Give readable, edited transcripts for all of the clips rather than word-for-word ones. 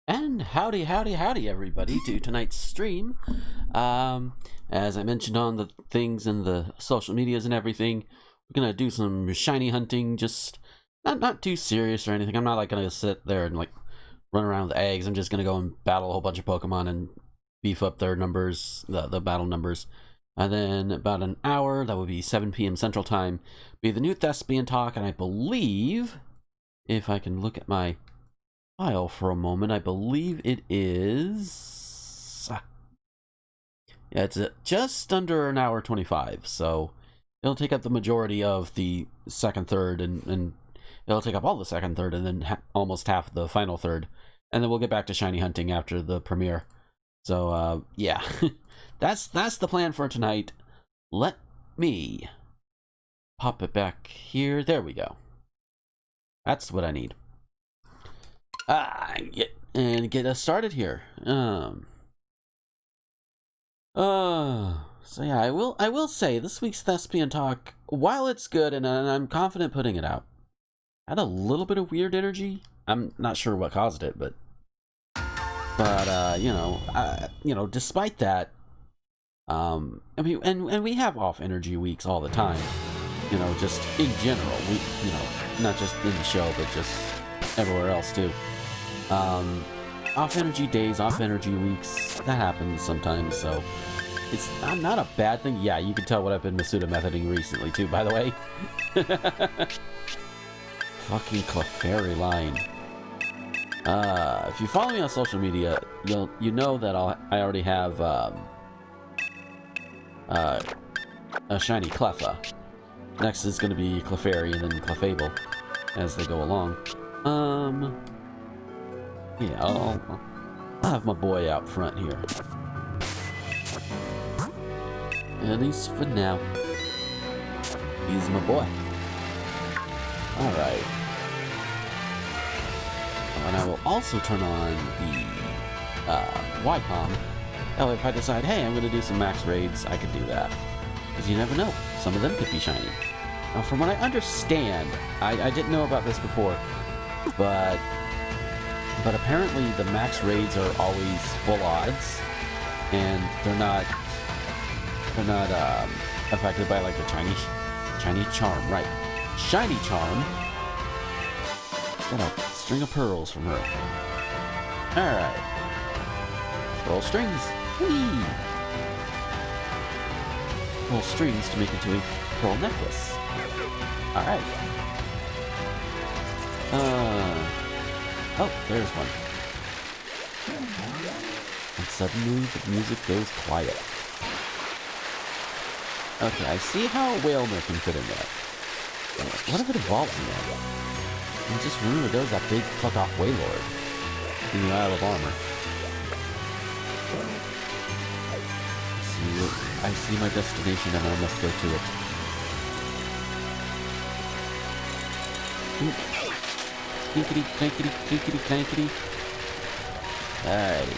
And howdy, howdy, howdy, everybody, to tonight's stream. As I mentioned on the things in the social medias and everything, we're gonna do some shiny hunting, just not too serious or anything. I'm not like gonna sit there and like run around with eggs. I'm just gonna go and battle a whole bunch of Pokemon and beef up their numbers, the battle numbers. And then about an hour, that would be 7 p.m. Central Time, be the new Thespian talk, and I believe, if I can look at my file for a moment, I believe it is, yeah, it's just under an hour 25, so it'll take up the majority of the second third, and it'll take up all the second third, and then almost half the final third, and then we'll get back to shiny hunting after the premiere. So yeah, that's the plan for tonight. Let me pop it back here. There we go. That's what I need. Get us started here. So yeah, I will say this week's Thespian talk, while it's good and I'm confident putting it out, had a little bit of weird energy. I'm not sure what caused it, but despite that, I mean, and we have off energy weeks all the time, just in general. We, not just in the show, but just everywhere else too. Off energy days, off energy weeks, that happens sometimes, so it's not a bad thing. Yeah, you can tell what I've been Masuda methoding recently too, by the way. Fucking Clefairy line. If you follow me on social media, you know that I already have a shiny Cleffa. Next is going to be Clefairy and then Clefable as they go along. Yeah, I'll have my boy out front here. At least for now. He's my boy. Alright. And I will also turn on the Wycom. That way if I decide, hey, I'm going to do some max raids, I can do that. Because you never know. Some of them could be shiny. Now, from what I understand, I didn't know about this before, but apparently the max raids are always full odds, and they're not affected by like the shiny charm, right? Shiny charm. Got a string of pearls from her. All right, pearl strings. Whee! Pearl strings to make into a pearl necklace. All right. Oh, there's one. And suddenly the music goes quiet. Okay, I see how a Whalmer can fit in there. What if it evolves in there? And just remember there's that big fuck off Wailord in the Isle of Armor. I see my destination and I must go to it. Clinkety, clankety, clinkety, clankety. Alrighty.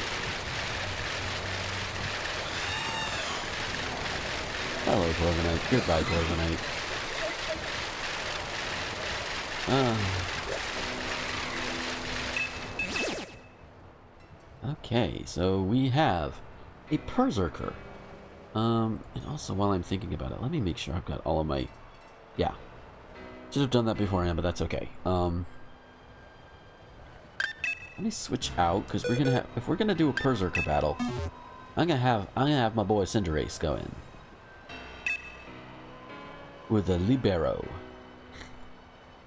Hello, Corviknight. Goodbye, Corviknight. Okay, so we have a Berserker. And also, while I'm thinking about it, let me make sure I've got all of my... Yeah. Should have done that beforehand, but that's okay. Let me switch out, because we're gonna have... If we're gonna do a Berserker battle, I'm gonna have my boy Cinderace go in. With a Libero.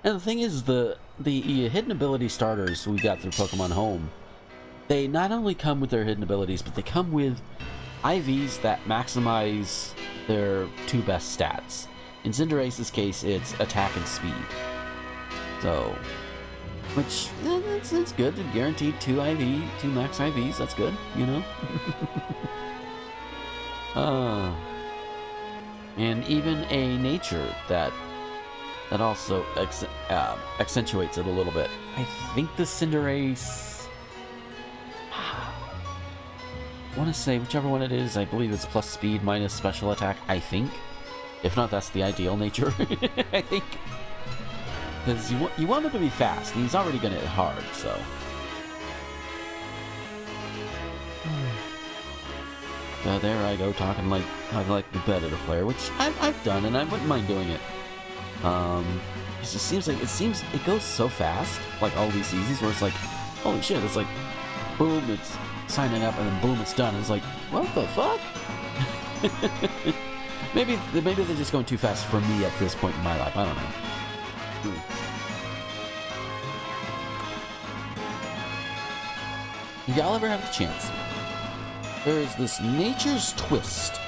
And the thing is, the hidden ability starters we got through Pokemon Home, they not only come with their hidden abilities, but they come with IVs that maximize their two best stats. In Cinderace's case, it's attack and speed. So, which, it's good. Guaranteed 2 max IVs, that's good, you know? And even a nature that also accentuates it a little bit. I think the Cinderace, I want to say whichever one it is, I believe it's plus speed minus special attack, I think. If not, that's the ideal nature, I think. Because you want him to be fast, and he's already going to hit hard, so. There I go, talking like I'm like a competitive player, which I've done, and I wouldn't mind doing it. It just seems it goes so fast, like all these easies, where it's like, holy shit, it's like, boom, it's signing up, and then boom, it's done. It's like, what the fuck? maybe they're just going too fast for me at this point in my life. I don't know. If y'all ever have the chance, there's this Nature's Twist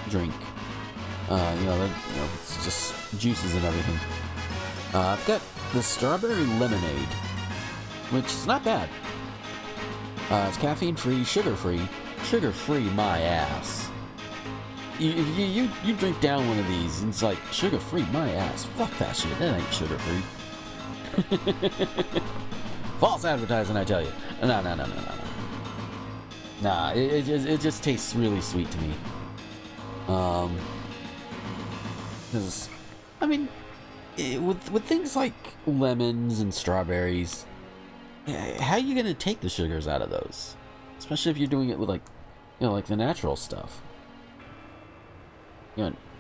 drink. It's just juices and everything. I've got the strawberry lemonade, which is not bad. It's caffeine-free, sugar-free, my ass. You drink down one of these, and it's like, sugar-free, my ass. Fuck that shit, that ain't sugar-free. False advertising, I tell you. No. Nah, it just tastes really sweet to me. Because, I mean, with things like lemons and strawberries, how are you gonna take the sugars out of those? Especially if you're doing it with like the natural stuff.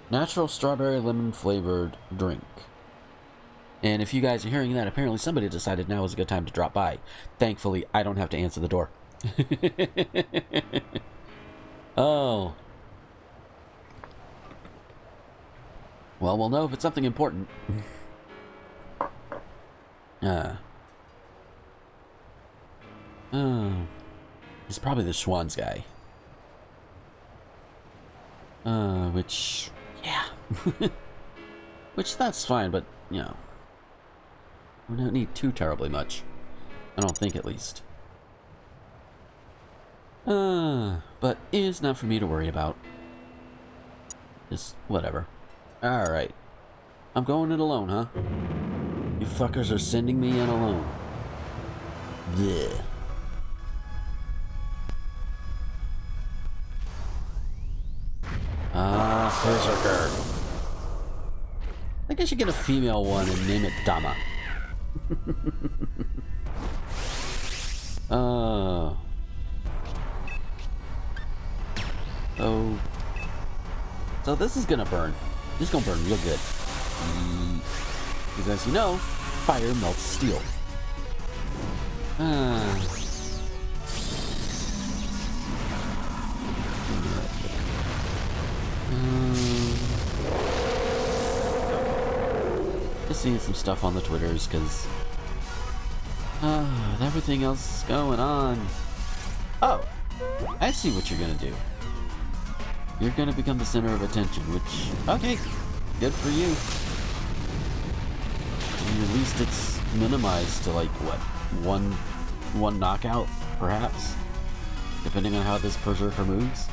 Natural strawberry lemon flavored drink. And if you guys are hearing that, apparently somebody decided now is a good time to drop by. Thankfully, I don't have to answer the door. Oh. Well, we'll know if it's something important. It's probably the Schwann's guy. Which, yeah. Which, that's fine, but, we don't need too terribly much. I don't think, at least. But it is not for me to worry about. Just whatever. Alright. I'm going it alone, huh? You fuckers are sending me in alone. Yeah. Berserker. I think I should get a female one and name it Dama. Oh. So this is gonna burn. This is gonna burn real good. Because as you know, fire melts steel. Just seeing some stuff on the Twitters, because with everything else going on. Oh, I see what you're gonna do. You're gonna become the center of attention, which, okay, good for you. I mean, at least it's minimized to like what, one knockout, perhaps, depending on how this Berserker moves.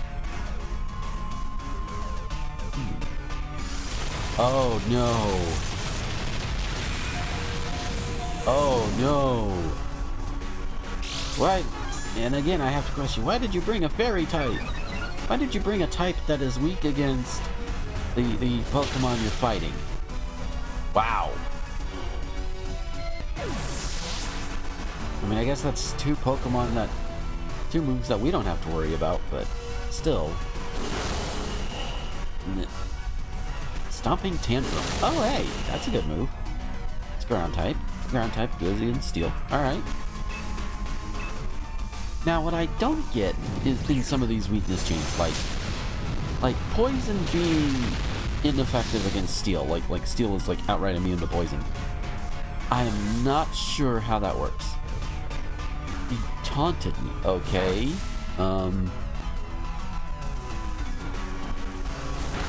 Oh no! Oh no! Why? And again, I have to question: why did you bring a fairy type? Why did you bring a type that is weak against the Pokemon you're fighting? Wow. I mean, I guess that's two moves that we don't have to worry about, but still. Stomping Tantrum. Oh, hey, that's a good move. It's ground type. Ground type goes against steel. Alright. Now, what I don't get is in some of these weakness chains, like poison being ineffective against steel. Like steel is like outright immune to poison. I am not sure how that works. He taunted me. Okay.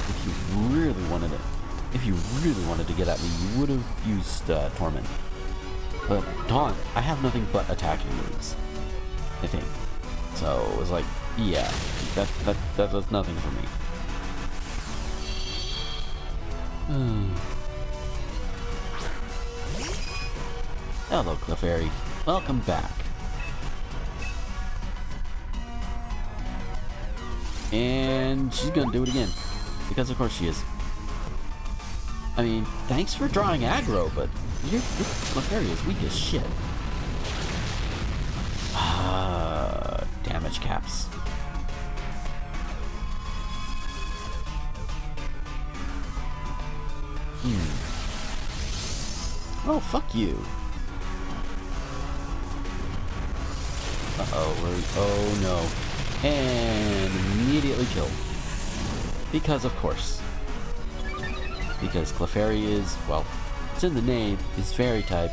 If you really wanted it. if you really wanted to get at me, you would have used Torment. But Taunt, I have nothing but attacking moves, I think. So it was like, yeah, that does nothing for me. Hello, Clefairy. Welcome back. And she's gonna do it again. Because of course she is. I mean, thanks for drawing aggro, but your Clefairy is weak as shit. Damage caps. Oh, fuck you. Oh no. And immediately killed. Because of course. Because Clefairy is, well, it's in the name, is fairy type.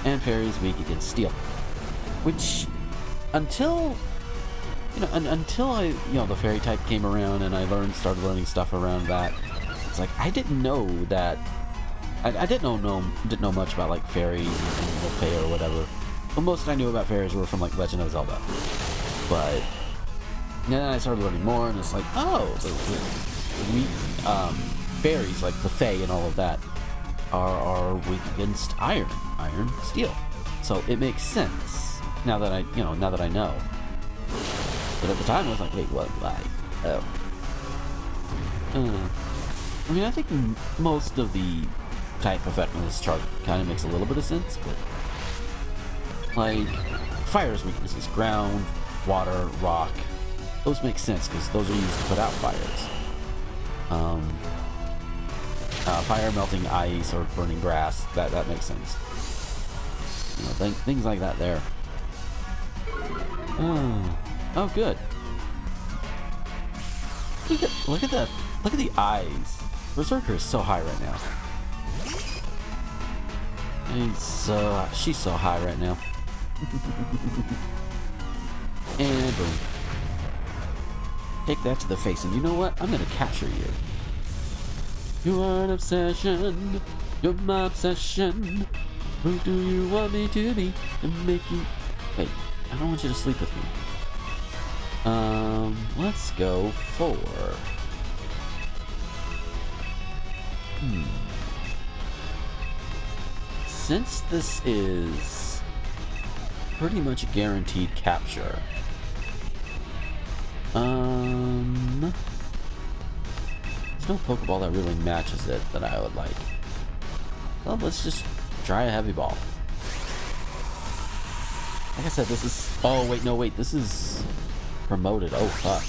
And fairy is weak against steel. Which, until I, the fairy type came around and I started learning stuff around that, it's like, I didn't know that, I didn't know much about, like, fairies and the fae or whatever. But most I knew about fairies were from, like, Legend of Zelda. But then I started learning more, and it's like, oh, fairies, like the fae and all of that, are weak against iron, steel. So it makes sense now that I know. But at the time, I was like, wait, what? Why? Oh. I mean, I think most of the type effect in this chart kind of makes a little bit of sense, but like fire's weaknesses: ground, water, rock. Those make sense because those are used to put out fires. Fire melting ice or burning grass, that makes sense. Things like that there. Oh, good. Look at the eyes. Berserker is so high right now. She's so high right now. And boom. Take that to the face, and you know what? I'm gonna capture you. You are an obsession. You're my obsession. Who do you want me to be? And make you... Wait, I don't want you to sleep with me. Let's go for... Since this is pretty much a guaranteed capture, there's no Pokeball that really matches it that I would like. Well, let's just try a Heavy Ball. Like I said, this is... Oh, wait, no, wait. This is promoted. Oh, fuck.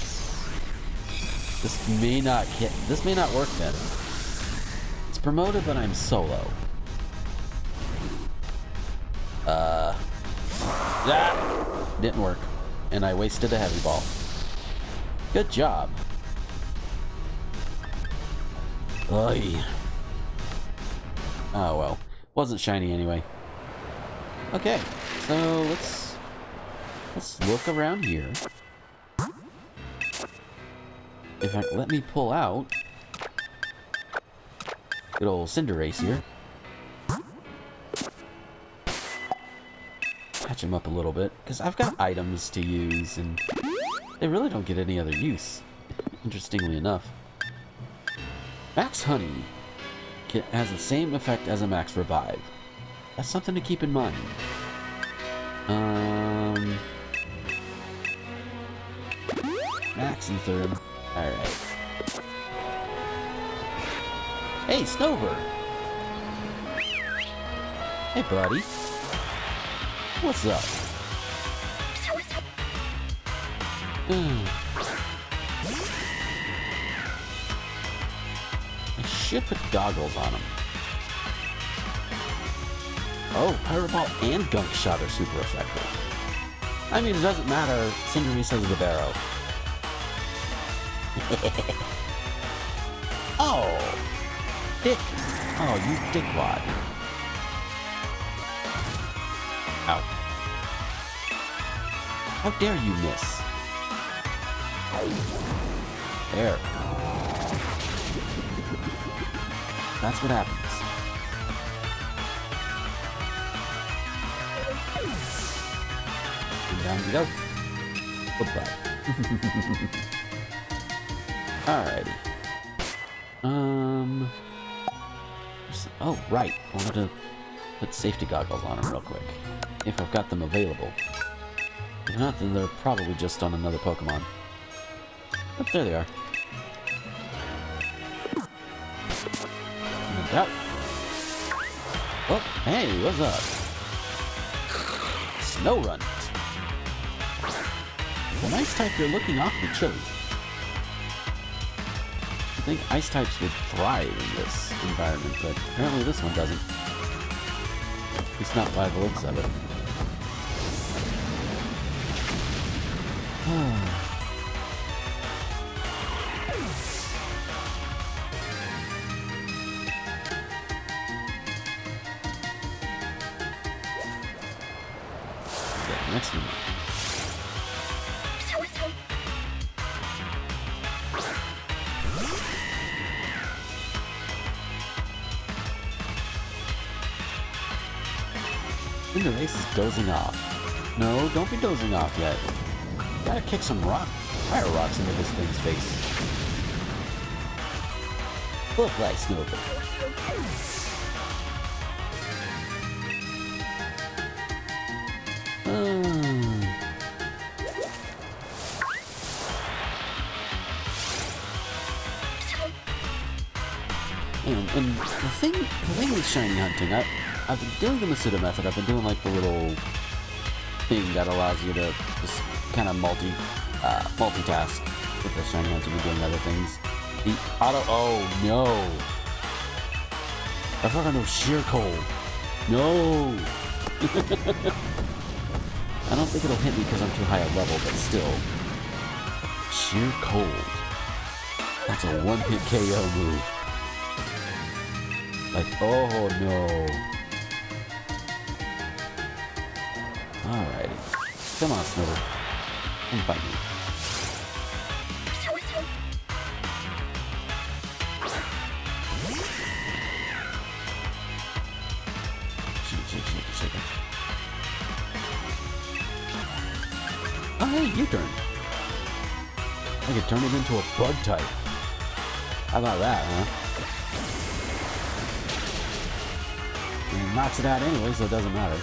This may not work then. It's promoted, but I'm solo. That didn't work. And I wasted a Heavy Ball. Good job. Oy. Oh well. Wasn't shiny anyway. Okay, so let's look around here. In fact, let me pull out good old Cinderace here. Patch him up a little bit, because I've got items to use, and they really don't get any other use, interestingly enough. Max Honey has the same effect as a Max Revive. That's something to keep in mind. Max Ether. Alright. Hey, Snover! Hey, buddy. What's up? I should put goggles on him. Oh, Pirate Ball and Gunk Shot are super effective. I mean, it doesn't matter. Cinderace has the Barrow. Oh! Dick! Oh, you dickwad. Ow. How dare you miss? There. That's what happens. And down we go. Goodbye. Alrighty. Oh, right. I wanted to put safety goggles on him real quick. If I've got them available. If not, then they're probably just on another Pokemon. But there they are. No doubt. Oh, hey, what's up? Snow Run. The ice type, you're looking awfully chilly. I think ice types would thrive in this environment, but apparently this one doesn't. At least not by the looks of it. Okay, next one. Cinderace is dozing off. No, don't be dozing off yet. Gotta kick some fire rocks into this thing's face. Look right, Snover. And the thing with shiny hunting, I've been doing the Masuda method. I've been doing like the little thing that allows you to just kind of multitask with the shiny hunting and doing other things. The auto. Oh no! I forgot no sheer cold. No. I don't think it'll hit me because I'm too high a level, but still, sheer cold. That's a one-hit KO move. Like, oh no. Alrighty. Come on, Snover. Come fight me. Shake it. Oh hey, U-turn. I could turn it into a bug type. How about that, huh? And it knocks it out anyway, so it doesn't matter.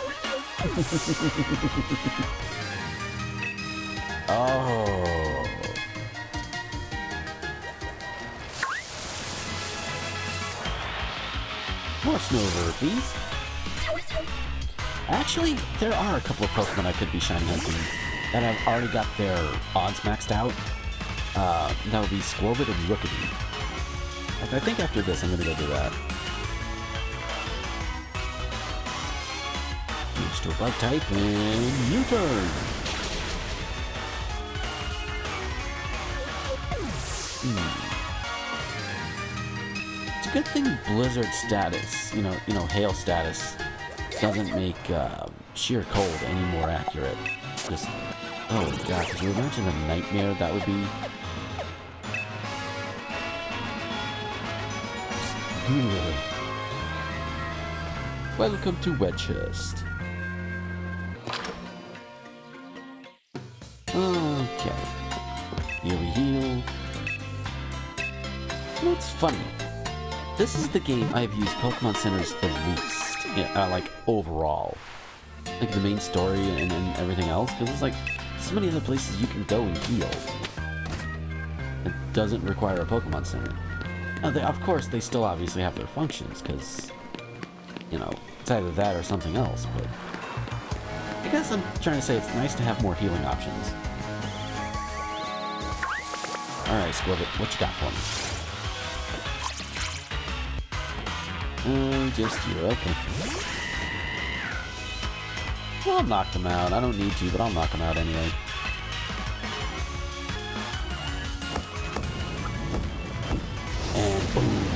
Oh. More Snover, please. Actually, there are a couple of Pokemon I could be shiny hunting that have already got their odds maxed out. That would be Squirtle and Rookidee. Like, I think after this, I'm gonna go do that. Change to a bug type and U-turn. It's a good thing Blizzard status, you know, hail status, doesn't make sheer cold any more accurate. Just, oh god, could you imagine the nightmare that would be? Welcome to Wedgehurst. Okay. Here we heal. You know, it's funny. This is the game I've used Pokemon Centers the least. Yeah, like, overall. Like, the main story and everything else. Because there's, like, so many other places you can go and heal. It doesn't require a Pokemon Center. Now, of course, they still obviously have their functions, because, you know, it's either that or something else, but I guess I'm trying to say it's nice to have more healing options. Alright, Squirtle, what you got for me? Just you, okay. Well, I'll knock them out. I don't need to, but I'll knock them out anyway. And boom.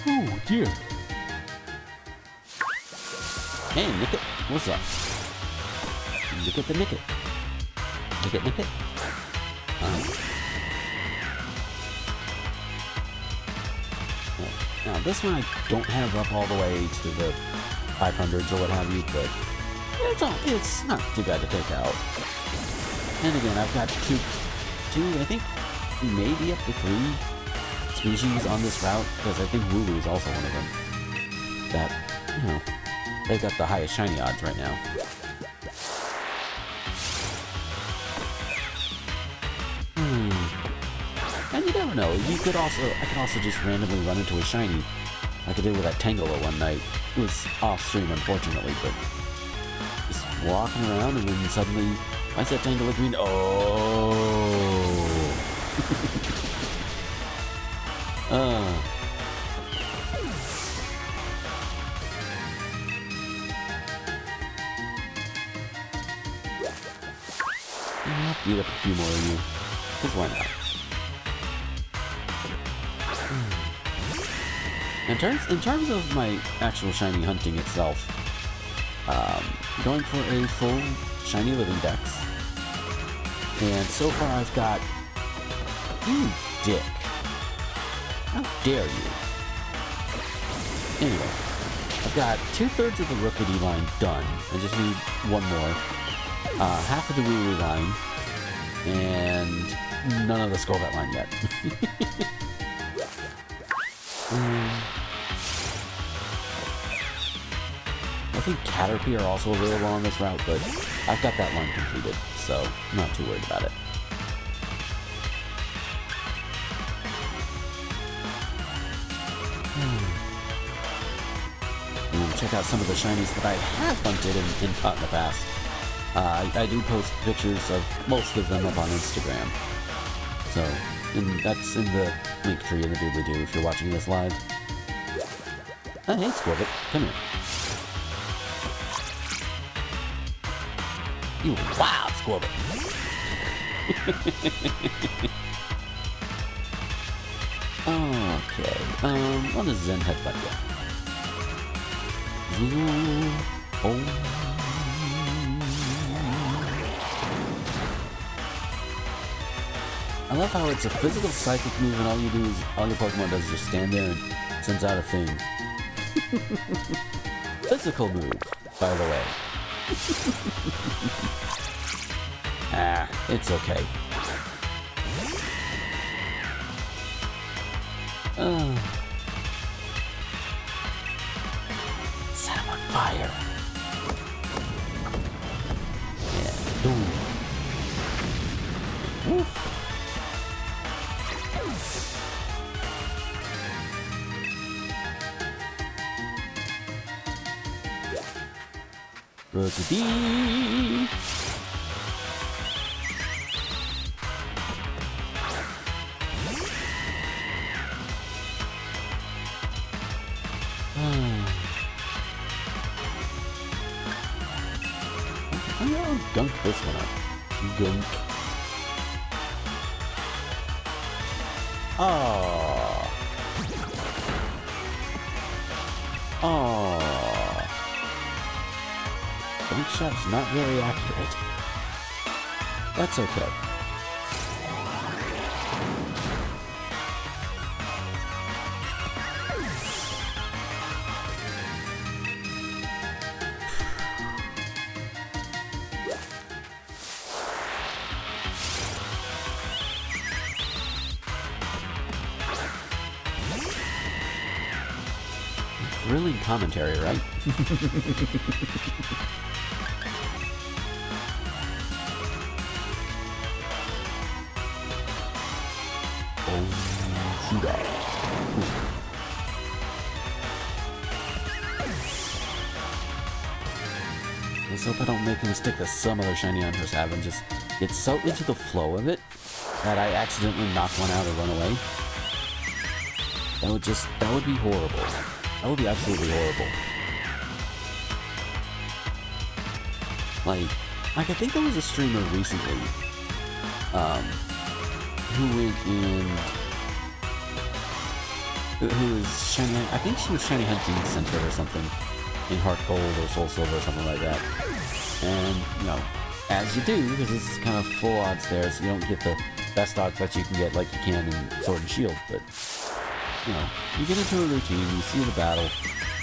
Oh dear. Hey, Nick, what's up? Nick it the nick it. Nick it, nick it. Now this one I don't have up all the way to the 500s or what have you, but it's not too bad to take out. And again, I've got two, I think maybe up to 3 species on this route, because I think Wooloo is also one of them. That, you know, they've got the highest shiny odds right now. And you never know, I could also just randomly run into a shiny. Like I did with that Tangela one night. It was off stream, unfortunately, but just walking around and then suddenly I said Tangela green. Oh. I'll beat up a few more of you. Because why not? In terms of my actual shiny hunting itself, going for a full shiny living dex, and so far I've got, you dick, how dare you? Anyway, I've got 2/3 of the Rookity line done. I just need one more, half of the Wooloo line, and none of the Skullbat line yet. I think Caterpie are also available on this route, but I've got that line completed, so I'm not too worried about it. Check out some of the shinies that I have hunted and caught in the past. I do post pictures of most of them up on Instagram. So, and that's in the link tree in the doobly-doo if you're watching this live. Hey, Squirrel, come here. You wild Squirrel. Okay, what does Zen Headbutt get? Oh. I love how it's a physical psychic move and all your Pokemon does is just stand there and sends out a thing. Physical move, by the way. It's okay. Set him on fire. Yeah, boom. Woof. Rookity. I'll gunk this one up. Gunk. Oh. Oh. Gunk shot's not very accurate. That's okay. Thrilling commentary, right? Oh, shoot out. Let's hope I don't make the mistake that some other shiny hunters have and just get so into the flow of it that I accidentally knock one out or run away. That would be horrible. That would be absolutely horrible. Like I think there was a streamer recently, who went in, who was shiny, I think she was shiny hunting center or something, in Heart Gold or Soul Silver or something like that. And, you know, as you do, because it's kind of full odds there, so you don't get the best odds that you can get like you can in Sword and Shield, but, you know, you get into a routine, you see the battle,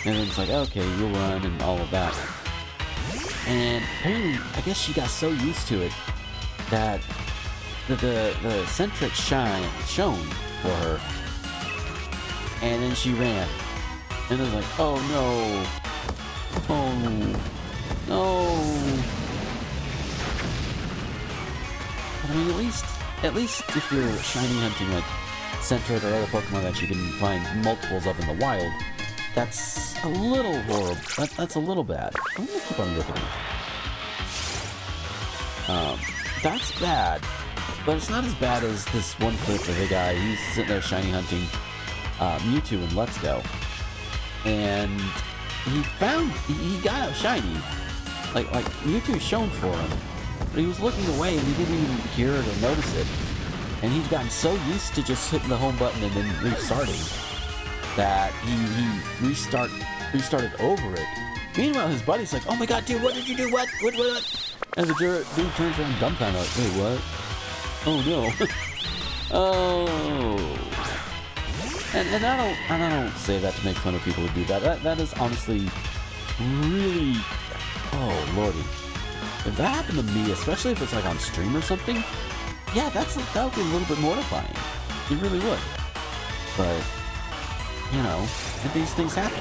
and then it's like, okay, you'll run and all of that. And apparently, I guess she got so used to it that the centric shone for her, and then she ran. And it was like, oh no, oh no. But I mean, at least if you're shiny hunting like Centroid or other Pokemon that you can find multiples of in the wild, that's a little horrible. That's a little bad. I'm gonna keep on looking. That's bad, but it's not as bad as this one clip of the guy. He's sitting there shiny hunting Mewtwo in Let's Go, and he got a shiny. Like Mewtwo shone for him, but he was looking away and he didn't even hear it or notice it. And he'd gotten so used to just hitting the home button and then restarting that he restarted over it. Meanwhile, his buddy's like, "Oh my god, dude, what did you do? What? And the dude turns around dumbfounded, like, "Wait, what? Oh no!" Oh. And I don't say that to make fun of people who do that. That is honestly really, oh lordy. If that happened to me, especially if it's like on stream or something, yeah, that would be a little bit mortifying. It really would. But, you know, these things happen.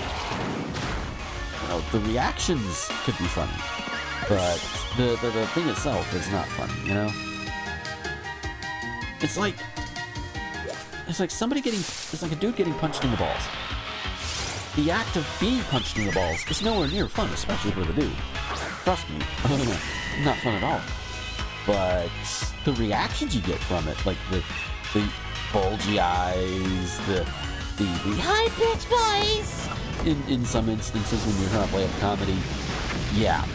You know, the reactions could be funny, but the thing itself is not funny, you know? It's like a dude getting punched in the balls. The act of being punched in the balls is nowhere near fun, especially for the dude. Trust me, not fun at all. But the reactions you get from it, like the bulgy eyes, the high-pitched voice, in some instances when you're trying to play up comedy, yeah,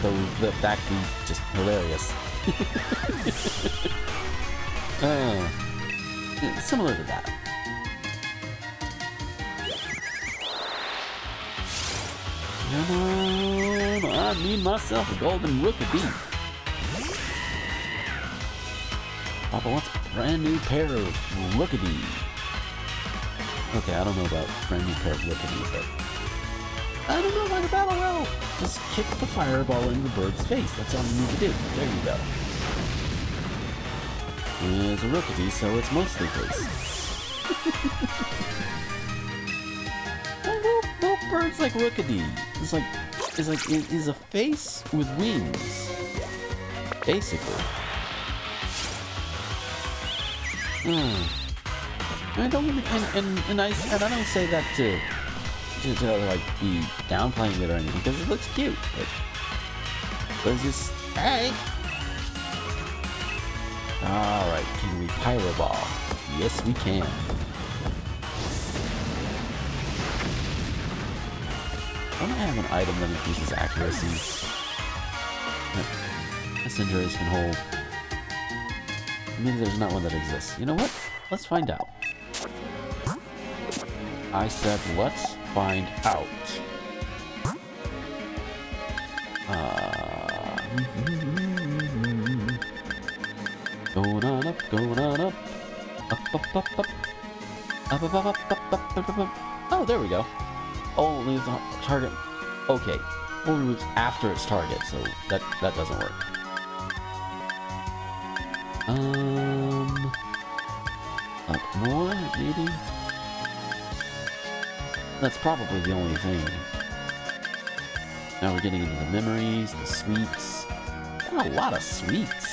that can be just hilarious. Similar to that. I need myself a golden Rookidee. Papa wants a brand new pair of Rookidee. Okay, I don't know about brand new pair of Rookidee, but I don't know about the battle well. Just kick the fireball in the bird's face. That's all you need to do. There you go. It's a Rookidee, so it's mostly face. No birds like Rookidee. It's a face with wings, basically. I don't say that to like be downplaying it or anything, because it looks cute. But it's just, hey. All right, can we Pyro Ball? Yes, we can. Don't I have an item that increases accuracy that Cinderace can hold? Maybe there's not one that exists. You know what? Let's find out. I said let's find out. Going on up, going on up. Up, up, up, up. Up, up, up, up, up, up, up, up. Oh, there we go. Oh, leaves the target. Okay. Or moves after its target, so that doesn't work. Up more, maybe? That's probably the only thing. Now we're getting into the memories, the sweets. Got a lot of sweets.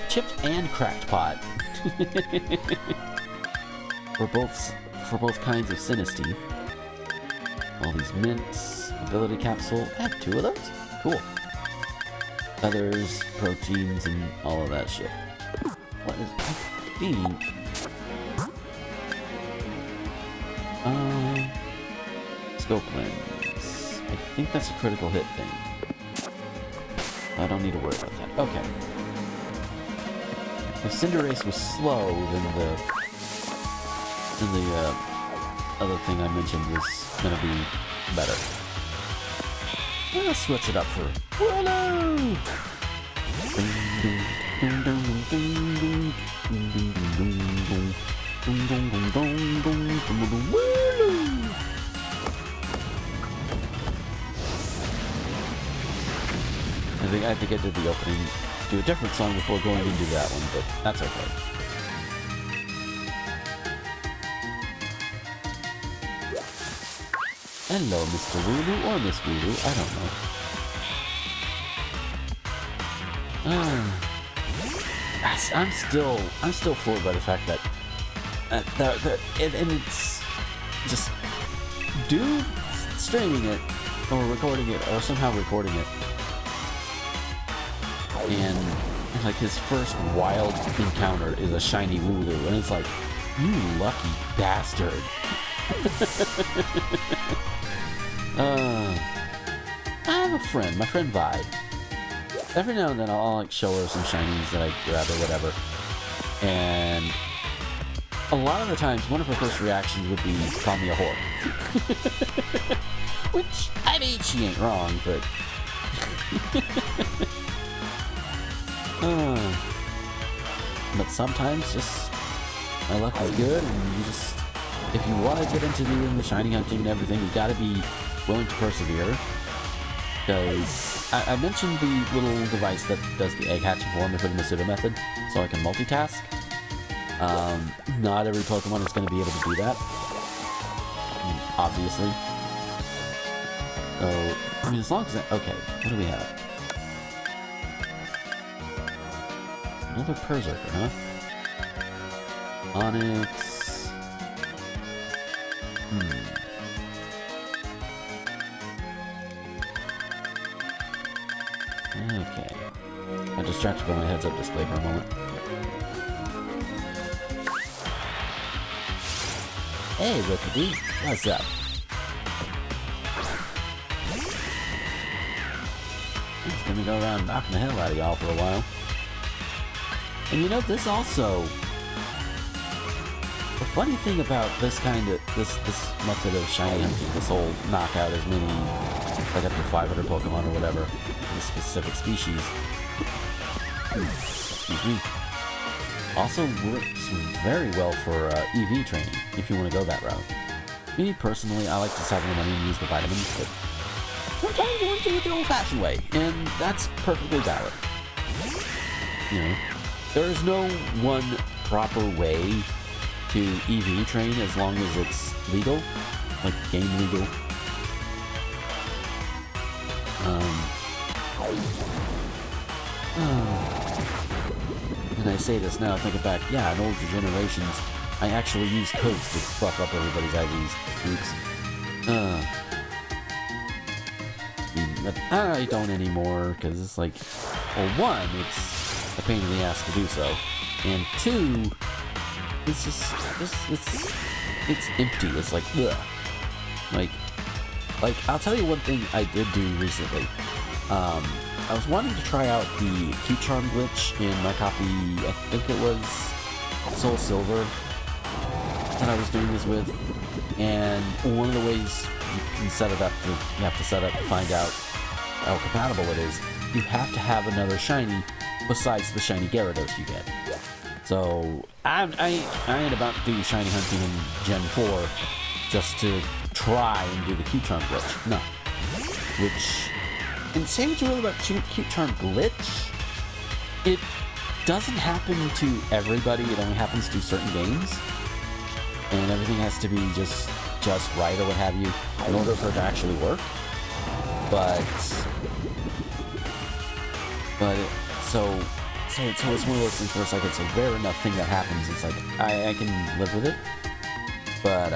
Chipped and cracked pot. for both kinds of Sinistea. All these mints, ability capsule. I have 2 of those? Cool. Feathers, proteins, and all of that shit. What is I think? Scope lens. I think that's a critical hit thing. I don't need to worry about that. Okay. If Cinderace was slow, then the other thing I mentioned was gonna be better. Let's switch it up for Willow! I think I did the opening to a different song before going into that one, but that's okay. Hello, Mr. Wooloo, or Miss Wooloo, I don't know. I'm still floored by the fact that, and it's just dude streaming it or recording it or somehow recording it, and like his first wild encounter is a shiny Wooloo, and it's like, you lucky bastard. I have a friend, my friend Vi. Every now and then I'll like show her some shinies that I grab or whatever. And a lot of the times one of her first reactions would be call me a whore. Which, I mean, she ain't wrong, but but sometimes just my luck is good, and you just, if you want to get into doing the shiny hunting and everything, you gotta be willing to persevere. Because I mentioned the little device that does the egg hatching form if in the pseudo method, so I can multitask. Not every Pokemon is going to be able to do that, obviously. So, I mean, as long as okay, what do we have? Another Berserker, huh? Onyx. Okay. I'm distracted by my heads-up display for a moment. Hey, Rickety, what's up? I'm just gonna go around knocking the hell out of y'all for a while. And you know, this also... The funny thing about this kind of... This method of shiny hunting, this whole knockout as many... like up to 500 Pokemon or whatever, a specific species. Excuse me. Also works very well for EV training, if you want to go that route. Me, personally, I like to save the money and use the vitamins, but sometimes you want to do it the old-fashioned way, and that's perfectly valid. You know, there is no one proper way to EV train as long as it's legal, like game legal. And I say this now, thinking back, yeah, in older generations, I actually used codes to buff up everybody's IVs. Oops. But I don't anymore, because it's like, well, one, it's a pain in the ass to do so, and two, it's just, it's empty. It's like, ugh. Like, I'll tell you one thing I did do recently. I was wanting to try out the Q-Charm glitch in my copy, I think it was Soul Silver, that I was doing this with. And one of the ways you can set it up to, you have to set up to find out how compatible it is, you have to have another shiny besides the shiny Gyarados you get. So, I ain't about to do shiny hunting in Gen 4 just to try and do the Q-Charm glitch. No. Which, and say what you will about Q-Charm glitch, it doesn't happen to everybody, it only happens to certain games. And everything has to be just right or what have you in order for it to actually work. So it's one of those things where it's like it's a rare enough thing that happens. It's like I can live with it. But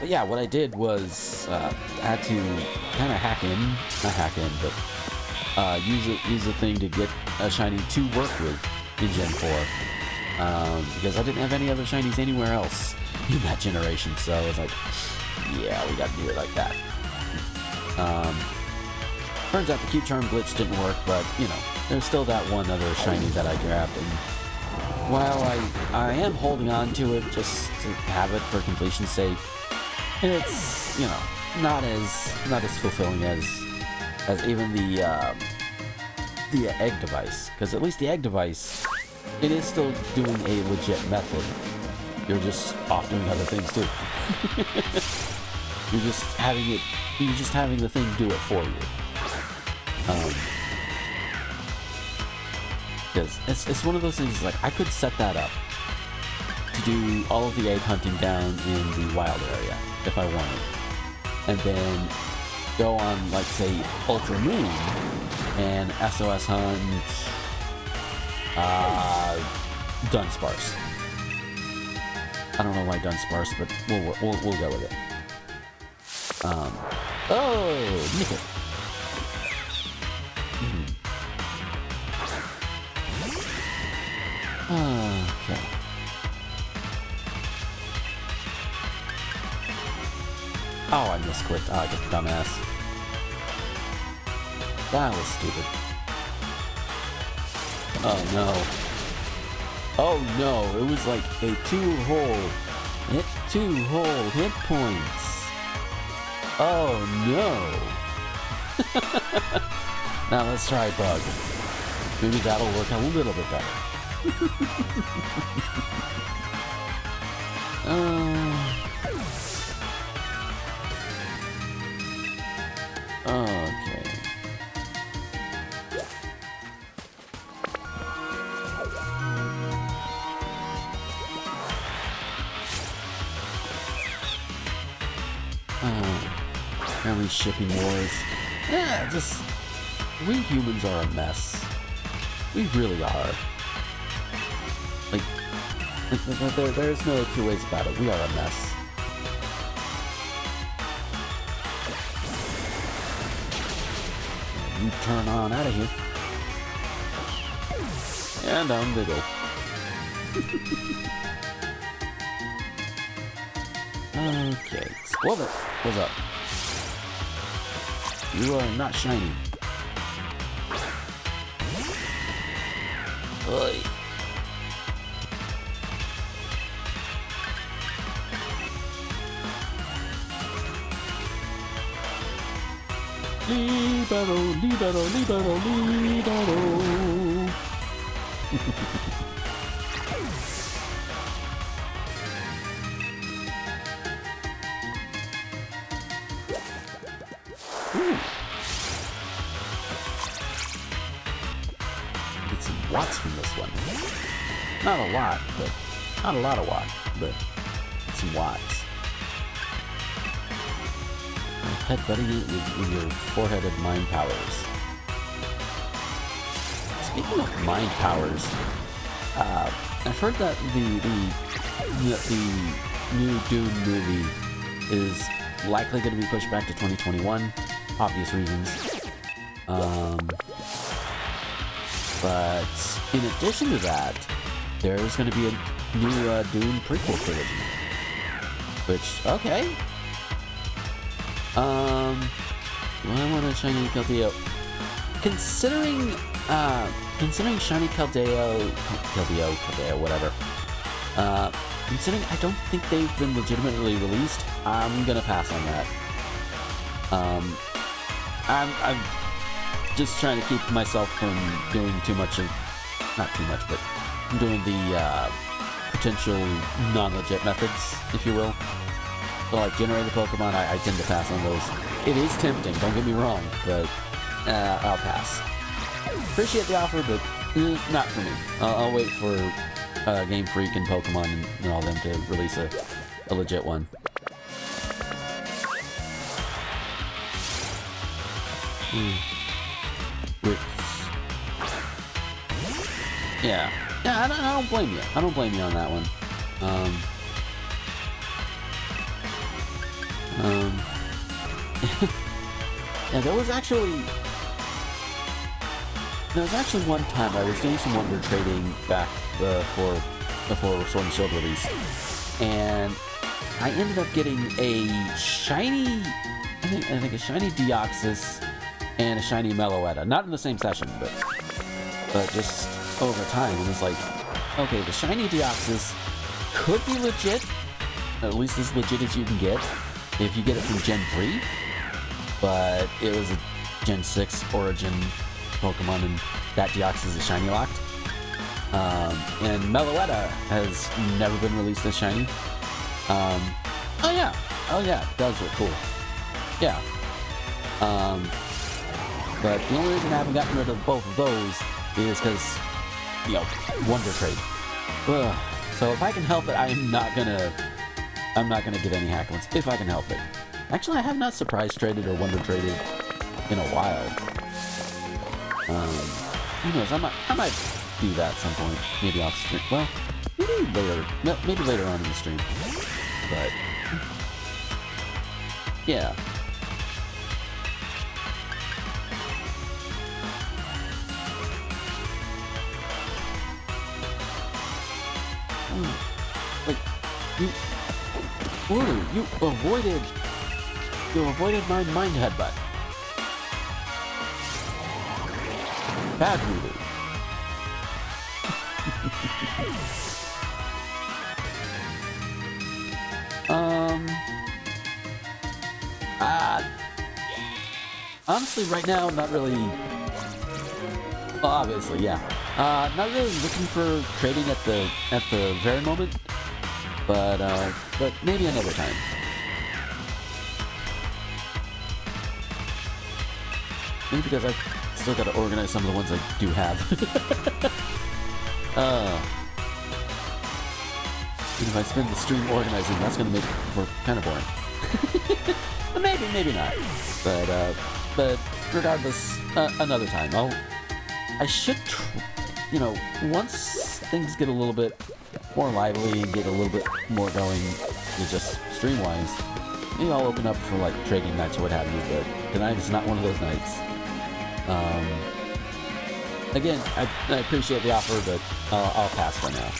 yeah, what I did was I had to kind of use the thing to get a shiny to work with in Gen 4. Because I didn't have any other shinies anywhere else in that generation, so I was like, yeah, we gotta do it like that. Turns out the Q-Charm glitch didn't work, but, you know, there's still that one other shiny that I grabbed, and while I am holding on to it just to have it for completion's sake, it's, you know, not as fulfilling as even the egg device, because at least the egg device, it is still doing a legit method. You're just off doing other things too. You're just having the thing do it for you. Because it's one of those things, like, I could set that up to do all of the egg hunting down in the wild area if I wanted, and then go on, like, say, Ultra Moon and SOS hunt Dunsparce. I don't know why Dunsparce, but we'll go with it. Oh, nickel. Okay. Oh, I misclicked. Oh, I get the dumbass. That was stupid. Oh no. Oh no, it was like a two-hole hit points. Oh no. Now let's try bug. Maybe that'll work a little bit better. Okay. Apparently shipping wars. Yeah, just... we humans are a mess. We really are. Like, there's no two ways about it. We are a mess. You turn on out of here. And down they go. Okay, Squilver, what's up? You are not shiny. Oi. Libero, libero, libero, libero. Get some watts from this one. Not a lot, but not a lot of watts, but some watts. Headbutting it with your four-headed mind powers. Speaking of mind powers, I've heard that the new Dune movie is likely going to be pushed back to 2021, obvious reasons. But in addition to that, there's going to be a new Dune prequel trilogy. Which, okay. Do I want a shiny Keldeo? Considering shiny Keldeo, whatever. Considering I don't think they've been legitimately released, I'm gonna pass on that. I'm just trying to keep myself from doing too much of, not too much, but doing the potential non-legit methods, if you will. So, like, generating Pokemon, I tend to pass on those. It is tempting, don't get me wrong, but I'll pass. Appreciate the offer, but not for me. I'll wait for Game Freak and Pokemon and all them to release a legit one. Which... yeah, I don't blame you. I don't blame you on that one. Yeah, there was actually one time I was doing some Wonder trading back before Sword and Shield released, and I ended up getting a shiny, I think a shiny Deoxys and a shiny Meloetta. Not in the same session, but just over time. It was like, okay, the shiny Deoxys could be legit, at least as legit as you can get. if you get it from Gen 3, but it was a Gen 6 Origin Pokemon, and that Deoxys is a shiny locked. And Meloetta has never been released as shiny. Oh yeah, it does look cool. Yeah. But the only reason I haven't gotten rid of both of those is because, you know, Wonder Trade. Ugh. So if I can help it, I'm not gonna get any hack ones if I can help it. Actually, I have not surprise traded or Wonder traded in a while. Who knows? I might do that at some point. Maybe off stream. Well, maybe later on in the stream. But yeah. Like, you avoided my mind headbutt. Bad Voodoo. Honestly, right now, not really. Well, obviously, yeah. Not really looking for trading at the very moment, but maybe another time. Maybe because I still got to organize some of the ones I do have. If I spend the stream organizing, that's gonna make it for kind of boring. But maybe not. But regardless, another time. I should, once things get a little bit more lively and get a little bit more going, just stream-wise, maybe I'll open up for like trading nights or what have you. But tonight is not one of those nights. Again, I appreciate the offer, but I'll pass for now.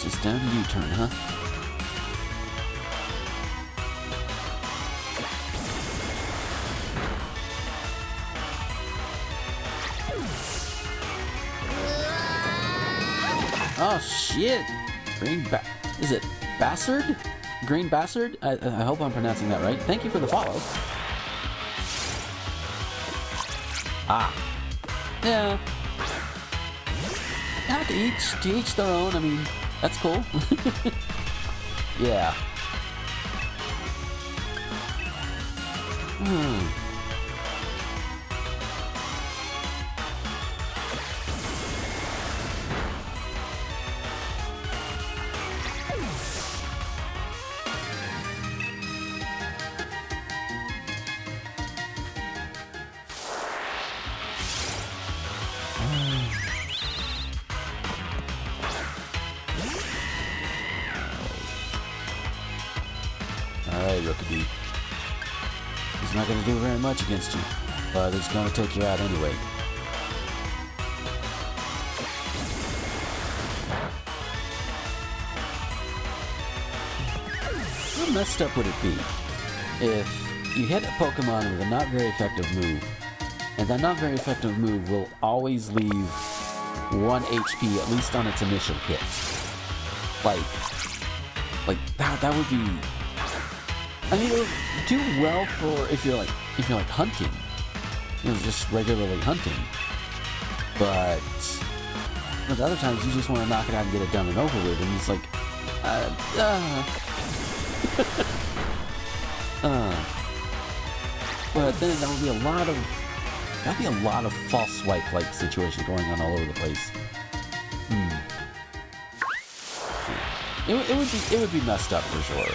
Just down to U-turn, huh? Oh shit! Is it Bastard? Green Bastard? I hope I'm pronouncing that right. Thank you for the follow. Ah. Yeah. Yeah, to each their own. I mean, that's cool. Yeah. Alright, Rookabee. He's not gonna do very much against you, but he's gonna take you out anyway. How messed up would it be if you hit a Pokemon with a not very effective move, and that not very effective move will always leave 1 HP, at least on its initial hit? Like that would be... I mean, it would do well for if you're like hunting, just regularly hunting. But other times you just want to knock it out and get it done and over with, and it's like, But then that would be a lot of false swipe like situations going on all over the place. It would be messed up for sure.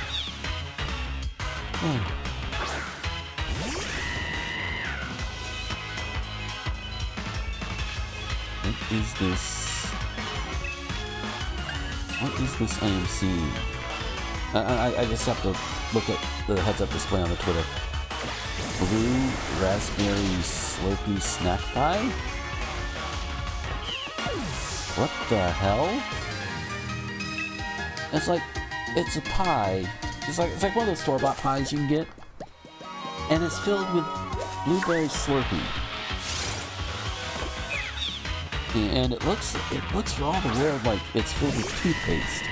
What is this I am seeing? I just have to look at the heads-up display on the Twitter. Blue raspberry slurpee snack pie? What the hell? It's a pie. It's like one of those store-bought pies you can get, and it's filled with blueberry Slurpee. And it looks for all the world like it's filled with toothpaste.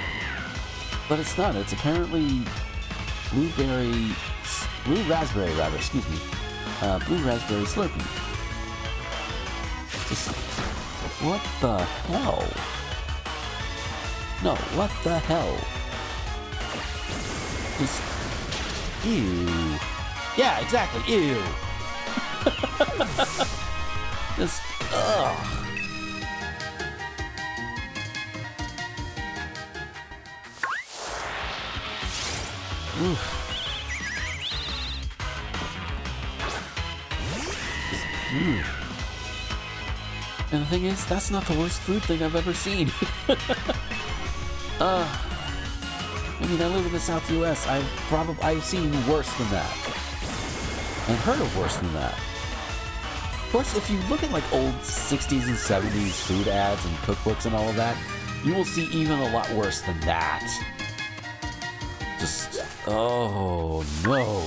But it's not. It's apparently blue raspberry Slurpee. Just, what the hell? No, what the hell? Just, ew. Yeah, exactly, ew. Just, ugh. Oof. And the thing is, that's not the worst food thing I've ever seen. I mean, I live in the South US. I've seen worse than that. And heard of worse than that. Of course, if you look at like old 60s and 70s food ads and cookbooks and all of that, you will see even a lot worse than that. Just, oh no.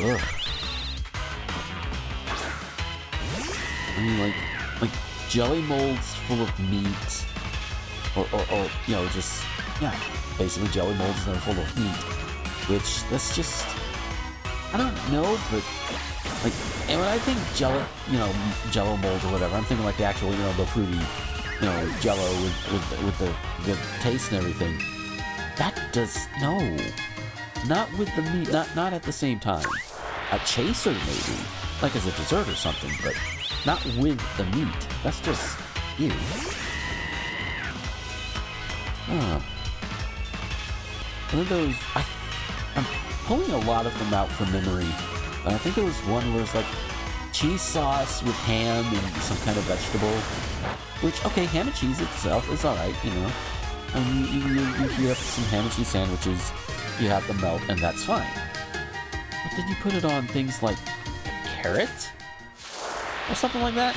Ugh. I mean, like jelly molds full of meat, or you know, just, yeah, basically jelly molds that are full of meat, which, that's just, I don't know, but, like, and when I think jello molds or whatever, I'm thinking like the actual, you know, the fruity, you know, jello with the good taste and everything. That does, no, not with the meat, not at the same time. A chaser maybe, like as a dessert or something, but not with the meat. That's just, ew. One of those, I'm pulling a lot of them out from memory, but I think there was one where it's like cheese sauce with ham and some kind of vegetable, which, okay, ham and cheese itself is alright, you know. I mean, you heat up some ham and cheese sandwiches, you have them melt, and that's fine. But then you put it on things like carrot? Or something like that?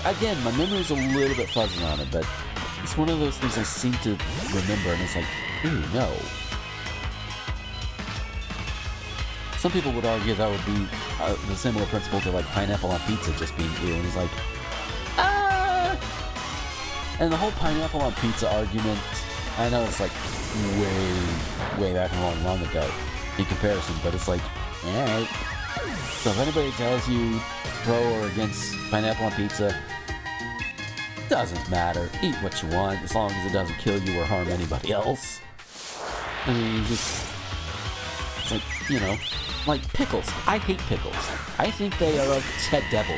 Again, my memory's a little bit fuzzy on it, but it's one of those things I seem to remember, and it's like, ooh, no. Some people would argue that would be the similar principle to like pineapple on pizza just being ew, and it's like, ah! And the whole pineapple on pizza argument, I know it's like way back long ago in comparison, but it's like, alright. So if anybody tells you pro or against pineapple on pizza, doesn't matter. Eat what you want, as long as it doesn't kill you or harm anybody else. I mean, just, it's like, you know, like pickles. I hate pickles. I think they are of Ted Devil.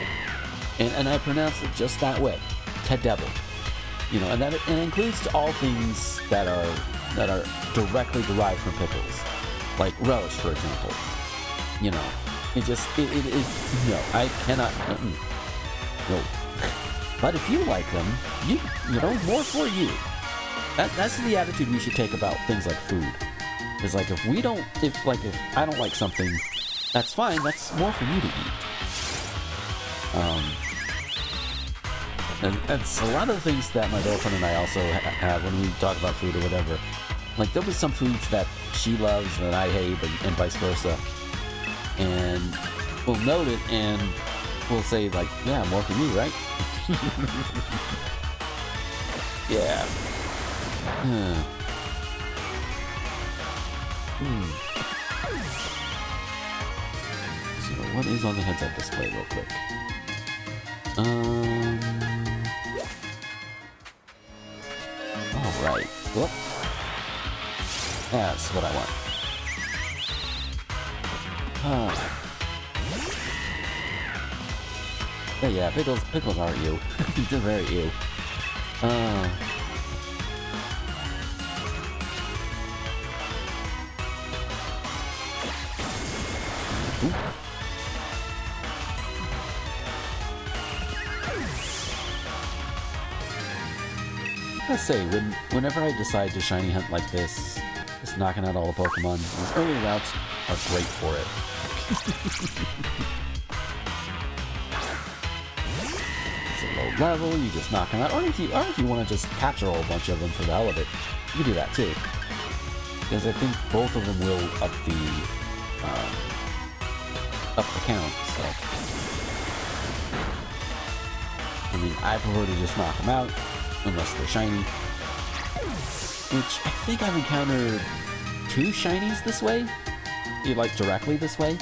And I pronounce it just that way. Ted Devil. You know, and that it includes all things that are directly derived from pickles. Like relish, for example. You know, it is, no, I cannot, no. But if you like them, you know, more for you. That's the attitude we should take about things like food. It's like, if I don't like something, that's fine, that's more for you to eat. And that's a lot of the things that my girlfriend and I also have when we talk about food or whatever. Like, there'll be some foods that she loves that I hate, and vice versa. And we'll note it, and we'll say, like, yeah, more for you, right? Yeah. So, what is on the heads-up display, real quick? Alright. Whoop. That's what I want. Yeah, pickles are ew. They're very ew. I gotta say, whenever I decide to shiny hunt like this, just knocking out all the Pokemon, these early routes are great for it. It's a low level, you just knock them out, or if you want to just capture a whole bunch of them for the hell of it, you can do that too. Because I think both of them will up the count, so. I mean, I prefer to just knock them out, unless they're shiny. Which, I think I've encountered 2 shinies this way. Like, directly this way.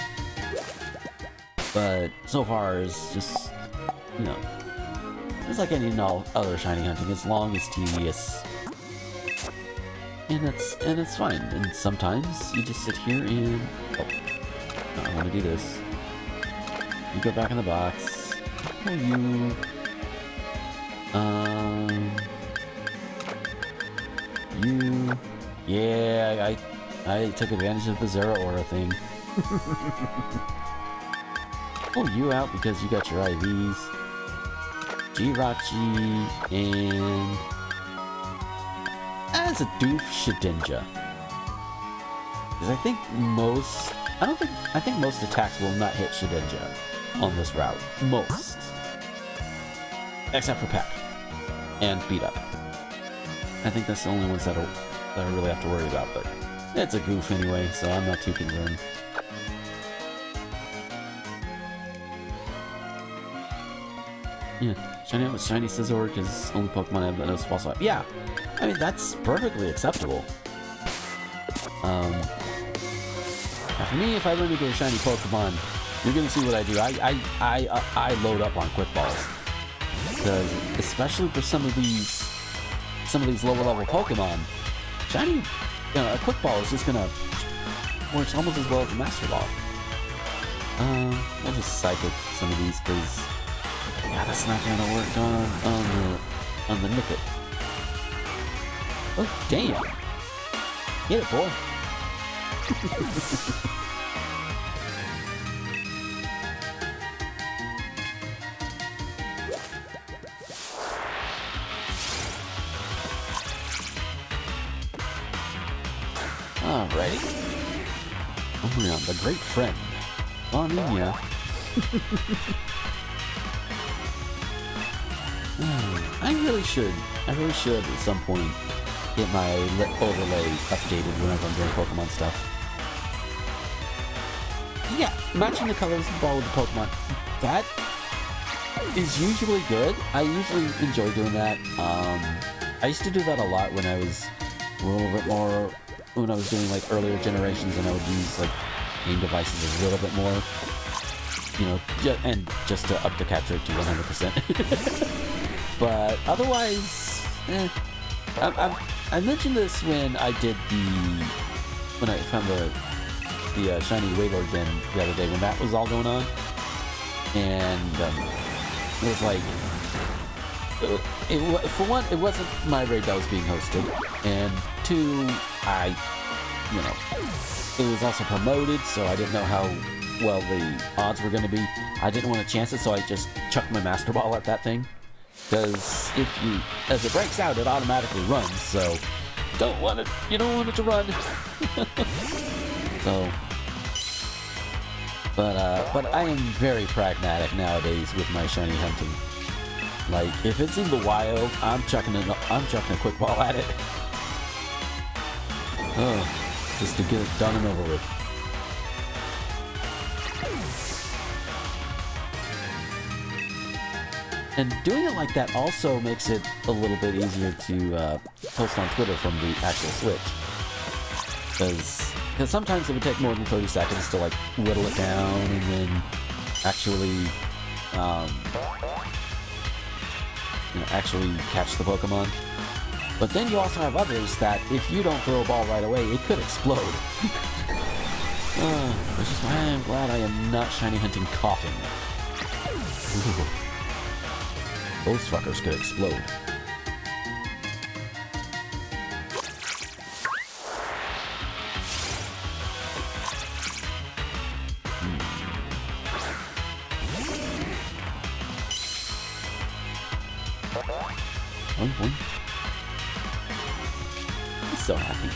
But, so far, it's just, you know, it's like any other shiny hunting, as long as tedious. And it's fine. And sometimes, you just sit here and... Oh, no, I want to do this. You go back in the box. Oh, you... You... Yeah, I took advantage of the Zero Aura thing. Pull you out because you got your IVs. Jirachi and... As a doof Shedinja. Because I think most... I think most attacks will not hit Shedinja on this route. Most. Except for Peck. And Beat Up. I think that's the only ones that I really have to worry about, but it's a goof anyway, so I'm not too concerned. Yeah, shiny out with Shiny Scizor because only Pokemon have that knows false life. Yeah, I mean, that's perfectly acceptable. For me, if I run into a shiny Pokemon, you're gonna see what I do. I load up on Quick Balls. Because, especially for some of these lower level Pokemon, shiny, you know, a Quick Ball is just gonna works almost as well as a Master Ball. We'll just Psychic some of these because, yeah, that's not gonna work on the Nippet. Oh damn! Get it, boy. Alrighty. Umbreon, the great friend. Well, I mean, yeah. I really should at some point get my overlay updated whenever I'm doing Pokemon stuff. Yeah, matching the colors of the ball with the Pokemon. That is usually good. I usually enjoy doing that. I used to do that a lot when I was a little bit more... When I was doing like earlier generations, and I would use like game devices a little bit more, you know, and just to up the capture rate to 100%. But otherwise, I mentioned this when I found the shiny Wailord Den the other day when that was all going on, and it was like, for one, it wasn't my raid that was being hosted, and 2, you know, it was also promoted, so I didn't know how well the odds were going to be. I didn't want to chance it, so I just chucked my Master Ball at that thing. Because as it breaks out, it automatically runs, so you don't want it to run. So, but I am very pragmatic nowadays with my shiny hunting. Like, if it's in the wild, I'm chucking a Quick Ball at it. Oh, just to get it done and over with. And doing it like that also makes it a little bit easier to post on Twitter from the actual Switch. Because sometimes it would take more than 30 seconds to like whittle it down and then actually actually catch the Pokemon. But then you also have others that, if you don't throw a ball right away, it could explode. Which is why I'm glad I am not shiny hunting coughing. Ooh. Those fuckers could explode. One. I'm so happy.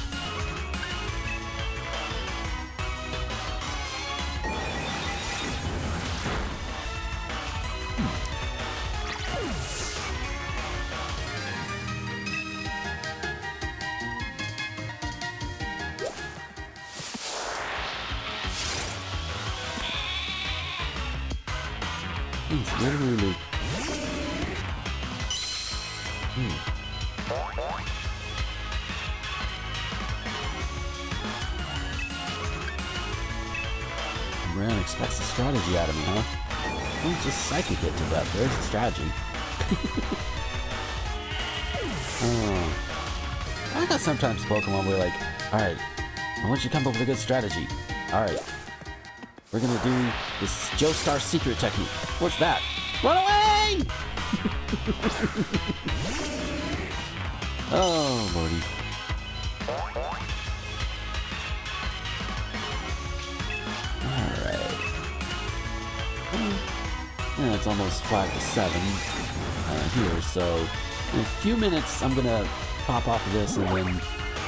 Easy, really. Ran expects a strategy out of me, huh? Don't just psychic it to death. There's a strategy. I like how sometimes Pokemon were like, alright, I want you to come up with a good strategy. Alright. We're gonna do this Joestar secret technique. What's that? Run away! Oh, lordy. Alright. Yeah, it's almost 5 to 7 here, so in a few minutes I'm gonna pop off of this, and then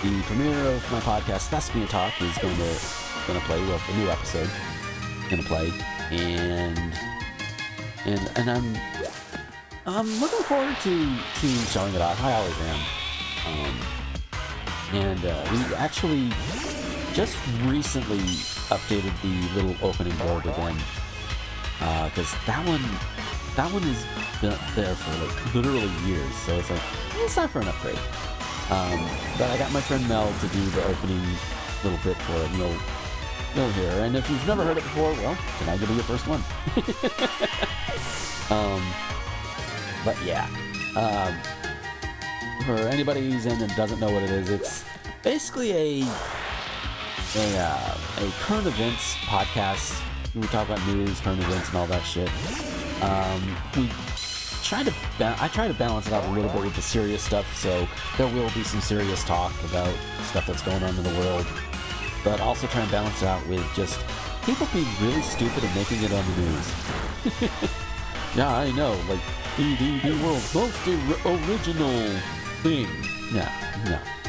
the premiere of my podcast, Thespian Talk, is gonna play. Well, the new episode is gonna play, and I'm looking forward to showing it off. I always am. We actually just recently updated the little opening blurb again, because that one has been there for like literally years. So it's like, it's time for an upgrade. But I got my friend Mel to do the opening little bit for it, and you'll hear her. And if you've never heard it before, well, tonight will be your first one. But yeah, for anybody who's in and doesn't know what it is, it's basically a current events podcast. We talk about news, current events, and all that shit. I try to balance it out a little bit with the serious stuff, so there will be some serious talk about stuff that's going on in the world, but also try and balance it out with just people being really stupid and making it on the news. Yeah, I know, like the world's most original thing. No,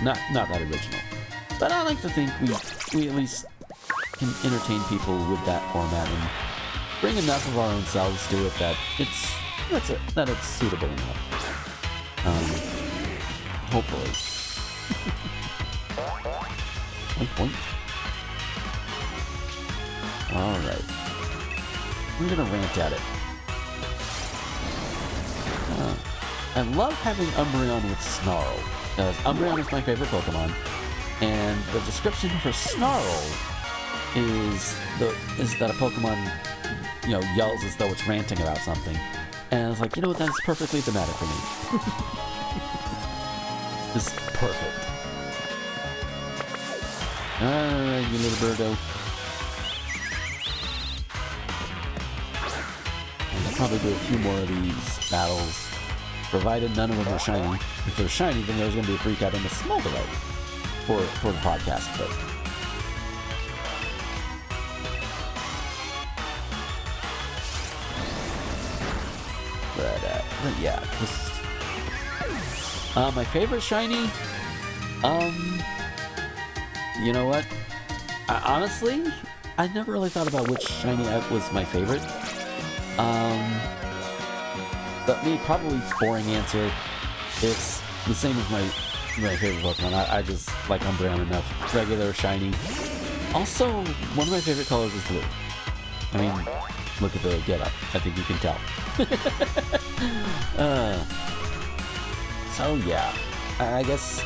not that original. But I like to think we at least can entertain people with that format and bring enough of our own selves to it that it's suitable enough. Hopefully. Point. Alright. I'm gonna rant at it. I love having Umbreon with Snarl, because Umbreon is my favorite Pokemon, and the description for Snarl is that a Pokemon, yells as though it's ranting about something. And I was like, that's perfectly thematic for me. This is perfect. Alright, you little birdo. I'll probably do a few more of these battles, provided none of them are shiny. If they're shiny, then there's going to be a freak out and a small delay for the podcast, but yeah, my favorite shiny, you know what? Honestly, I never really thought about which shiny was my favorite. But me, probably boring answer. It's the same as my favorite Pokemon. I just like Umbreon enough. Regular, shiny. Also, one of my favorite colors is blue. I mean, look at the getup. I think you can tell. So yeah, I guess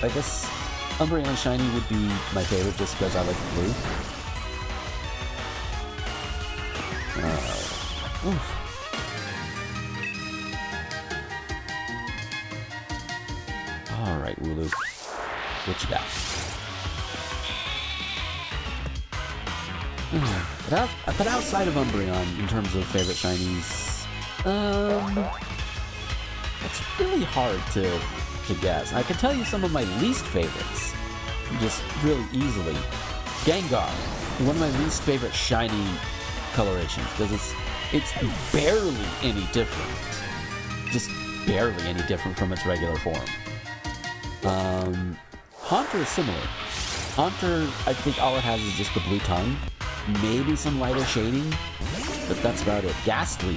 Umbreon shiny would be my favorite just because I like the blue. Oof. Alright, Wooloo. What you got? But outside of Umbreon, in terms of favorite shinies, it's really hard to guess. I can tell you some of my least favorites, just really easily. Gengar, one of my least favorite shiny colorations, because it's barely any different. Just barely any different from its regular form. Haunter is similar. Haunter, I think all it has is just the blue tongue. Maybe some lighter shading, but that's about it. Ghastly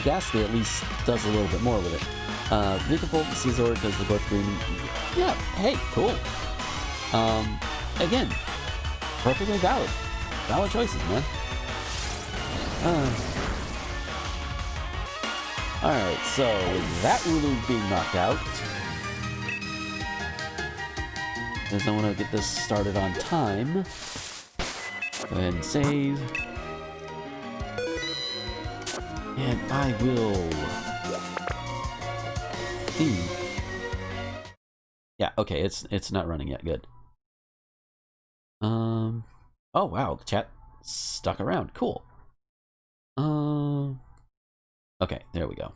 Ghastly at least does a little bit more with it. Vikavolt and Scizor, because they're both green. Yeah, hey, cool. Again, perfectly valid. Valid choices, man. Alright, so with that Ulu being knocked out, because I want to get this started on time, go ahead and save. And I will think. Yeah, okay, it's not running yet. Good. Oh wow, the chat stuck around. Cool. Okay, there we go.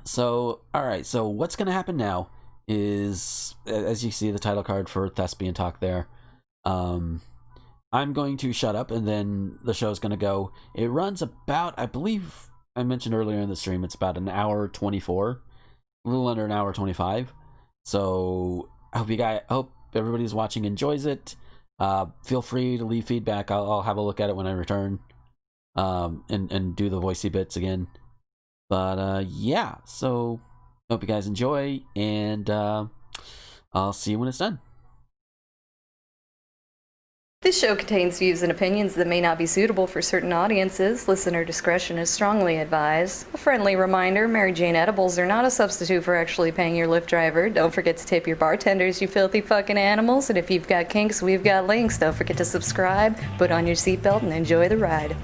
So, alright, so what's gonna happen now is, as you see the title card for Thespian Talk there, I'm going to shut up and then the show's gonna go. It runs about, I believe I mentioned earlier in the stream, it's about an hour 24, a little under an hour 25. So I hope everybody's watching enjoys it. Feel free to leave feedback. I'll have a look at it when I return, and do the voicey bits again. But yeah, so hope you guys enjoy, and I'll see you when it's done. This show contains views and opinions that may not be suitable for certain audiences. Listener discretion is strongly advised. A friendly reminder, Mary Jane edibles are not a substitute for actually paying your Lyft driver. Don't forget to tip your bartenders, you filthy fucking animals. And if you've got kinks, we've got links. Don't forget to subscribe, put on your seatbelt, and enjoy the ride.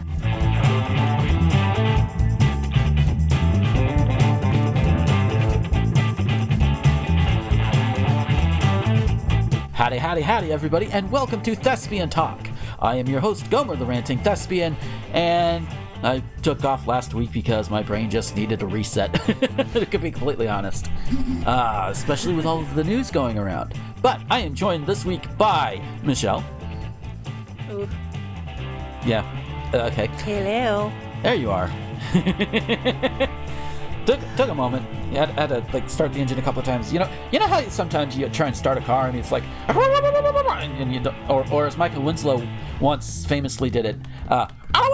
Howdy, everybody, and welcome to Thespian Talk. I am your host, Gomer the Ranting Thespian, and I took off last week because my brain just needed a reset, to be completely honest, especially with all of the news going around. But I am joined this week by Michelle. Ooh. Yeah, okay. Hello. There you are. Took a moment. You had to like start the engine a couple of times. You know how sometimes you try and start a car and it's like, and you don't, or as Michael Winslow once famously did it, I don't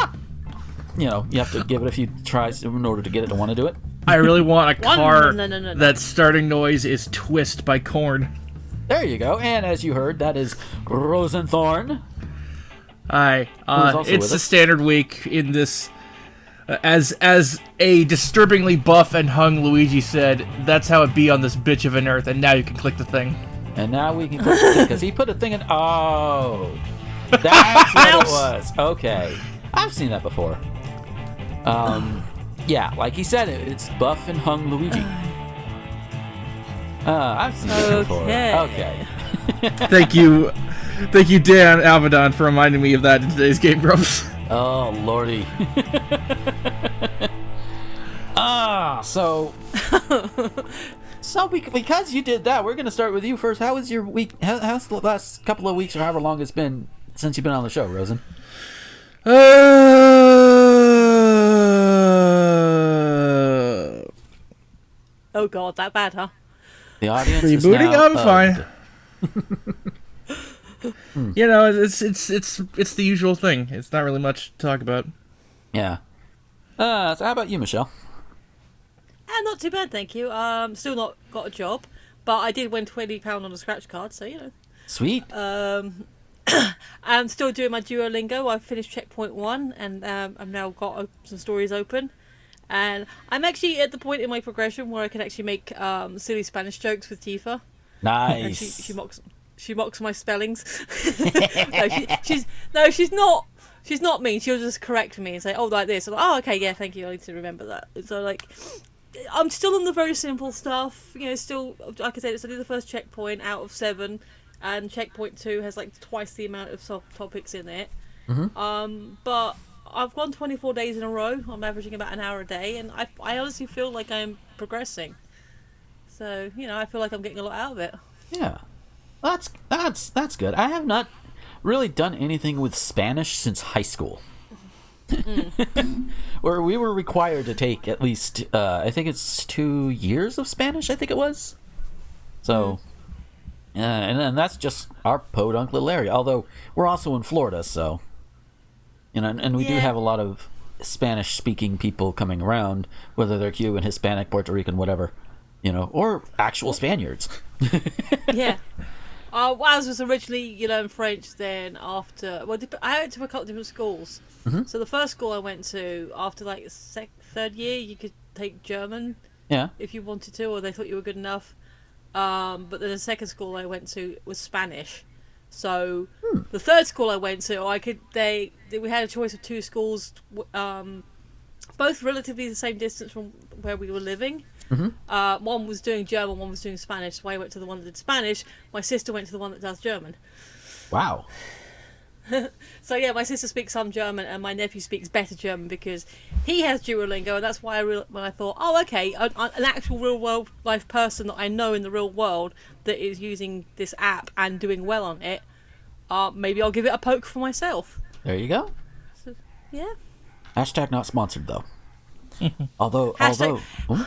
wanna. You know, you have to give it a few tries in order to get it to want to do it. I really want a car No. that starting noise is Twist by Korn. There you go. And as you heard, that is Rosenthorn. Hi. It's a us. standard week in this. As a disturbingly buff and hung Luigi said, that's how it be on this bitch of an earth, and now you can click the thing. And now we can click the thing, because he put a thing in... Oh! That's what it was. Okay. I've seen that before. Yeah, like he said, it's buff and hung Luigi. I've seen it before. Okay. Thank you, Dan Alvedon, for reminding me of that in today's Game Grumps. Oh, lordy. So because you did that, we're going to start with you first. How was your week? How's the last couple of weeks or however long it's been since you've been on the show, Rosen? Oh god, that bad, huh? The audience is Rebooting? now I'm fine. You know, it's the usual thing. It's not really much to talk about. Yeah. So how about you, Michelle? Not too bad, thank you. Still not got a job, but I did win £20 on a scratch card, so you know. Sweet. I'm still doing my Duolingo. I've finished checkpoint 1, and I've now got some stories open. And I'm actually at the point in my progression where I can actually make silly Spanish jokes with Tifa. Nice. And she mocks my spellings. She's not mean. She'll just correct me and say, "Oh, like this." I'm like, "Oh, okay, yeah, thank you. I need to remember that." So like, I'm still on the very simple stuff. You know, still, like I said, it's only the first checkpoint out of 7, and checkpoint 2 has like twice the amount of topics in it. Mm-hmm. But I've gone 24 days in a row. I'm averaging about an hour a day, and I honestly feel like I'm progressing. So you know, I feel like I'm getting a lot out of it. Yeah. That's good. I have not really done anything with Spanish since high school. Where we were required to take at least, I think it's 2 years of Spanish, I think it was. So, and that's just our podunk little area. Although, we're also in Florida, so, you know, and we do have a lot of Spanish-speaking people coming around, whether they're Cuban, Hispanic, Puerto Rican, whatever, you know, or actual Spaniards. Yeah. Wales was originally you learn French. Then after, I went to a couple of different schools. Mm-hmm. So the first school I went to, after like third year, you could take German. Yeah. If you wanted to, or they thought you were good enough. But then the second school I went to was Spanish. So the third school I went to, we had a choice of two schools, both relatively the same distance from where we were living. Mm-hmm. One was doing German, one was doing Spanish. So I went to the one that did Spanish. My sister went to the one that does German. Wow. So yeah, my sister speaks some German, and my nephew speaks better German because he has Duolingo, and that's why when I thought, oh, okay, an actual real world life person that I know in the real world that is using this app and doing well on it, maybe I'll give it a poke for myself. There you go. So, yeah. Hashtag not sponsored though. although, Hashtag- go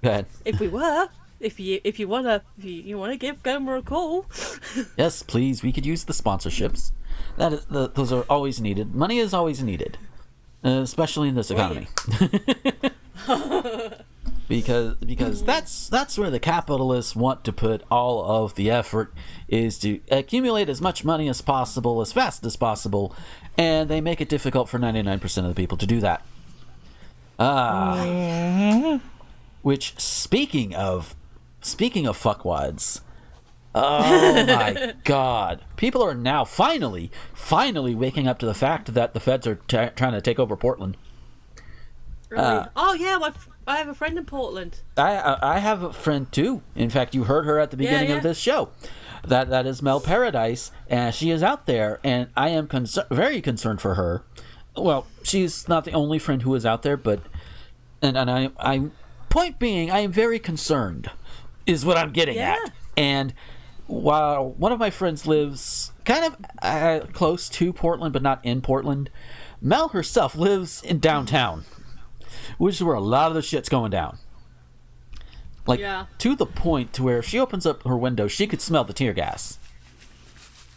ahead. If we were, if you wanna give Gomer a call. Yes, please. We could use the sponsorships. Those are always needed. Money is always needed, especially in this economy. because that's where the capitalists want to put all of the effort, is to accumulate as much money as possible, as fast as possible, and they make it difficult for 99% of the people to do that. Which, speaking of fuckwads, oh my god, people are now finally waking up to the fact that the feds are trying to take over Portland. Really? Oh yeah, I have a friend in Portland. I have a friend too. In fact, you heard her at the beginning of this show. That is Mel Paradise, and she is out there, and I am very concerned for her. Well, she's not the only friend who is out there, but I point being, I am very concerned, is what I'm getting at. And while one of my friends lives kind of close to Portland, but not in Portland, Mel herself lives in downtown, which is where a lot of the shit's going down. Like, to the point to where if she opens up her window, she could smell the tear gas.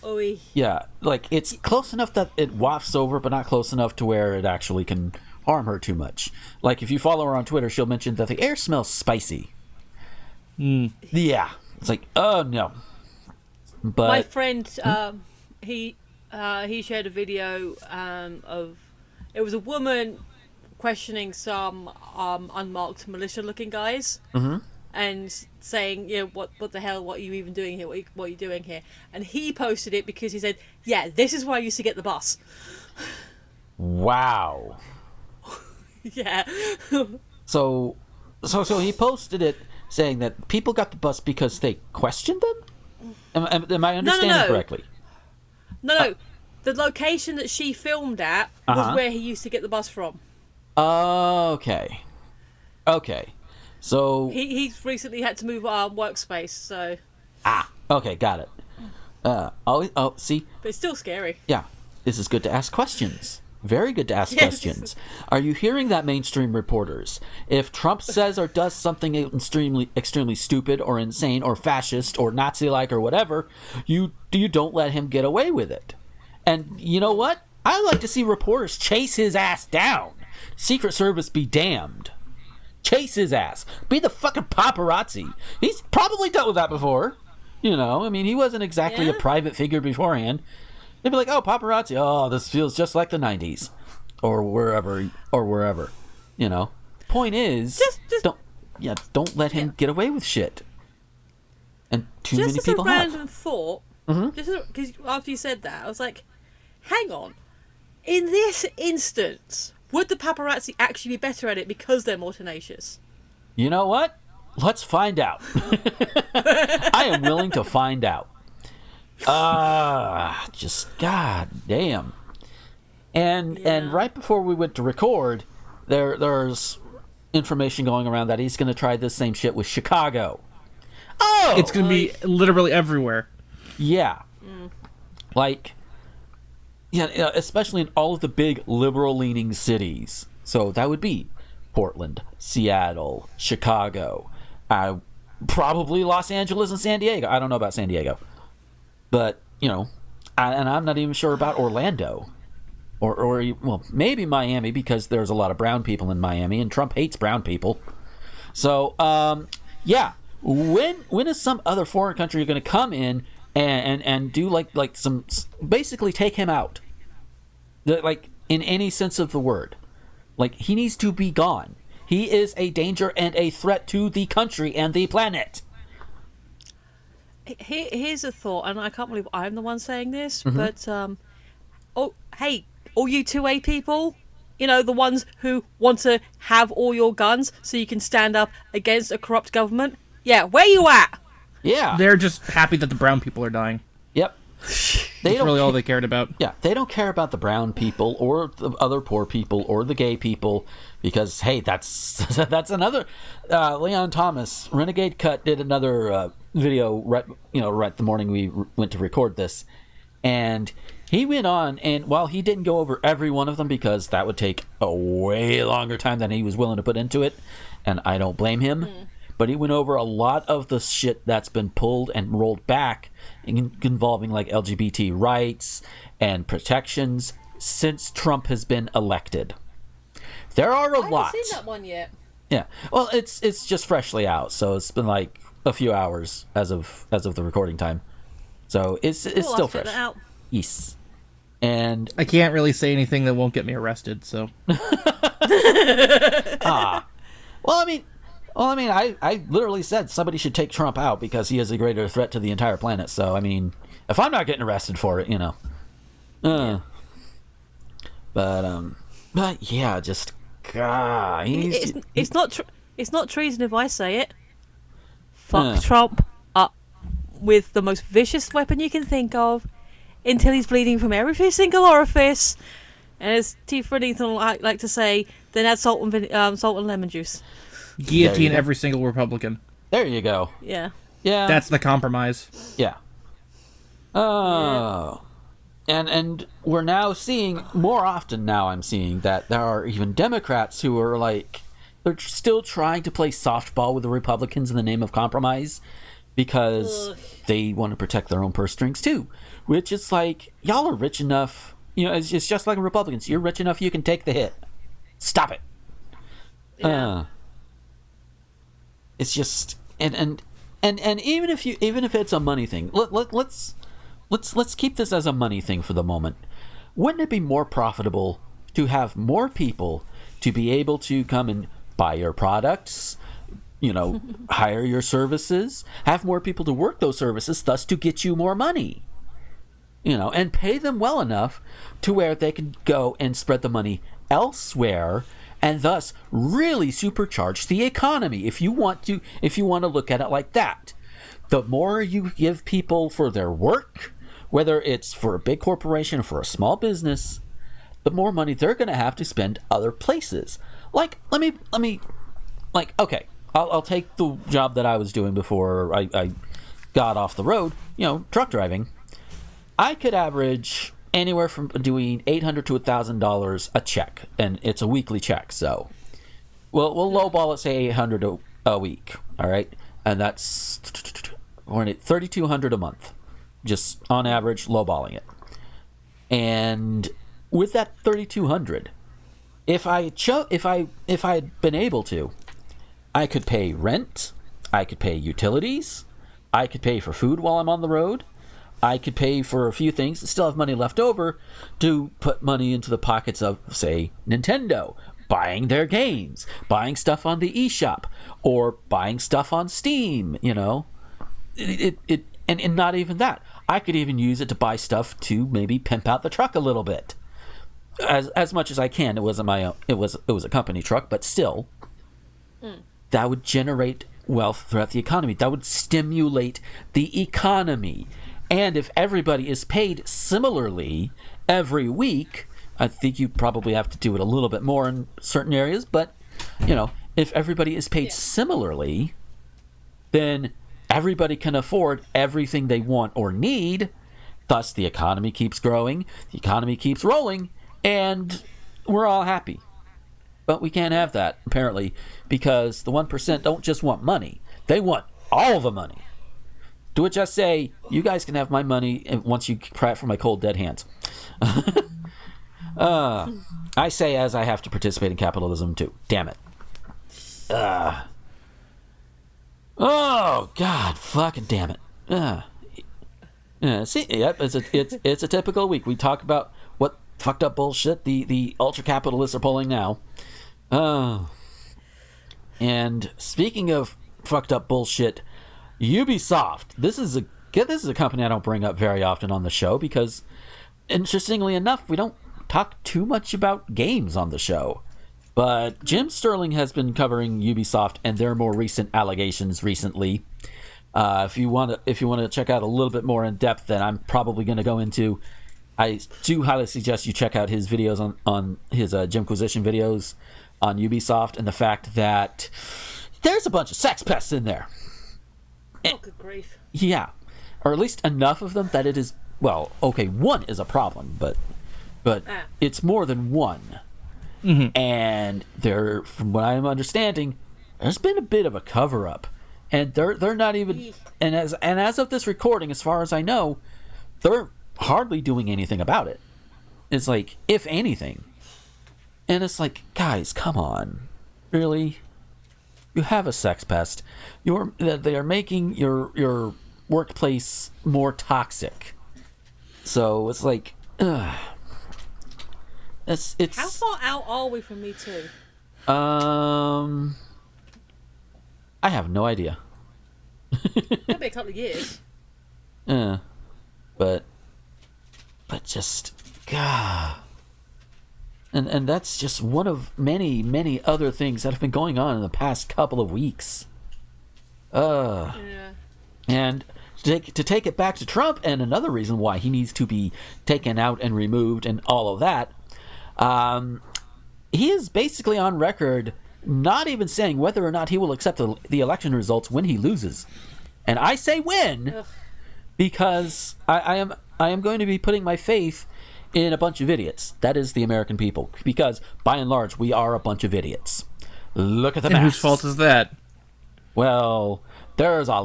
Oy. Yeah, like, it's close enough that it wafts over, but not close enough to where it actually can harm her too much. Like, if you follow her on Twitter, she'll mention that the air smells spicy. Yeah. It's like, oh, no. But my friend, he shared a video of, it was a woman questioning some unmarked militia-looking guys, and saying, you know, what the hell, what are you even doing here? What are you doing here? And he posted it because he said, yeah, this is where I used to get the bus. Wow. Yeah. So he posted it saying that people got the bus because they questioned them? Am I understanding correctly? No. The location that she filmed at was where he used to get the bus from. Okay. So he's recently had to move our workspace, so. Okay, got it. See. But it's still scary. Yeah, this is good to ask questions. Very good to ask questions. Are you hearing that, mainstream reporters? If Trump says or does something extremely stupid or insane or fascist or Nazi-like or whatever, you don't let him get away with it. And you know what? I like to see reporters chase his ass down. Secret Service be damned. Chase his ass. Be the fucking paparazzi. He's probably dealt with that before. You know, I mean, he wasn't exactly a private figure beforehand. They'd be like, oh, paparazzi, oh, this feels just like the 90s. Or wherever. You know? Point is, don't let him get away with shit. And too many people have. Just as a random thought, because after you said that, I was like, hang on. In this instance, would the paparazzi actually be better at it because they're more tenacious? You know what? Let's find out. I am willing to find out. Just god damn. And right before we went to record, there's information going around that he's going to try this same shit with Chicago. Oh, it's going to be literally everywhere. Yeah. Like, yeah, especially in all of the big liberal-leaning cities. So that would be Portland, Seattle, Chicago, probably Los Angeles and San Diego. I don't know about San Diego. But, you know, and I'm not even sure about Orlando. Or maybe Miami, because there's a lot of brown people in Miami, and Trump hates brown people. So, yeah. When is some other foreign country going to come in and do like some, basically take him out. Like in any sense of the word, like he needs to be gone. He is a danger and a threat to the country and the planet. Here's a thought, and I can't believe I'm the one saying this, Mm-hmm. but hey, all you 2A people, you know, the ones who want to have all your guns so you can stand up against a corrupt government. Yeah, where you at? Yeah. They're just happy that the brown people are dying. Yep. That's really all they cared about. Yeah, they don't care about the brown people or the other poor people or the gay people because, hey, that's another. Leon Thomas, Renegade Cut, did another video right the morning we went to record this, and he went on, and while he didn't go over every one of them because that would take a way longer time than he was willing to put into it, and I don't blame him. But he went over a lot of the shit that's been pulled and rolled back involving like LGBT rights and protections since Trump has been elected. There are a lot. I haven't seen that one yet. Yeah. Well, it's just freshly out, so it's been like a few hours as of the recording time. So it's still fresh. Out. Yes. And I can't really say anything that won't get me arrested, so. Well, I mean, I literally said somebody should take Trump out because he is a greater threat to the entire planet. So, I mean, if I'm not getting arrested for it, you know. But yeah, just God. It's not treason if I say it. Fuck Trump up with the most vicious weapon you can think of until he's bleeding from every single orifice. And as T. Fredington like to say, then add salt and lemon juice. Guillotine every single Republican. There you go. Yeah. Yeah. That's the compromise. Yeah. Oh. And we're now seeing, more often now I'm seeing, that there are even Democrats who are like, they're still trying to play softball with the Republicans in the name of compromise because they want to protect their own purse strings too. Which is like, y'all are rich enough, you know, it's just like Republicans. You're rich enough you can take the hit. Stop it. Yeah. It's just and even if it's a money thing, let's keep this as a money thing for the moment. Wouldn't it be more profitable to have more people to be able to come and buy your products, you know, hire your services, have more people to work those services, thus to get you more money, you know, and pay them well enough to where they can go and spread the money elsewhere and thus really supercharge the economy if you want to look at it like that. The more you give people for their work, whether it's for a big corporation or for a small business, the more money they're going to have to spend other places. Like, let me okay, I'll take the job that I was doing before I got off the road, you know, truck driving. I could average anywhere from doing $800 to $1,000 a check, and it's a weekly check. So, we'll lowball it, say $800 a week. All right, and that's $3,200 a month, just on average, lowballing it. And with that $3,200, if I had been able to, I could pay rent, I could pay utilities, I could pay for food while I'm on the road. I could pay for a few things and still have money left over to put money into the pockets of, say, Nintendo, buying their games, buying stuff on the eShop, or buying stuff on Steam, you know. And not even that. I could even use it to buy stuff to maybe pimp out the truck a little bit. As much as I can. It wasn't my own, it was a company truck, but still. That would generate wealth throughout the economy. That would stimulate the economy. And if everybody is paid similarly every week, I think you probably have to do it a little bit more in certain areas, but, you know, if everybody is paid similarly, then everybody can afford everything they want or need. Thus, the economy keeps growing, the economy keeps rolling, and we're all happy. But we can't have that, apparently, because the 1% don't just want money. They want all the money. To which I say, you guys can have my money once you pry it from my cold, dead hands. I say as I have to participate in capitalism, too. Damn it. Oh, God, fucking damn it. Yeah, see, yep, it's a typical week. We talk about what fucked up bullshit the ultra capitalists are pulling now. And speaking of fucked up bullshit, Ubisoft. This is a company I don't bring up very often on the show because, interestingly enough, we don't talk too much about games on the show. But Jim Sterling has been covering Ubisoft and their more recent allegations recently. If you want to check out a little bit more in depth than I'm probably going to go into, I do highly suggest you check out his videos on his Jimquisition videos on Ubisoft and the fact that there's a bunch of sex pests in there. Oh, good grief. Yeah, or at least enough of them that it is. Well, okay, one is a problem, but it's more than one. Mm-hmm. And there, from what I'm understanding, there's been a bit of a cover up. And they're not even, and as of this recording, as far as I know, they're hardly doing anything about it. It's like, if anything, and it's like, guys, come on, really? You have a sex pest. They are making your workplace more toxic. So it's like, it's. How far out are we from Me Too? I have no idea. Maybe a couple of years. But just God. And that's just one of many other things that have been going on in the past couple of weeks. Yeah. And to take it back to Trump, and another reason why he needs to be taken out and removed and all of that, he is basically on record not even saying whether or not he will accept the election results when he loses. And I say when, because I am going to be putting my faith in a bunch of idiots. That is the American people, because by and large we are a bunch of idiots. Look at the And masks. whose fault is that? Well, there are a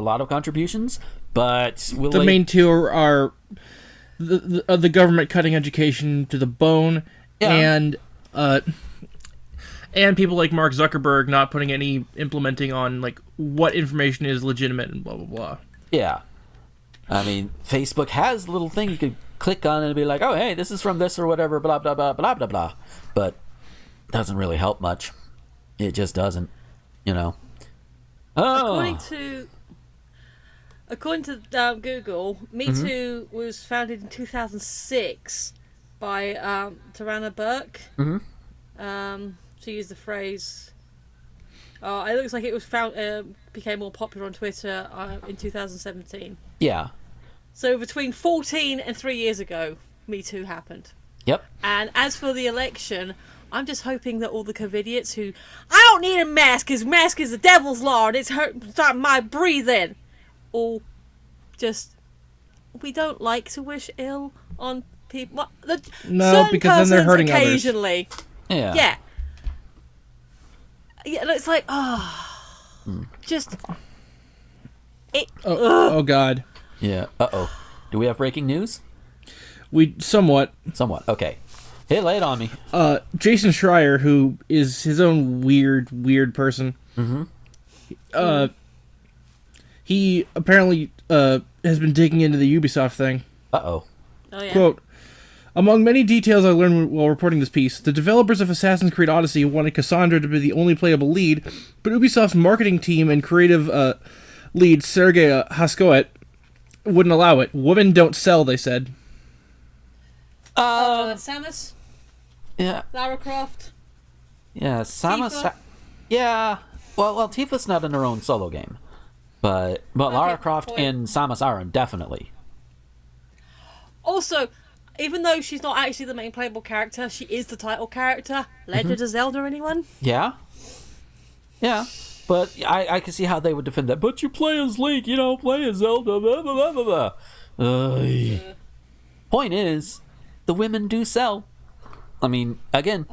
lot of contributions, but The main two are the government cutting education to the bone, and people like Mark Zuckerberg not putting any implementing on like what information is legitimate and blah blah blah. Yeah, I mean, Facebook has a little thing you could click on and be like, oh hey, this is from this or whatever, blah blah blah blah blah blah, but it doesn't really help much. It just doesn't, you know. According to Google, Me Too was founded in 2006 by Tarana Burke. To use the phrase, it looks like it was became more popular on Twitter in 2017. Yeah. So between 14 and 3 years ago, Me Too happened. Yep. And as for the election, I'm just hoping that all the COVIDiots who, I don't need a mask because mask is the devil's law and it's hurting my breathing, all just, we don't like to wish ill on people. No, because then they're hurting occasionally. Others. Yeah. Yeah, it's like, just... Oh God. Yeah. Uh-oh. Do we have breaking news? We somewhat. Okay. Hey, lay it on me. Jason Schreier, who is his own weird person. He apparently has been digging into the Ubisoft thing. Uh-oh. Oh, yeah. Quote, among many details I learned while reporting this piece, the developers of Assassin's Creed Odyssey wanted Cassandra to be the only playable lead, but Ubisoft's marketing team and creative lead, Sergei Haskoet, wouldn't allow it. Women don't sell, they said. Samus? Yeah. Lara Croft? Yeah, Samus... Tifa? Yeah. Well, Tifa's not in her own solo game. But Lara Croft point. and Samus Aran, definitely. Also, even though she's not actually the main playable character, she is the title character. Legend of Zelda, anyone? Yeah. Yeah. But I can see how they would defend that. But you play as Link, you don't play as Zelda, blah, blah, blah, blah, blah. Point is, the women do sell. I mean, again,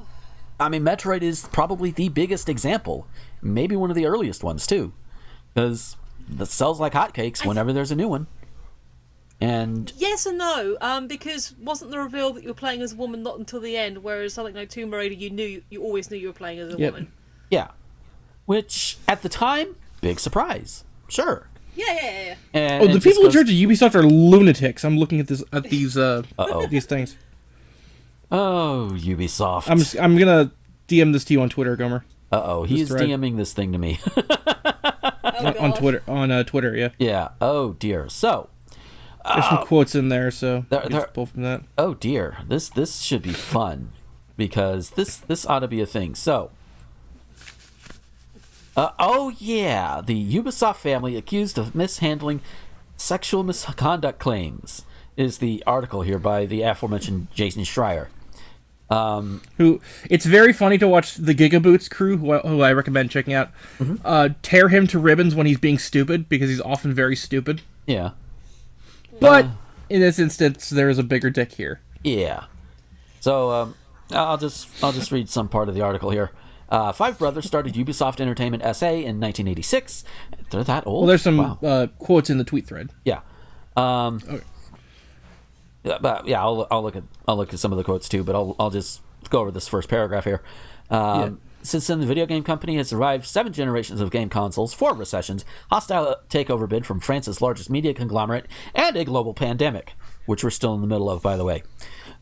Metroid is probably the biggest example. Maybe one of the earliest ones, too. Because that sells like hotcakes whenever there's a new one. And yes and no, because wasn't the reveal that you were playing as a woman not until the end, whereas something like Tomb Raider, you always knew you were playing as a woman. yeah, which at the time, big surprise. Sure, Yeah. And Oh, it the just people in goes, charge of Ubisoft are lunatics. I'm looking at these things. Oh, Ubisoft. I'm gonna DM this to you on Twitter, Gomer. He's thread. DMing this thing to me. On Twitter, Twitter, yeah. Yeah. Oh dear. So. There's some quotes in there, so There- you can pull from that. Oh dear. This should be fun, because this ought to be a thing. So. Oh yeah, the Ubisoft family accused of mishandling sexual misconduct claims is the article here by the aforementioned Jason Schreier. Who it's very funny to watch the Gigaboots crew, who I recommend checking out, tear him to ribbons when he's being stupid, because he's often very stupid. Yeah. But in this instance, there is a bigger dick here. Yeah. So I'll just read some part of the article here. Five brothers started Ubisoft Entertainment SA in 1986. They're that old. Well, there's some Wow. quotes in the tweet thread. Yeah. Okay. Yeah, but yeah, I'll look at some of the quotes too, but I'll just go over this first paragraph here. Since then, the video game company has survived 7 generations of game consoles, 4 recessions, hostile takeover bid from France's largest media conglomerate, and a global pandemic, which we're still in the middle of, by the way.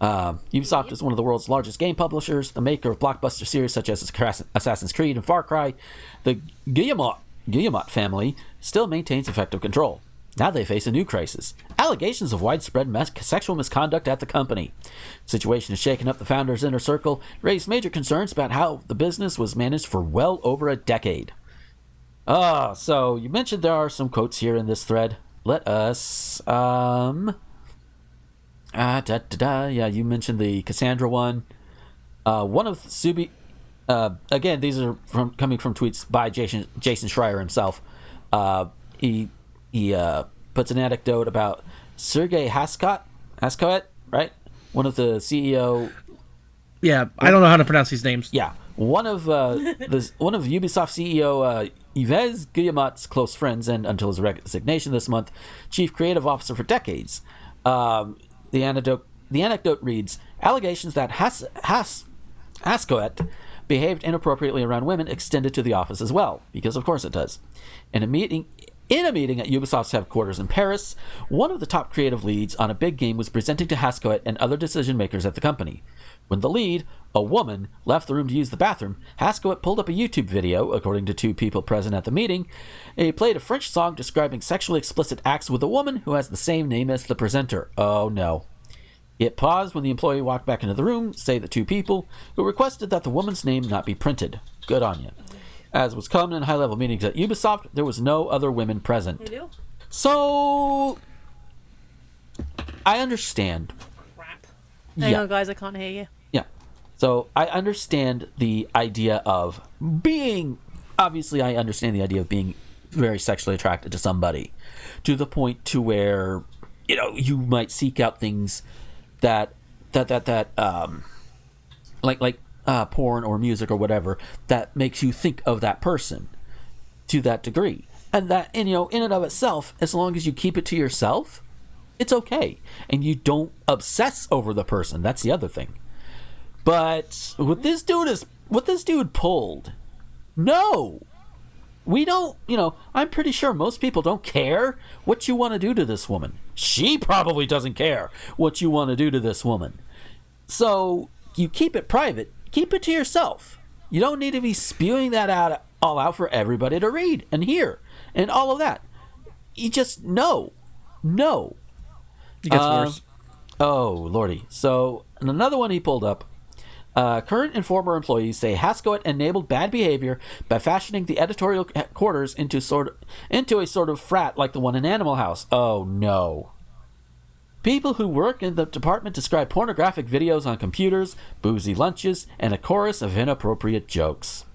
Ubisoft is one of the world's largest game publishers, the maker of blockbuster series such as Assassin's Creed and Far Cry. The Guillemot family still maintains effective control. Now they face a new crisis: allegations of widespread sexual misconduct at the company. The situation has shaken up the founders' inner circle, raised major concerns about how the business was managed for well over a decade. So you mentioned there are some quotes here in this thread. Let us, yeah, you mentioned the Cassandra one. One of Subi, again, these are coming from tweets by Jason Schreier himself. He puts an anecdote about Sergei Haskoet, right? One of the CEO. Yeah, I don't know how to pronounce these names. Yeah, one of Ubisoft CEO Yves Guillemot's close friends, and until his resignation this month, chief creative officer for decades. The anecdote reads: allegations that Haskoet behaved inappropriately around women extended to the office as well, because of course it does. In a meeting at Ubisoft's headquarters in Paris, one of the top creative leads on a big game was presenting to Haskoet and other decision makers at the company. When the lead, a woman, left the room to use the bathroom, Haskoet pulled up a YouTube video, according to 2 people present at the meeting. He played a French song describing sexually explicit acts with a woman who has the same name as the presenter. Oh no. It paused when the employee walked back into the room, say the 2 people, who requested that the woman's name not be printed. Good on you. As was common in high-level meetings at Ubisoft, there was no other women present. So, I understand. Crap. Hang Yeah. on, guys, I can't hear you. Yeah. So, I understand the idea of being... Obviously, I understand the idea of being very sexually attracted to somebody. To the point to where, you might seek out things that porn or music or whatever that makes you think of that person to that degree, and that, in and of itself, as long as you keep it to yourself, it's okay, and you don't obsess over the person. That's the other thing. But what this dude pulled, no, we don't. I'm pretty sure most people don't care what you want to do to this woman. She probably doesn't care what you want to do to this woman. So you keep it private. Keep it to yourself. You don't need to be spewing that all out for everybody to read and hear and all of that. You just no. It gets worse. Oh, lordy. So another one he pulled up. Current and former employees say Haskoet enabled bad behavior by fashioning the editorial quarters into a sort of frat like the one in Animal House. Oh no. People who work in the department describe pornographic videos on computers, boozy lunches, and a chorus of inappropriate jokes.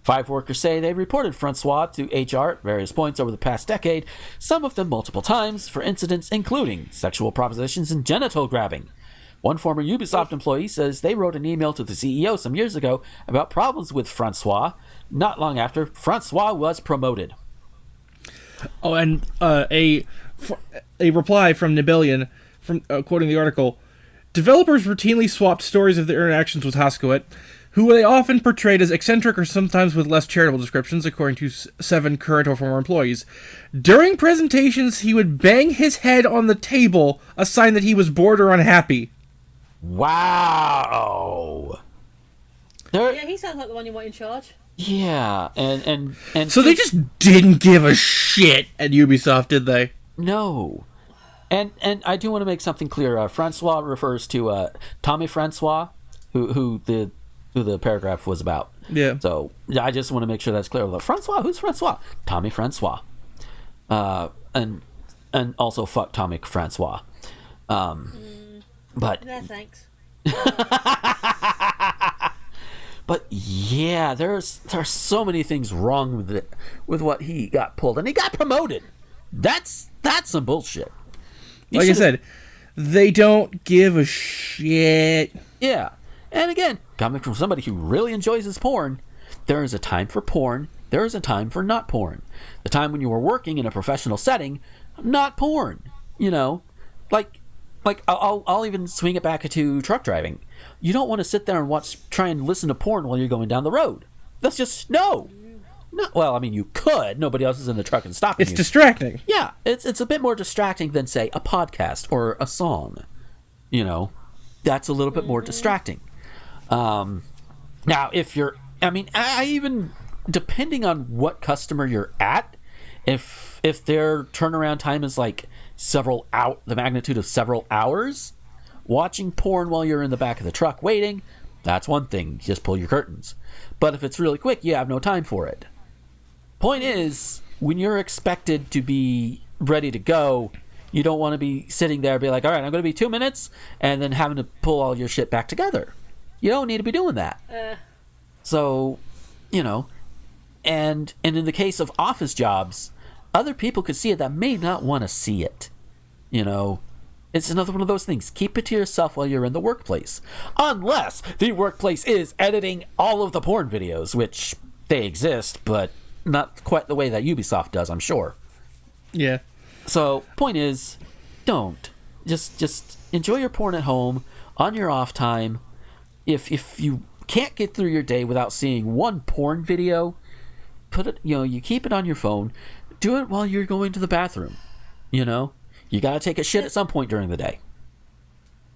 5 workers say they reported Francois to HR at various points over the past decade, some of them multiple times, for incidents including sexual propositions and genital grabbing. One former Ubisoft employee says they wrote an email to the CEO some years ago about problems with Francois, not long after Francois was promoted. Oh, and a reply from Nibelian, quoting the article: developers routinely swapped stories of their interactions with Haskoet, who they often portrayed as eccentric or sometimes with less charitable descriptions, according to 7 current or former employees. During presentations, he would bang his head on the table, a sign that he was bored or unhappy. Wow. Yeah, he sounds like the one you want in charge. Yeah, and so they just didn't give a shit at Ubisoft, did they? No. And I do want to make something clear. Francois refers to Tommy Francois, who the paragraph was about. Yeah. So I just want to make sure that's clear. Francois, who's Francois? Tommy Francois. And also fuck Tommy Francois. But no thanks. But yeah, there's so many things wrong with it, with what he got pulled, and he got promoted. That's some bullshit. Like I said, they don't give a shit. Yeah. And again, coming from somebody who really enjoys his porn, there is a time for porn, there is a time for not porn. The time when you were working in a professional setting, not porn. You know, like I'll even swing it back to truck driving. You don't want to sit there and try and listen to porn while you're going down the road. That's just no. Well, I mean, you could. Nobody else is in the truck and stopping you. It's distracting. Yeah, it's a bit more distracting than, say, a podcast or a song. You know, that's a little bit more distracting. Now, if you're, I mean, I even, depending on what customer you're at, if their turnaround time is like the magnitude of several hours, watching porn while you're in the back of the truck waiting, that's one thing. Just pull your curtains. But if it's really quick, you have no time for it. Point is, when you're expected to be ready to go, you don't want to be sitting there and be like, all right, I'm going to be 2 minutes, and then having to pull all your shit back together. You don't need to be doing that. So, you know, and in the case of office jobs, other people could see it that may not want to see it. You know, it's another one of those things. Keep it to yourself while you're in the workplace. Unless the workplace is editing all of the porn videos, which they exist, but not quite the way that Ubisoft does, I'm sure. Yeah. So, point is, don't. Just enjoy your porn at home, on your off time. If you can't get through your day without seeing one porn video, put it, you keep it on your phone. Do it while you're going to the bathroom. You know? You gotta take a shit at some point during the day.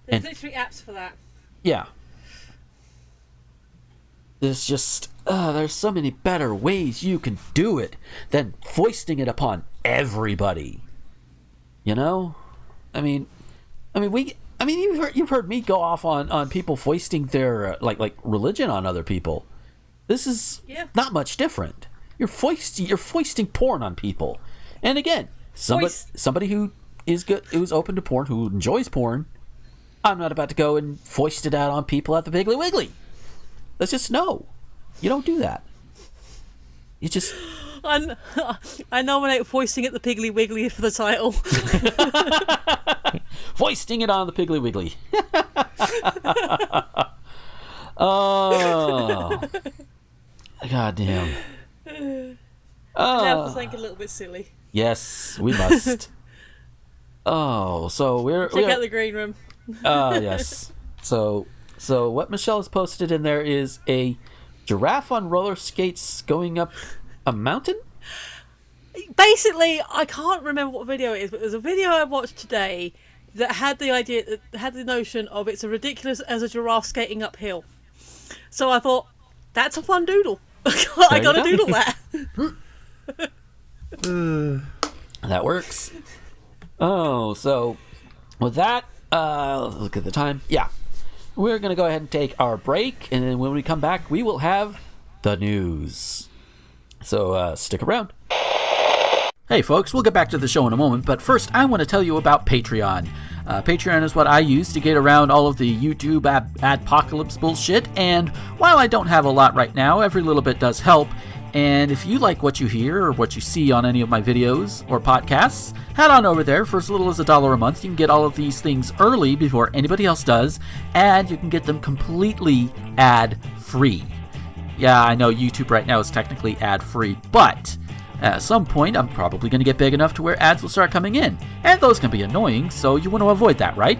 There's literally apps for that. Yeah. There's just, there's so many better ways you can do it than foisting it upon everybody. You know? I mean, you've heard me go off on people foisting their like religion on other people. This is not much different. You're foisting porn on people. And again, somebody who is good, who's open to porn, who enjoys porn, I'm not about to go and foist it out on people at the Piggly Wiggly. That's just no. You don't do that. You just... I nominate foisting at the Piggly Wiggly for the title. Foisting it on the Piggly Wiggly. Oh. God damn. Now for something a little bit silly. Yes, we must. Oh, so Check out the green room. Yes. So what Michelle has posted in there is a giraffe on roller skates going up a mountain? Basically, I can't remember what video it is, but there's a video I watched today that had the notion of it's as ridiculous as a giraffe skating uphill. So I thought, that's a fun doodle. I gotta doodle that. That works. Oh, so with that, look at the time. Yeah. We're going to go ahead and take our break, and then when we come back, we will have the news. So stick around. Hey folks, we'll get back to the show in a moment, but first I want to tell you about Patreon. Patreon is what I use to get around all of the YouTube adpocalypse bullshit, and while I don't have a lot right now, every little bit does help. And if you like what you hear or what you see on any of my videos or podcasts, head on over there. For as little as $1 a month, you can get all of these things early before anybody else does, and you can get them completely ad-free. Yeah, I know YouTube right now is technically ad-free, but at some point I'm probably going to get big enough to where ads will start coming in, and those can be annoying, so you want to avoid that, right?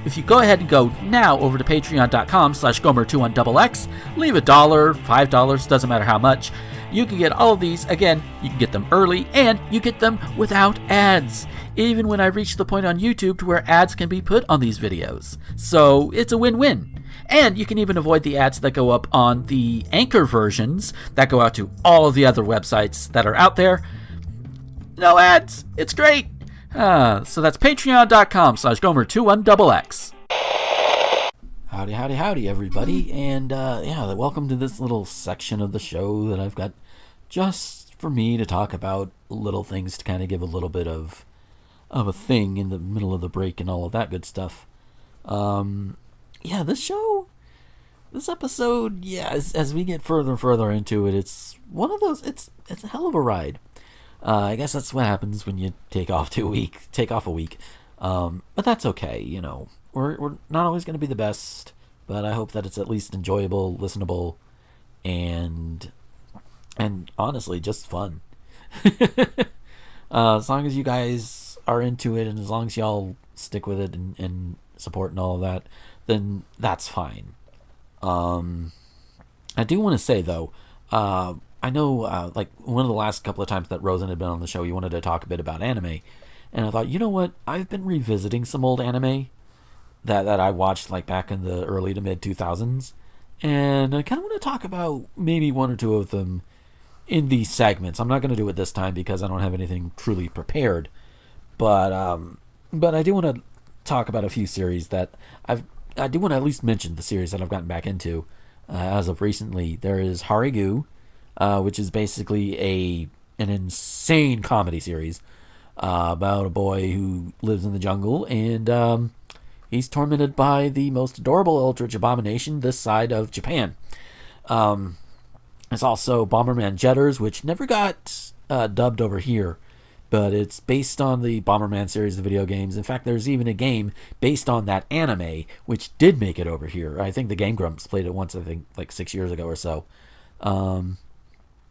If you go ahead and go now over to patreon.com/gomer21xx, leave $1, $5, doesn't matter how much, you can get all of these. Again, you can get them early, and you get them without ads, even when I reach the point on YouTube to where ads can be put on these videos. So it's a win-win. And you can even avoid the ads that go up on the Anchor versions that go out to all of the other websites that are out there. No ads. It's great. So that's patreon.com/gomer21xx. Howdy, everybody, and welcome to this little section of the show that I've got just for me to talk about little things to kind of give a little bit of a thing in the middle of the break and all of that good stuff. This episode, as we get further and further into it, it's one of those. It's a hell of a ride. I guess that's what happens when you take off a week. But that's okay. We're not always going to be the best, but I hope that it's at least enjoyable, listenable, and honestly just fun. As long as you guys are into it, and as long as y'all stick with it and support and all of that, then that's fine. I do want to say though, I know, like one of the last couple of times that Rosen had been on the show, you wanted to talk a bit about anime, and I thought, you know what? I've been revisiting some old anime that I watched like back in the early to mid 2000s, and I kind of want to talk about maybe one or two of them in these segments. I'm not going to do it this time because I don't have anything truly prepared, but I do want to talk about a few series that I do want to at least mention the series that I've gotten back into as of recently. There is Harigu, which is basically an insane comedy series about a boy who lives in the jungle, and he's tormented by the most adorable eldritch abomination this side of Japan. There's also Bomberman Jetters, which never got dubbed over here, but it's based on the Bomberman series of video games. In fact, there's even a game based on that anime, which did make it over here. I think the Game Grumps played it once, I think like 6 years ago or so.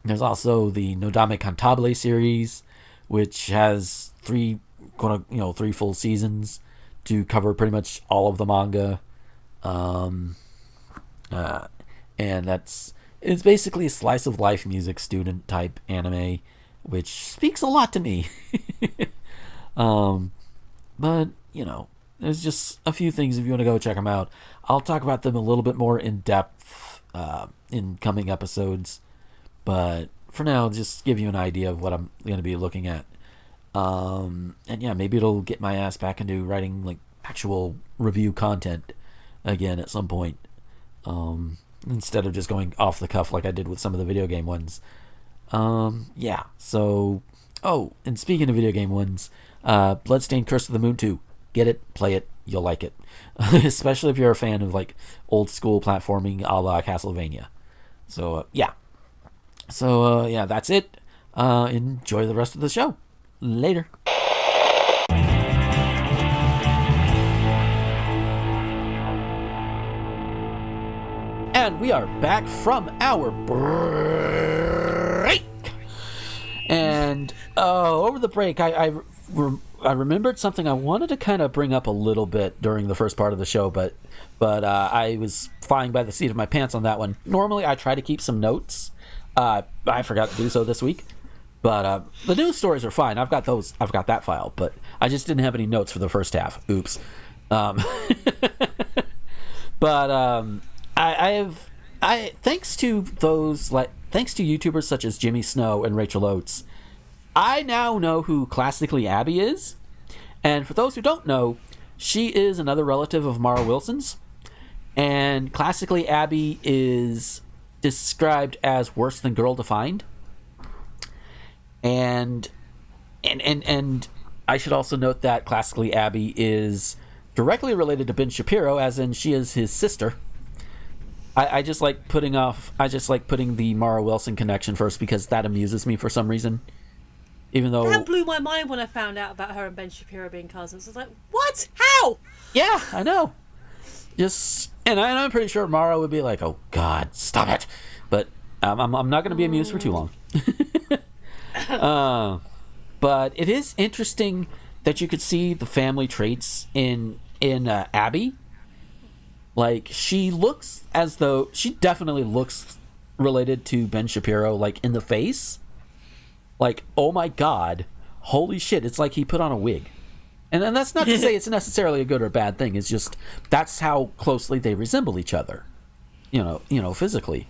There's also the Nodame Cantabile series, which has three full seasons to cover pretty much all of the manga. And it's basically a slice of life music student type anime, which speaks a lot to me. But there's just a few things if you want to go check them out. I'll talk about them a little bit more in depth in coming episodes, but for now, just give you an idea of what I'm going to be looking at. And yeah, maybe it'll get my ass back into writing like actual review content again at some point, instead of just going off the cuff like I did with some of the video game ones. So, and speaking of video game ones, Bloodstained Curse of the Moon 2. Get it, play it, you'll like it. Especially if you're a fan of like old school platforming a la Castlevania. So, that's it. Enjoy the rest of the show. Later. And we are back from our break. And over the break, I remembered something I wanted to kind of bring up a little bit during the first part of the show, but I was flying by the seat of my pants on that one. Normally, I try to keep some notes. I forgot to do so this week. But the news stories are fine. I've got those. I've got that file, but I just didn't have any notes for the first half. Oops. Thanks to YouTubers such as Jimmy Snow and Rachel Oates, I now know who Classically Abby is. And for those who don't know, she is another relative of Mara Wilson's. And Classically Abby is described as worse than Girl Defined. And I should also note that Classically Abby is directly related to Ben Shapiro, as in she is his sister. I just like putting the Mara Wilson connection first because that amuses me for some reason. Even though that blew my mind when I found out about her and Ben Shapiro being cousins. I was like, what? How? Yeah, I know. And I'm pretty sure Mara would be like, "Oh God, stop it!" But I'm not going to be amused for too long. But it is interesting that you could see the family traits in Abby. Like, she looks as though she definitely looks related to Ben Shapiro, like in the face. Like, oh my god, holy shit! It's like he put on a wig, and that's not to say it's necessarily a good or bad thing. It's just that's how closely they resemble each other, physically.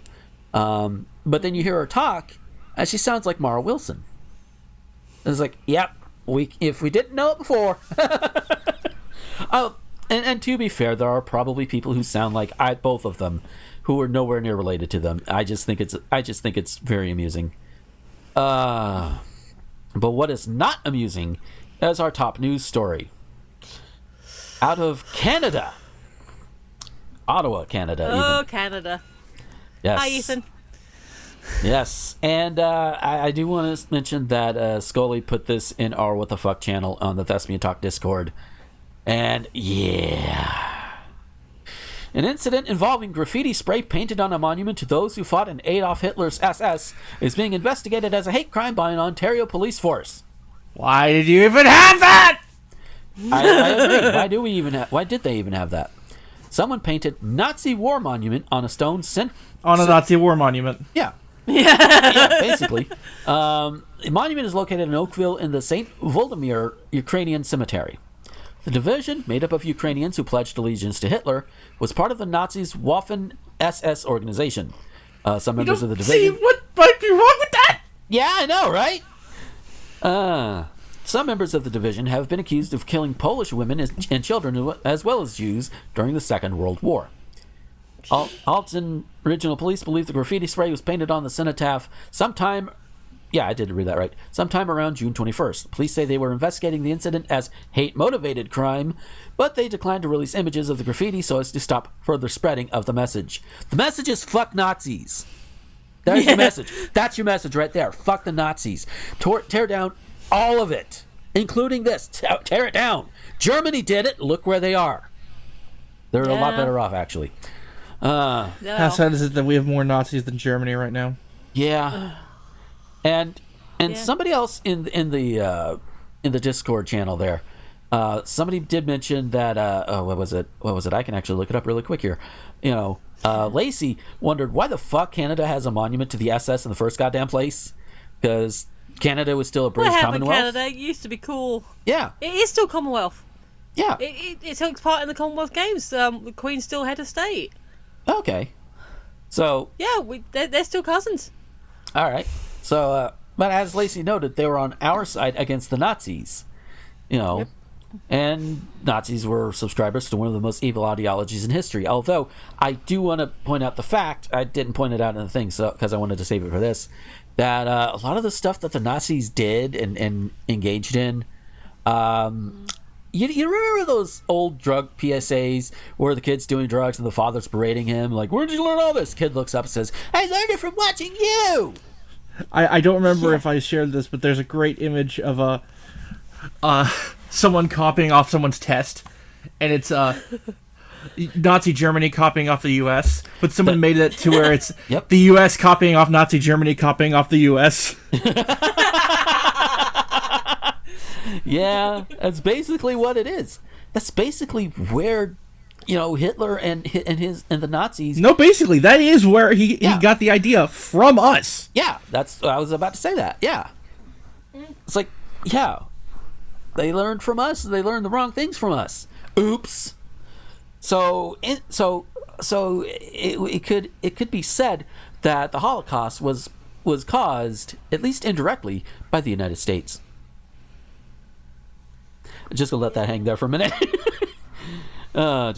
But then you hear her talk, and she sounds like Mara Wilson. And it's like, yep, if we didn't know it before. Oh. And to be fair, there are probably people who sound like both of them, who are nowhere near related to them. I just think it's very amusing. But what is not amusing is our top news story. Out of Canada, Ottawa, Canada. Oh, even. Canada. Yes. Hi, Ethan. Yes, and I do want to mention that Scully put this in our What the Fuck channel on the Thespian Talk Discord. And yeah, an incident involving graffiti spray painted on a monument to those who fought in Adolf Hitler's SS is being investigated as a hate crime by an Ontario police force. Why did you even have that? I agree. Why did they even have that? Someone painted Nazi war monument on a stone on a Nazi war monument. Yeah. Yeah, basically. The monument is located in Oakville in the St. Volodymyr Ukrainian cemetery. The division, made up of Ukrainians who pledged allegiance to Hitler, was part of the Nazis' Waffen SS organization. Some members of the division... See what might be wrong with that? Yeah, I know, right? Some members of the division have been accused of killing Polish women and children, as well as Jews, during the Second World War. Alton Regional Police believe the graffiti spray was painted on the cenotaph sometime... Yeah, I did read that right. Sometime around June 21st. Police say they were investigating the incident as hate-motivated crime, but they declined to release images of the graffiti so as to stop further spreading of the message. The message is fuck Nazis. There's your message. That's your message right there. Fuck the Nazis. Tear down all of it, including this. Tear it down. Germany did it. Look where they are. They're a lot better off, actually. How sad is it that we have more Nazis than Germany right now? Yeah. And somebody else in the Discord channel there, somebody did mention that what was it? I can actually look it up really quick here. Lacey wondered why the fuck Canada has a monument to the SS in the first goddamn place, because Canada was still a British Commonwealth. Canada? It used to be cool. Yeah, it is still Commonwealth. Yeah, it took part in the Commonwealth Games. The Queen's still head of state. Okay, so yeah, they're still cousins. All right. So, but as Lacey noted, they were on our side against the Nazis, Yep. And Nazis were subscribers to one of the most evil ideologies in history. Although, I do want to point out the fact, I didn't point it out in the thing because I wanted to save it for this, that a lot of the stuff that the Nazis did and engaged in, you remember those old drug PSAs where the kid's doing drugs and the father's berating him, like, where did you learn all this? Kid looks up and says, I learned it from watching you! I don't remember if I shared this, but there's a great image of someone copying off someone's test, and it's Nazi Germany copying off the U.S., but someone made it to where it's the U.S. copying off Nazi Germany copying off the U.S. Yeah, that's basically what it is. That's basically where Hitler and the Nazis. No, basically that is where he got the idea from us. Yeah, that's I was about to say that. Yeah, it's like they learned from us. They learned the wrong things from us. Oops. So it could be said that the Holocaust was caused, at least indirectly, by the United States. Just gonna let that hang there for a minute. I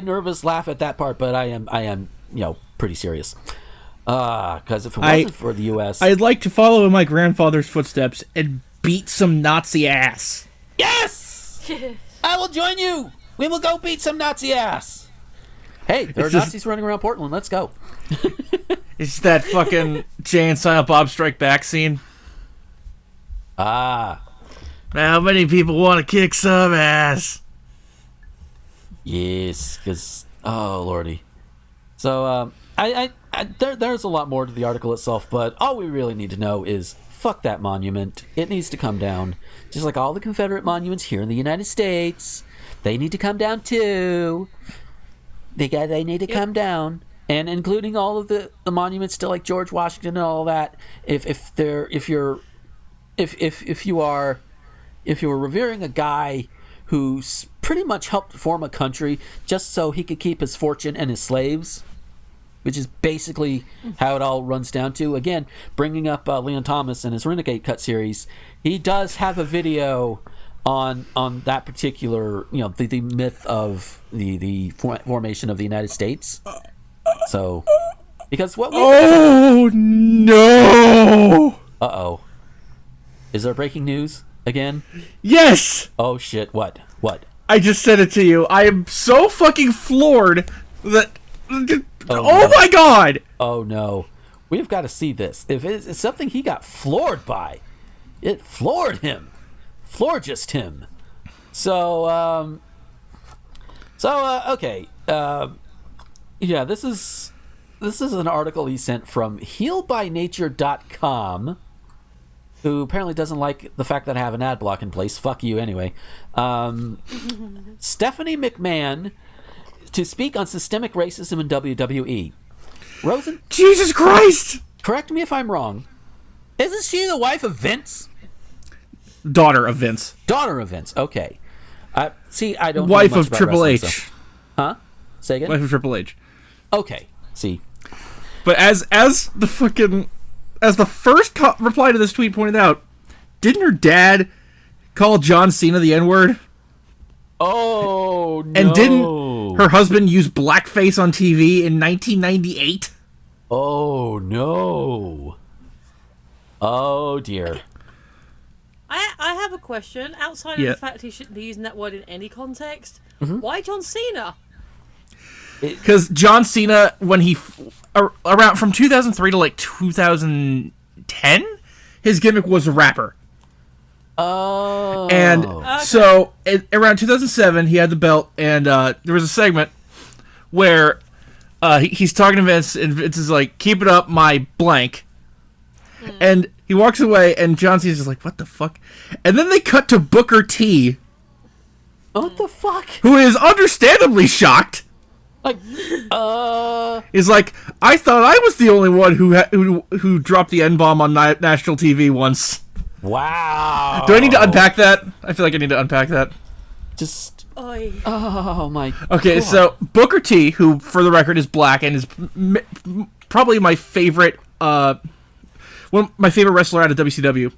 nervous laugh at that part, but I am pretty serious. Because if it wasn't for the U.S., I'd like to follow in my grandfather's footsteps and beat some Nazi ass. Yes, I will join you. We will go beat some Nazi ass. Hey, there are Nazis running around Portland. Let's go. It's that fucking Jay and Silent Bob Strike Back scene. How many people want to kick some ass? Yes, because lordy. So there's a lot more to the article itself, but all we really need to know is fuck that monument. It needs to come down. Just like all the Confederate monuments here in the United States. They need to come down too. They need to come down. And including all of the monuments to like George Washington and all that. If you are revering a guy who's pretty much helped form a country just so he could keep his fortune and his slaves, which is basically how it all runs down to. Again, bringing up Leon Thomas and his Renegade Cut series, he does have a video on that particular, the myth of the formation of the United States. So, because what? Oh no! Uh-oh. Is there breaking news again? Yes! Oh shit, what? I just said it to you. I am so fucking floored that... no. My god! Oh no. We've got to see this. If it's something he got floored by, it floored him. Florgist him. So, okay. Yeah, this is an article he sent from healbynature.com, who apparently doesn't like the fact that I have an ad block in place. Fuck you anyway. Stephanie McMahon to speak on systemic racism in WWE. Rosen? Jesus Christ! Correct me if I'm wrong. Isn't she the wife of Vince? Daughter of Vince. Daughter of Vince, okay. See, I don't know Wife much of about Triple wrestling, H. so- Huh? Say again? Wife of Triple H. Okay, see. But as the first reply to this tweet pointed out, didn't her dad call John Cena the N-word? Oh, no. And didn't her husband use blackface on TV in 1998? Oh, no. Oh, dear. I have a question. Outside of the fact he shouldn't be using that word in any context, why John Cena? Because John Cena, when he around from 2003 to like 2010, his gimmick was a rapper. Oh. And so around 2007, he had the belt, and there was a segment where he's talking to Vince, and Vince is like, "Keep it up, my blank." And he walks away, and John Cena's just like, "What the fuck?" And then they cut to Booker T, What the fuck? who is understandably shocked. Like, Is like, "I thought I was the only one who dropped the N-bomb on national TV once." wow. Do I need to unpack that? I feel like I need to unpack that. Just, Oi. oh my Okay, God. so Booker T, who for the record is black and is probably my favorite, my favorite wrestler out of WCW,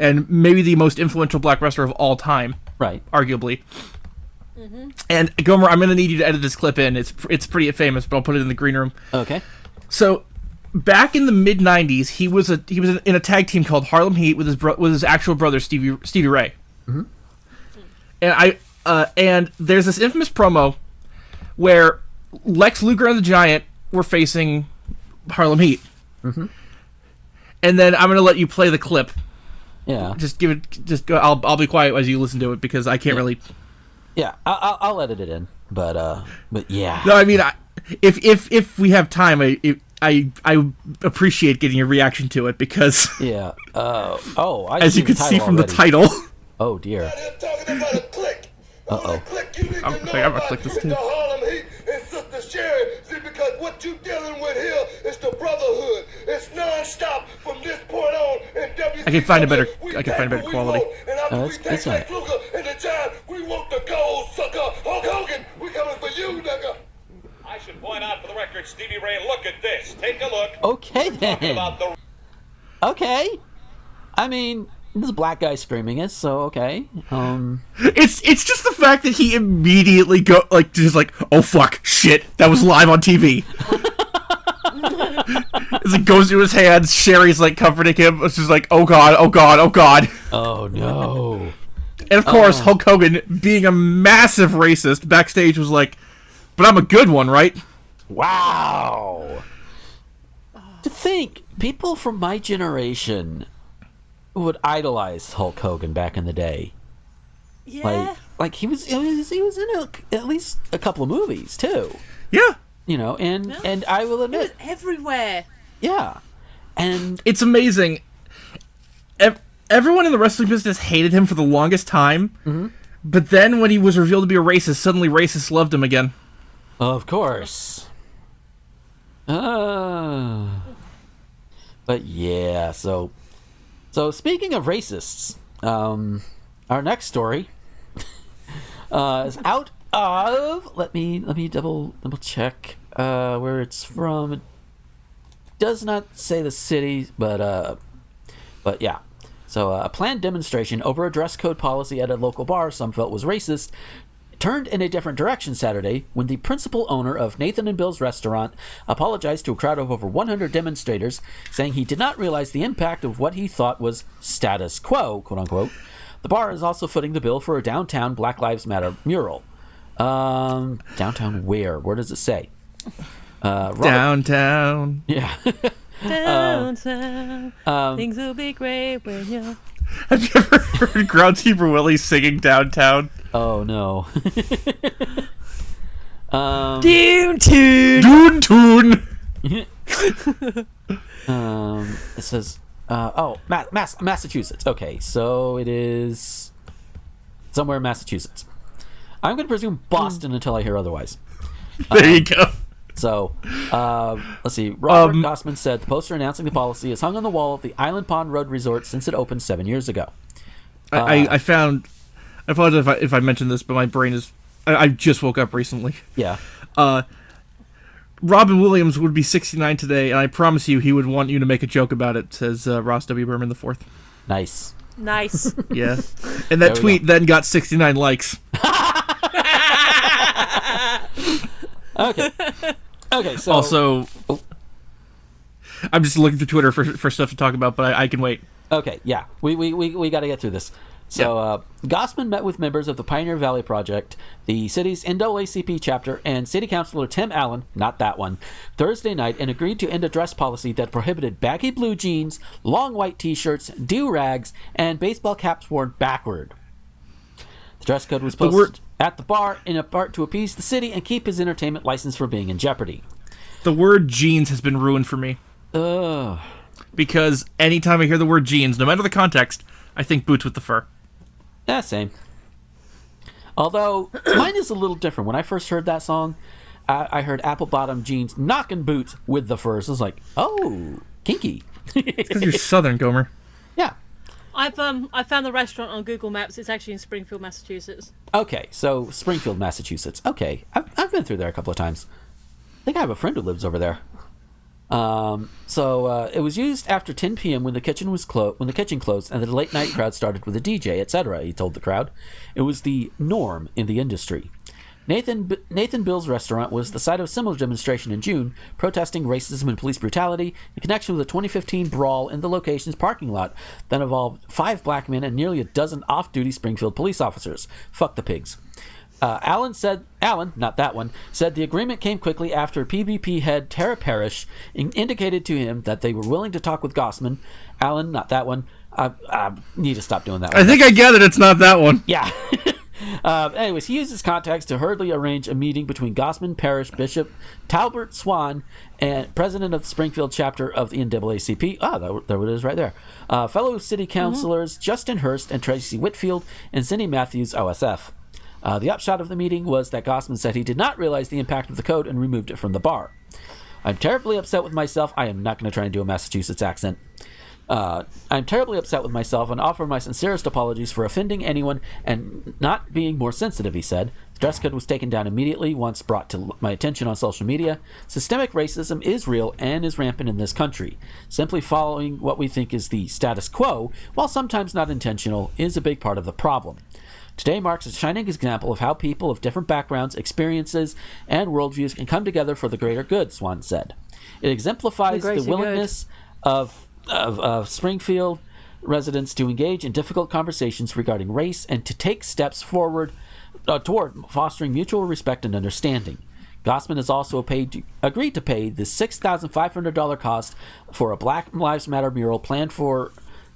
and maybe the most influential black wrestler of all time, Right. arguably. And Gomer, I'm gonna need you to edit this clip in. It's pretty famous, but I'll put it in the green room. Okay. So, back in the mid '90s, he was in a tag team called Harlem Heat with his actual brother Stevie Ray. And and there's this infamous promo where Lex Luger and the Giant were facing Harlem Heat. And then I'm gonna let you play the clip. Yeah. Just give it. Just go. I'll be quiet as you listen to it because I can't really. Yeah, I'll edit it in, but yeah. No, I mean, if we have time, I appreciate getting a reaction to it because Yeah. I as you can see from the title. Oh dear. Talking about a click. Uh-oh. I'm gonna click this too. The Harlem Heat and Sister Sherry. See, because what you dealing with here is the brotherhood. It's non-stop from this point on. And I can find a better quality. It's all right. And the Giant, we want the gold, sucker. Hulk Hogan, we coming for you, nigga. I should point out for the record, Stevie Ray, look at this. Take a look. Okay Talking then. about the Okay. I mean, this is a black guy screaming it, so okay. It's just the fact that he immediately oh fuck, shit, that was live on TV. As it goes to his hands, Sherry's like comforting him. It's just like, oh god, oh god, oh god. Oh no. And of course, Hulk Hogan, being a massive racist, backstage was like, but I'm a good one, right? Wow. To think, people from my generation would idolize Hulk Hogan back in the day. Yeah. Like he was in at least a couple of movies too. Yeah. And I will It was admit, everywhere. yeah. And It's amazing. everyone in the wrestling business hated him for the longest time, but then when he was revealed to be a racist, suddenly racists loved him again. Of course. But yeah, so speaking of racists, our next story is out of, let me double check where it's from. It does not say the city, but yeah. So a planned demonstration over a dress code policy at a local bar some felt was racist turned in a different direction Saturday when the principal owner of Nathan and Bill's restaurant apologized to a crowd of over 100 demonstrators, saying he did not realize the impact of what he thought was status quo, quote unquote. The bar is also footing the bill for a downtown Black Lives Matter mural. Downtown where? Where does it say? Downtown. Yeah. Downtown. Things will be great when you're... Have you ever heard Groundskeeper Willie singing Downtown? Oh, no. Downtown. It says, Massachusetts. Okay, so it is somewhere in Massachusetts. I'm going to presume Boston until I hear otherwise. There you go. So, let's see. Robert Gossman said the poster announcing the policy is hung on the wall of the Island Pond Road Resort since it opened 7 years ago. I found... I apologize if I mentioned this, but my brain is... I just woke up recently. Yeah. Robin Williams would be 69 today, and I promise you he would want you to make a joke about it, says Ross W. Berman IV. Nice. Nice. Yeah. And that tweet then got 69 likes. Okay, so... Also, I'm just looking through Twitter for stuff to talk about, but I can wait. Okay, yeah. We got to get through this. So, Gossman met with members of the Pioneer Valley Project, the city's NAACP chapter, and City Councilor Tim Allen, not that one, Thursday night, and agreed to end a dress policy that prohibited baggy blue jeans, long white t-shirts, do-rags, and baseball caps worn backward. The dress code was posted at the bar in a part to appease the city and keep his entertainment license from being in jeopardy. The word jeans has been ruined for me. Ugh. Because anytime I hear the word jeans, no matter the context, I think boots with the fur. Yeah, same. Although, mine is a little different. When I first heard that song, I heard apple bottom jeans knocking boots with the furs. I was like, oh, kinky. Because you're Southern, Gomer. Yeah. I found the restaurant on Google Maps. It's actually in Springfield, Massachusetts. Okay, so Springfield, Massachusetts. Okay, I've been through there a couple of times. I think I have a friend who lives over there. So it was used after 10 p.m. when the kitchen closed, and the late night crowd started with a DJ, etc. He told the crowd, it was the norm in the industry. Nathan Bill's restaurant was the site of a similar demonstration in June, protesting racism and police brutality in connection with a 2015 brawl in the location's parking lot that involved 5 black men and nearly a dozen off-duty Springfield police officers. Fuck the pigs. Allen, not that one, said the agreement came quickly after PVP head Tara Parrish indicated to him that they were willing to talk with Gossman. Allen, not that one. I need to stop doing that one. I think I gathered it's not that one. Yeah. Anyways, he used his contacts to hurriedly arrange a meeting between Gossman, Parrish, Bishop, Talbert Swan, and president of the Springfield chapter of the NAACP. There it is right there. Fellow city councilors Justin Hurst and Tracy Whitfield and Cindy Matthews, OSF. The upshot of the meeting was that Gossman said he did not realize the impact of the code and removed it from the bar. I'm terribly upset with myself. I am not going to try and do a Massachusetts accent. I'm terribly upset with myself and offer my sincerest apologies for offending anyone and not being more sensitive, he said. The dress code was taken down immediately once brought to my attention on social media. Systemic racism is real and is rampant in this country. Simply following what we think is the status quo, while sometimes not intentional, is a big part of the problem. Today marks a shining example of how people of different backgrounds, experiences, and worldviews can come together for the greater good, Swan said. It exemplifies the willingness of Springfield residents to engage in difficult conversations regarding race and to take steps forward toward fostering mutual respect and understanding. Gossman has also agreed to pay the $6,500 cost for a Black Lives Matter mural planned for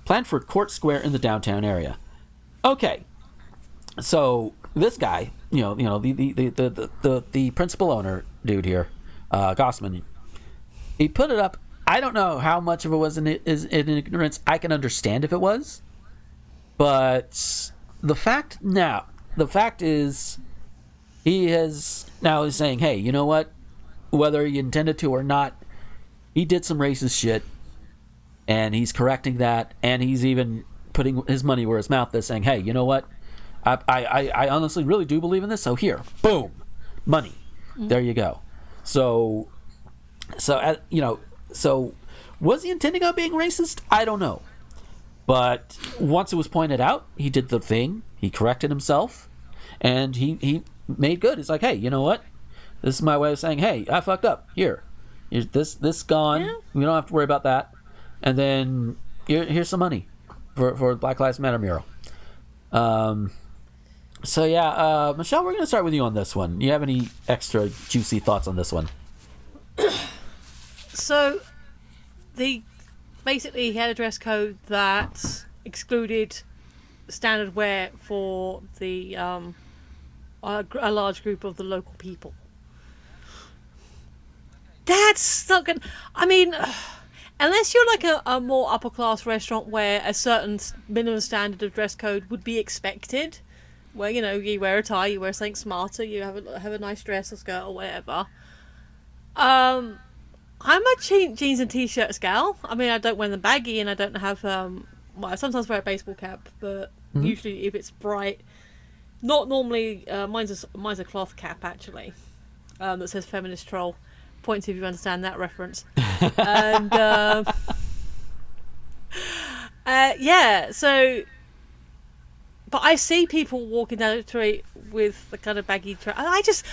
Court Square in the downtown area. Okay. So this guy, the principal owner dude here, Gossman, he put it up I don't know how much of it was in ignorance. I can understand if it was, but the fact is, he is now saying, hey, you know what? Whether he intended to or not, he did some racist shit, and he's correcting that, and he's even putting his money where his mouth is, saying, hey, you know what? I honestly really do believe in this, so here, boom, money. There you go. So was he intending on being racist? I don't know. But once it was pointed out, he did the thing. He corrected himself, and he made good. It's like, hey, you know what? This is my way of saying, hey, I fucked up. Here's this gone. Yeah. We don't have to worry about that. And then here's some money for Black Lives Matter mural. So yeah, Michelle, we're gonna start with you on this one. You have any extra juicy thoughts on this one? So, basically he had a dress code that excluded standard wear for the a large group of the local people. That's not good. I mean, unless you're like a more upper class restaurant where a certain minimum standard of dress code would be expected, where you wear a tie, you wear something smarter, you have a nice dress or skirt or whatever. I'm a jeans and t-shirts gal. I mean, I don't wear them baggy, and I don't have I sometimes wear a baseball cap, but usually if it's bright, not normally. Mine's a cloth cap actually, that says feminist troll. Points if you understand that reference. And yeah, so. But I see people walking down the street with the kind of baggy trousers.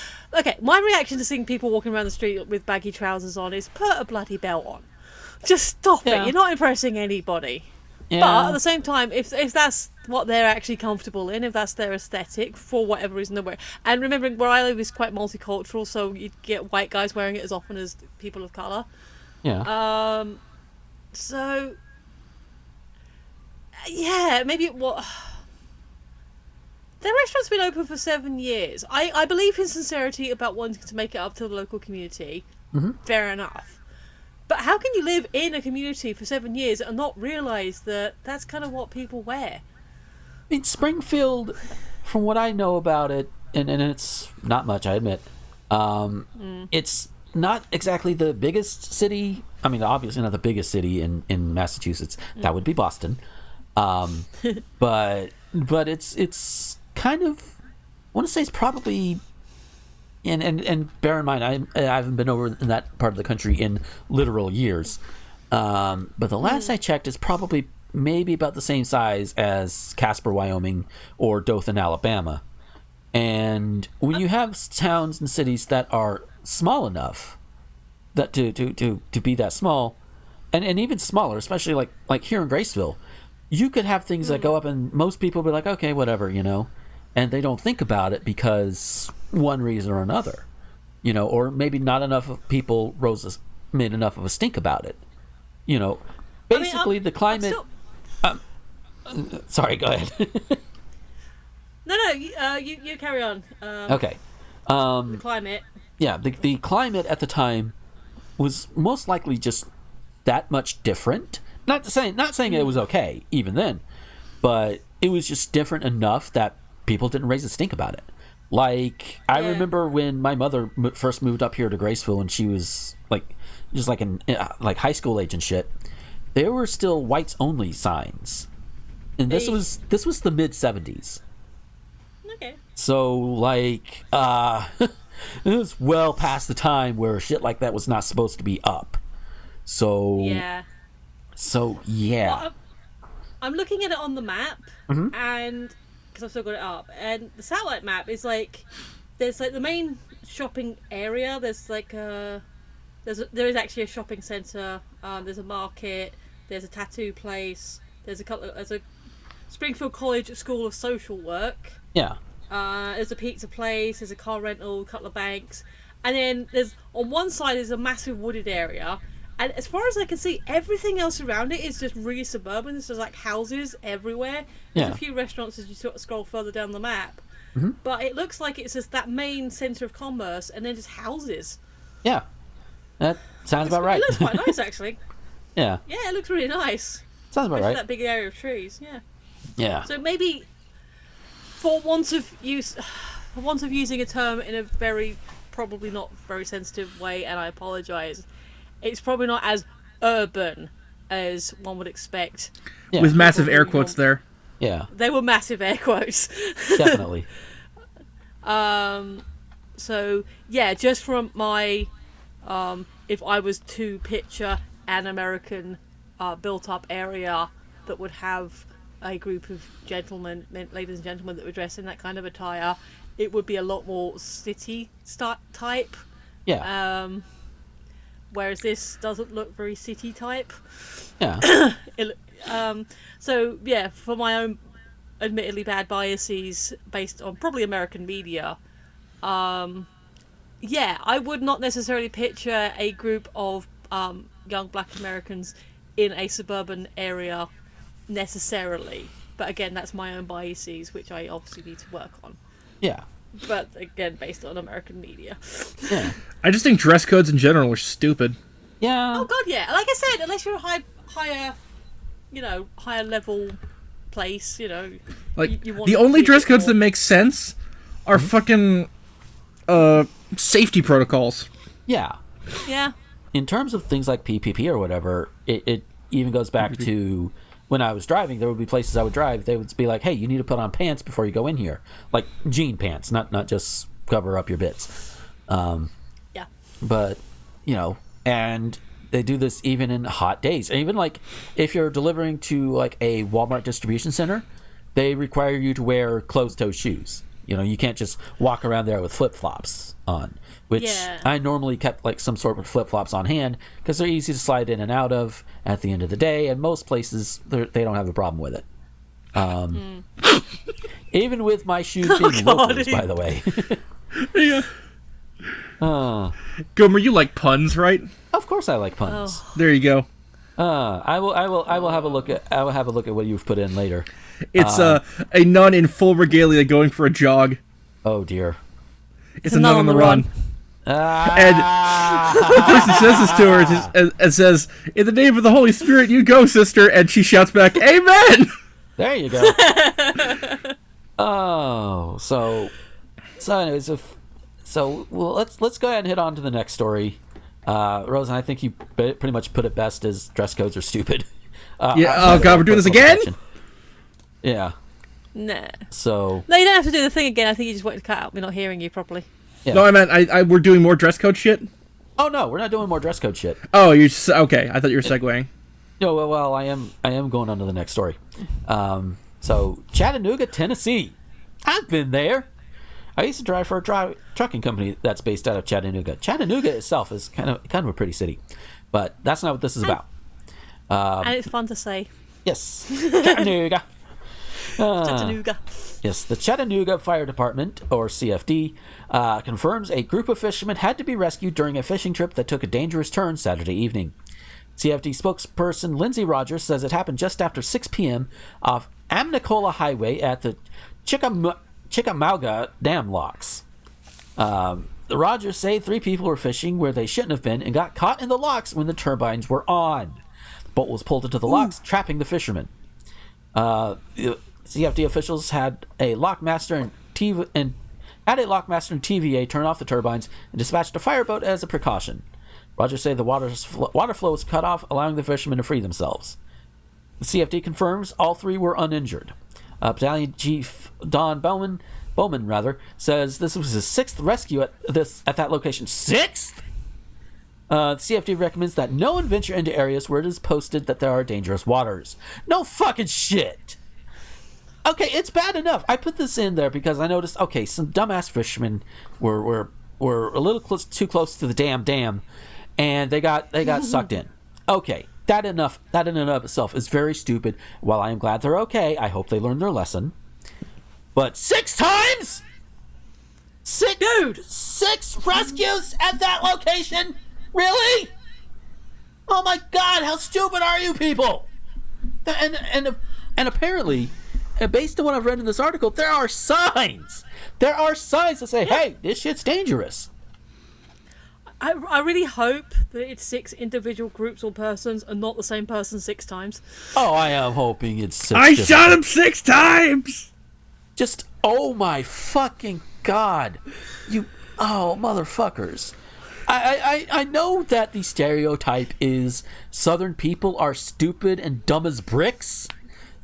My reaction to seeing people walking around the street with baggy trousers on is put a bloody belt on. Just stop it. You're not impressing anybody. Yeah. But at the same time, if that's what they're actually comfortable in, if that's their aesthetic, for whatever reason they're wearing. And remembering where I live is quite multicultural, so you get white guys wearing it as often as people of colour. Yeah. So, yeah, maybe what... The restaurant's been open for 7 years. I believe in sincerity about wanting to make it up to the local community. Fair enough. But how can you live in a community for 7 years and not realise that that's kind of what people wear? I mean, Springfield, from what I know about it, and it's not much, I admit, it's not exactly the biggest city. I mean, obviously not the biggest city in Massachusetts. That would be Boston. But it's kind of, I want to say it's probably, and bear in mind, I haven't been over in that part of the country in literal years, but the last I checked, it's probably maybe about the same size as Casper, Wyoming, or Dothan, Alabama. And when you have towns and cities that are small enough that to be that small, and even smaller, especially like here in Graceville, you could have things that go up and most people be like, okay, whatever, and they don't think about it because one reason or another, or maybe not enough of people made enough of a stink about it. Basically the climate. Sorry, go ahead. No, you carry on. Okay. The climate. Yeah, the climate at the time was most likely just that much different. Not saying it was okay even then, but it was just different enough that people didn't raise a stink about it. Like, I remember when my mother first moved up here to Graceville, and she was in high school age and shit. There were still whites only signs, and this was the mid '70s. Okay. So it was well past the time where shit like that was not supposed to be up. So yeah. Well, I'm looking at it on the map, and because I've still got it up, and the satellite map is there's the main shopping area. There's there is actually a shopping centre. There's a market. There's a tattoo place. There's a Springfield College School of Social Work. Yeah. There's a pizza place. There's a car rental. A couple of banks, and then there's on one side there's a massive wooded area. And as far as I can see, everything else around it is just really suburban. There's just houses everywhere. There's a few restaurants as you sort of scroll further down the map. But it looks like it's just that main centre of commerce and then just houses. Yeah. That sounds about right. It looks quite nice, actually. Yeah, Yeah, it looks really nice. sounds about Especially right. that big area of trees. Yeah. Yeah. So maybe, for want of using a term in a very probably not very sensitive way, and I apologise, it's probably not as urban as one would expect. Yeah. With massive air quotes there. Yeah, They were massive air quotes. definitely. So yeah, just from my, if I was to picture an American built-up area that would have a group of gentlemen, ladies and gentlemen, that were dressed in that kind of attire, it would be a lot more city type. Yeah. Whereas this doesn't look very city type. Yeah. So yeah, for my own admittedly bad biases based on probably American media, yeah, I would not necessarily picture a group of young black Americans in a suburban area necessarily. But again, that's my own biases, which I obviously need to work on. Yeah. But again, based on American media. Yeah. I just think dress codes in general are stupid. Yeah. Oh god, yeah. Like I said, unless you're a higher level place, Like, you want the to only be a dress bit codes more- that make sense are fucking safety protocols. Yeah. Yeah. In terms of things like PPP or whatever, it even goes back to when I was driving. There would be places I would drive. They would be like, "Hey, you need to put on pants before you go in here, like jean pants, not just cover up your bits." Yeah. But and they do this even in hot days. Even like if you're delivering to like a Walmart distribution center, they require you to wear closed-toe shoes. You can't just walk around there with flip-flops on, which Yeah. I normally kept like some sort of flip-flops on hand because they're easy to slide in and out of at the end of the day, and most places they don't have a problem with it. Even with my shoes being loafers, by the way. Gomer, you like puns, right? Of course I like puns. There you go. I will have a look at what you've put in later. It's a nun in full regalia going for a jog. Oh dear. It's a nun on the run. And the person says this to her and says, "In the name of the Holy Spirit, you go, sister." And she shouts back, "Amen." There you go. Oh, so anyways, let's go ahead and hit on to the next story. Rosen, I think you pretty much put it best as dress codes are stupid. Yeah. Oh god, we're doing this again. Yeah. Nah. So. No, you don't have to do the thing again. I think you just wanted to cut out me not hearing you properly. Yeah. No, I meant we're doing more dress code shit. Oh no, we're not doing more dress code shit. Oh, you're okay. I thought you were segueing. No, well, I am going on to the next story. So Chattanooga, Tennessee. I've been there. I used to drive for a trucking company that's based out of Chattanooga. Chattanooga itself is kind of a pretty city, but that's not what this is about. And it's fun to say. Yes, Chattanooga. Chattanooga. Yes, the Chattanooga Fire Department, or CFD, confirms a group of fishermen had to be rescued during a fishing trip that took a dangerous turn Saturday evening. CFD spokesperson Lindsay Rogers says it happened just after 6 p.m. off Amnicola Highway at the Chickamauga Dam locks. The Rogers say 3 people were fishing where they shouldn't have been and got caught in the locks when the turbines were on. The boat was pulled into the locks, trapping the fishermen. CFD officials had a lockmaster and TVA turn off the turbines and dispatched a fireboat as a precaution. Rogers say the water flow was cut off, allowing the fishermen to free themselves. The CFD confirms all 3 were uninjured. Battalion Chief Don Bowman says this was his 6th rescue at that location. 6th? The CFD recommends that no one venture into areas where it is posted that there are dangerous waters. No fucking shit. Okay, it's bad enough. I put this in there because I noticed. Okay, some dumbass fishermen were a little too close to the dam, and they got sucked in. Okay, that in and of itself is very stupid. While I am glad they're okay, I hope they learned their lesson. But 6 times, 6 rescues at that location. Really? Oh my God! How stupid are you people? And apparently, based on what I've read in this article, there are signs. There are signs that say, "Hey, this shit's dangerous." I really hope that it's 6 individual groups or persons and not the same person 6 times. Oh, I am hoping it's 6 I different- shot him 6 times! Just, oh my fucking god. Motherfuckers. I know that the stereotype is Southern people are stupid and dumb as bricks.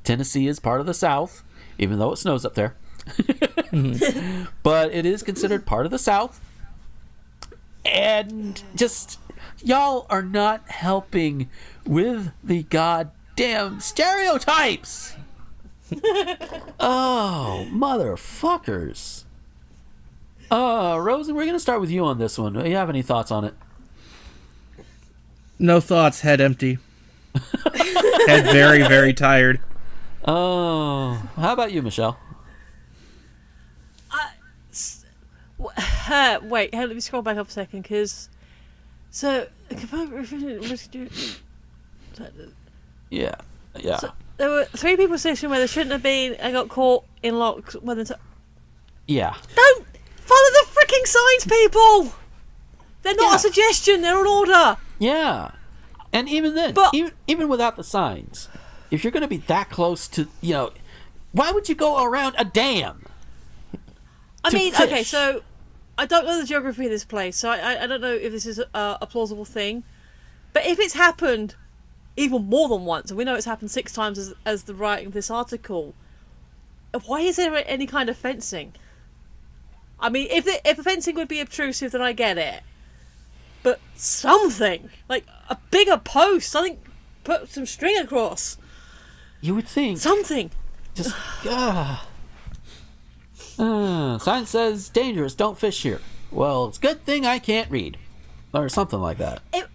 Tennessee is part of the South, even though it snows up there. But it is considered part of the South. And just, y'all are not helping with the goddamn stereotypes. Oh, motherfuckers. Rosen, we're going to start with you on this one. Do you have any thoughts on it? No thoughts, head empty. Head very, very tired. Oh, how about you, Michelle? Wait, let me scroll back up a second, because... So... Yeah. So, there were 3 people stationed where they shouldn't have been and got caught in locks when they... Yeah. Don't follow the freaking signs, people! They're not Yeah. a suggestion, they're an order! Yeah. And even then, But- even without the signs, if you're going to be that close to, why would you go around a dam? I to mean, fish? okay, so... I don't know the geography of this place, so I don't know if this is a plausible thing. But if it's happened even more than once, and we know it's happened 6 times as the writing of this article, why is there any kind of fencing? I mean, if the fencing would be obtrusive, then I get it. But something, like a bigger post, something, put some string across. You would think. Something. Just, sign says, dangerous, don't fish here. Well, it's a good thing I can't read. Or something like that. If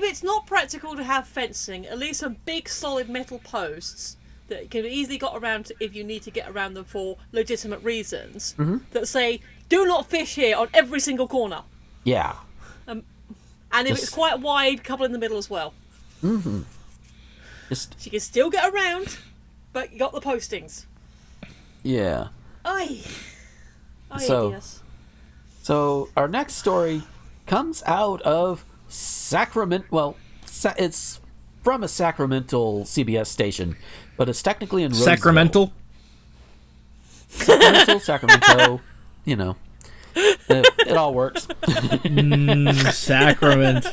it's not practical to have fencing, at least some big solid metal posts that can be easily got around if you need to get around them for legitimate reasons, that say, do not fish here on every single corner. Yeah. And if it's quite wide, couple in the middle as well. Just, So you can still get around, but you got the postings. yeah. Aye. So- Yes. So, our next story comes out of Sacramento. Well, it's from a Sacramento CBS station, but it's technically in Roseville. Sacramental? Sacramento, it all works. Sacrament.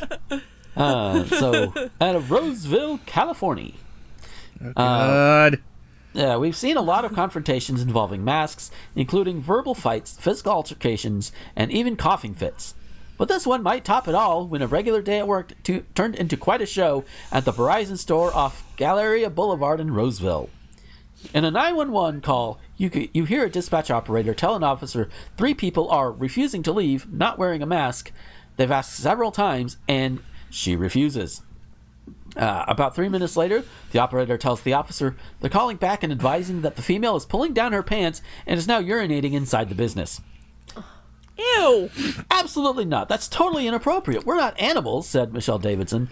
So, out of Roseville, California. God. Yeah, we've seen a lot of confrontations involving masks, including verbal fights, physical altercations, and even coughing fits. But this one might top it all when a regular day at work turned into quite a show at the Verizon store off Galleria Boulevard in Roseville. In a 911 call, you hear a dispatch operator tell an officer 3 people are refusing to leave, not wearing a mask. They've asked several times, and she refuses. About 3 minutes later, the operator tells the officer they're calling back and advising that the female is pulling down her pants and is now urinating inside the business. Ew! Absolutely not. That's totally inappropriate. We're not animals, said Michelle Davidson.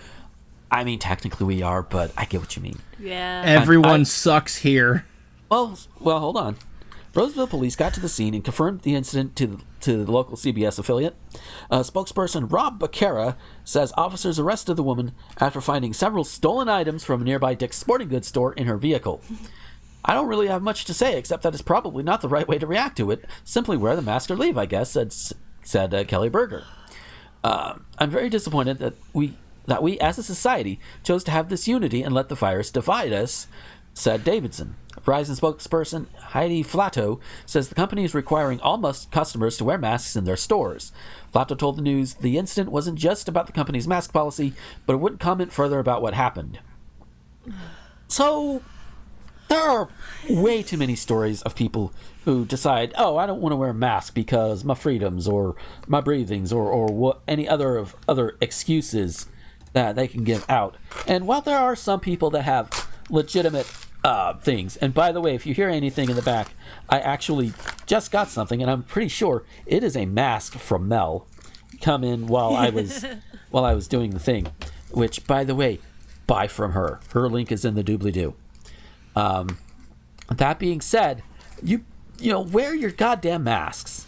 I mean, technically we are, but I get what you mean. Yeah. Everyone I- sucks here. Well, hold on. Roseville police got to the scene and confirmed the incident to the local CBS affiliate. Spokesperson Rob Becerra says officers arrested the woman after finding several stolen items from a nearby Dick's Sporting Goods store in her vehicle. I don't really have much to say except that it's probably not the right way to react to it. Simply wear the mask or leave, I guess, said Kelly Berger. I'm very disappointed that we as a society chose to have this unity and let the virus divide us, said Davidson. Verizon spokesperson Heidi Flatto says the company is requiring all customers to wear masks in their stores. Flatto told the news the incident wasn't just about the company's mask policy, but it wouldn't comment further about what happened. So, there are way too many stories of people who decide, oh, I don't want to wear a mask because my freedoms or my breathings or what any other excuses that they can give out. And while there are some people that have legitimate things, and by the way, if you hear anything in the back, I actually just got something, and I'm pretty sure it is a mask from Mel. Come in while I was doing the thing, which, by the way, buy from her. Her link is in the doobly-doo. That being said, you wear your goddamn masks,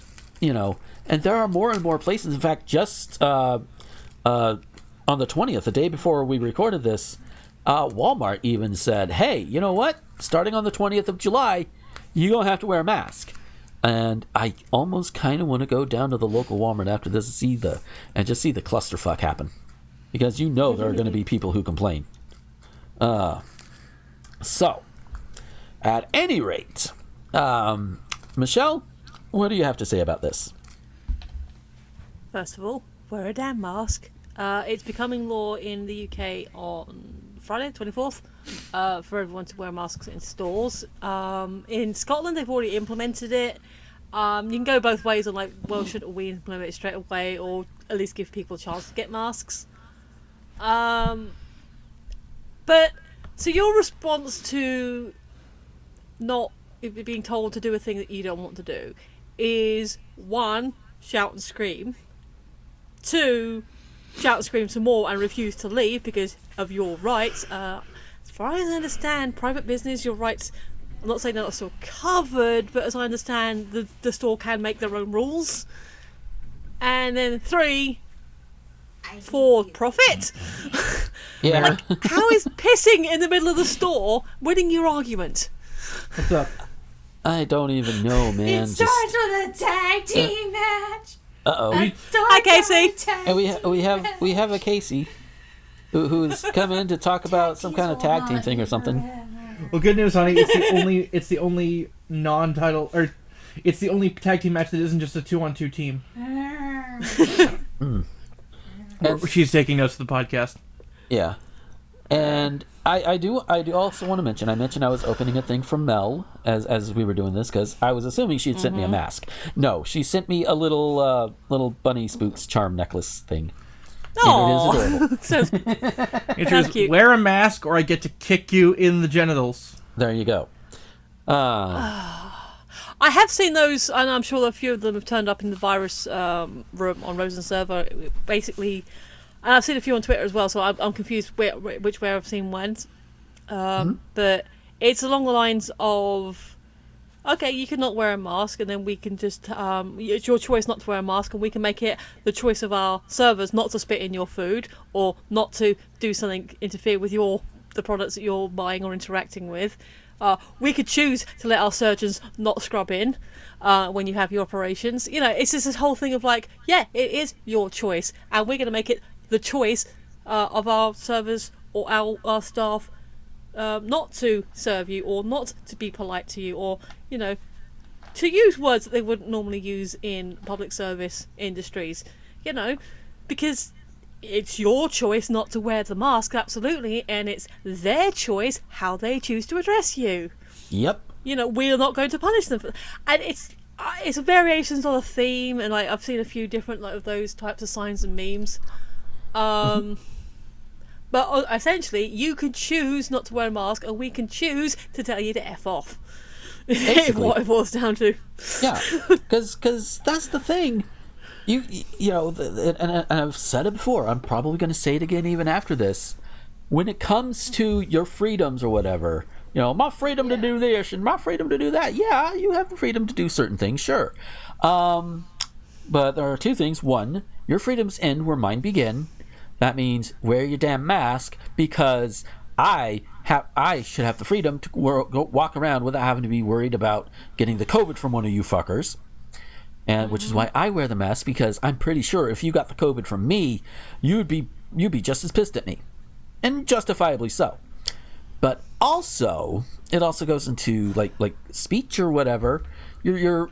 And there are more and more places. In fact, just on the 20th, the day before we recorded this, Walmart even said, hey, you know what? Starting on the 20th of July, you're going to have to wear a mask. And I almost kind of want to go down to the local Walmart after this and just see the clusterfuck happen. Because there are going to be people who complain. So, at any rate, Michelle, what do you have to say about this? First of all, wear a damn mask. It's becoming law in the UK on Friday, 24th, for everyone to wear masks in stores. In Scotland, they've already implemented it. You can go both ways on, like, well, shouldn't we implement it straight away, or at least give people a chance to get masks? But, so your response to not being told to do a thing that you don't want to do is, 1, shout and scream, 2, shout and scream some more and refuse to leave because of your rights. As far as I understand, private business, your rights, I'm not saying they're not still covered, but as I understand, the store can make their own rules. And then 3, for profit. Yeah. Like, how is pissing in the middle of the store winning your argument? What's up? I don't even know, man. It starts with a tag team match. Uh-oh. Hi, Casey. And we have a Casey who's come in to talk about some kind of tag team thing or something. Well, good news, honey. It's the only non-title, or it's the only tag team match that isn't just a 2-on-2 team. She's taking notes of the podcast. Yeah, and I do also want to mention. I mentioned I was opening a thing from Mel as we were doing this because I was assuming she'd sent me a mask. No, she sent me a little bunny spooks charm necklace thing. Oh, it is adorable. So It was, cute. wear a mask or I get to kick you in the genitals. There you go. I have seen those, and I'm sure a few of them have turned up in the virus room on Rosen server. Basically, and I've seen a few on Twitter as well, so I'm confused which way I've seen when. But it's along the lines of, okay, you can not wear a mask, and then we can just it's your choice not to wear a mask, and we can make it the choice of our servers not to spit in your food or not to do something interfere with the products that you're buying or interacting with. We could choose to let our surgeons not scrub in when you have your operations. You know, it's just this whole thing of like, yeah, it is your choice, and we're going to make it the choice of our servers or our staff not to serve you or not to be polite to you, or, you know, to use words that they wouldn't normally use in public service industries, you know, because it's your choice not to wear the mask, absolutely, and it's their choice how they choose to address you. Yep. You know, we're not going to punish them for, and it's variations on a theme, and like I've seen a few different like of those types of signs and memes. But essentially, you can choose not to wear a mask, and we can choose to tell you to F off. What it boils down to. Yeah, because that's the thing. You know, and I've said it before. I'm probably going to say it again even after this. When it comes to your freedoms or whatever, you know, my freedom to do this and my freedom to do that. Yeah, you have the freedom to do certain things, sure. But there are two things. One, your freedoms end where mine begin. That means wear your damn mask, because I should have the freedom to go walk around without having to be worried about getting the COVID from one of you fuckers. And which is why I wear the mask, because I'm pretty sure if you got the COVID from me, you'd be just as pissed at me, and justifiably so. But also, it also goes into like speech or whatever. Your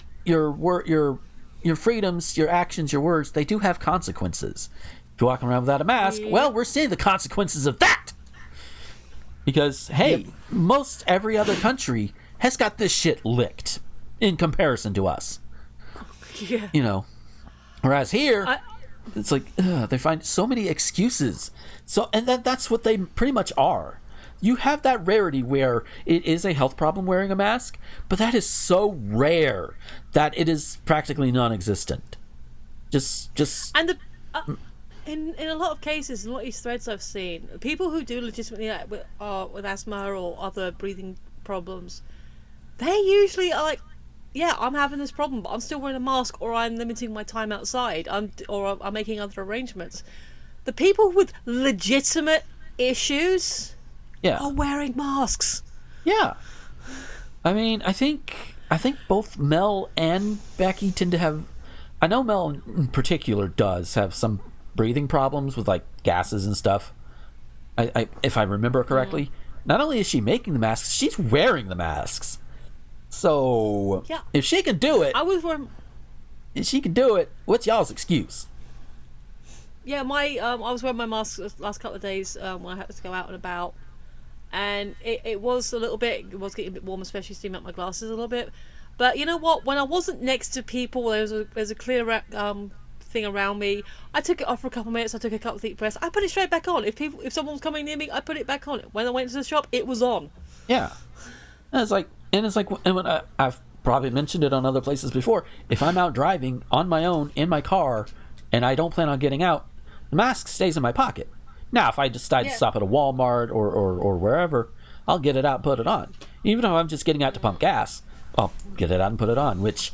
freedoms, your actions, your words, they do have consequences. If you're walking around without a mask, well, we're seeing the consequences of that. Because hey, most every other country has got this shit licked in comparison to us. Yeah. You know, whereas here, it's like they find so many excuses. So, and that's what they pretty much are. You have that rarity where it is a health problem wearing a mask, but that is so rare that it is practically non-existent. Just and in a lot of cases, in a lot of these threads I've seen, people who do legitimately with asthma or other breathing problems, they usually are like, yeah, I'm having this problem, but I'm still wearing a mask, or I'm limiting my time outside, or I'm making other arrangements. The people with legitimate issues are wearing masks. Yeah. I mean, I think both Mel and Becky tend to have. I know Mel in particular does have some breathing problems with like gases and stuff. I if I remember correctly, not only is she making the masks, she's wearing the masks. So if she can do it, if she can do it, what's y'all's excuse? Yeah, I was wearing my mask the last couple of days when I had to go out and about, and it was a little bit. It was getting a bit warm, especially steaming up my glasses a little bit. But you know what? When I wasn't next to people, there's a clear thing around me. I took it off for a couple of minutes. I took a couple of deep breaths. I put it straight back on. If someone was coming near me, I put it back on. When I went to the shop, it was on. Yeah, and when I've probably mentioned it on other places before. If I'm out driving on my own in my car, and I don't plan on getting out, the mask stays in my pocket. Now, if I decide to stop at a Walmart or wherever, I'll get it out and put it on. Even if I'm just getting out to pump gas, I'll get it out and put it on. There's